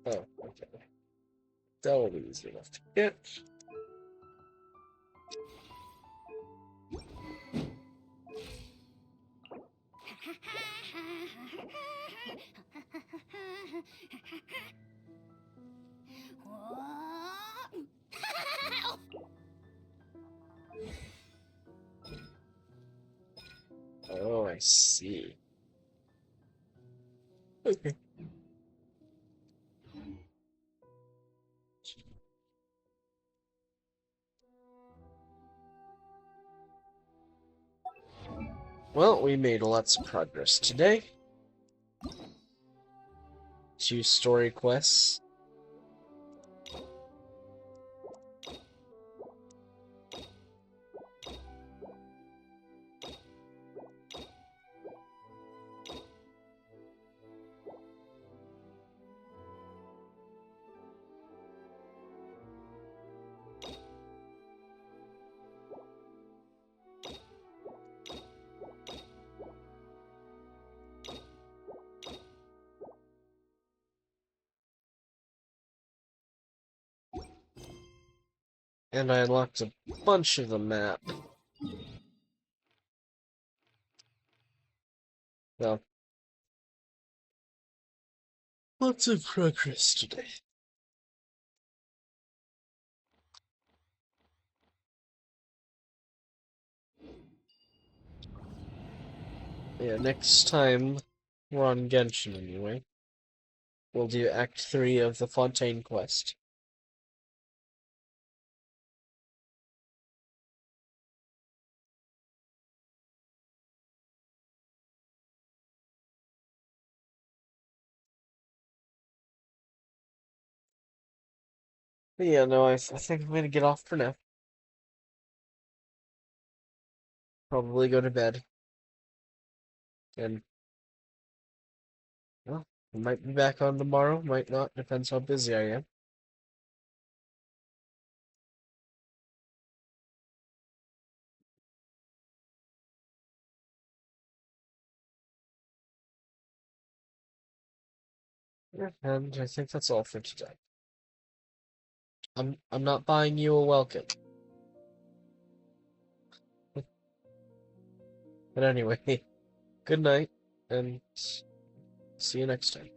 Oh, okay. That will be easy enough to get. Oh, I see. Okay. Well, we made lots of progress today. 2 story quests. And I unlocked a bunch of the map. Well, lots of progress today. Yeah, next time we're on Genshin anyway. We'll do Act 3 of the Fontaine quest. But yeah, no, I think I'm gonna get off for now. Probably go to bed. And, well, I might be back on tomorrow, might not, depends how busy I am. Yeah, and I think that's all for today. I'm not buying you a welcome. But anyway, good night, and see you next time.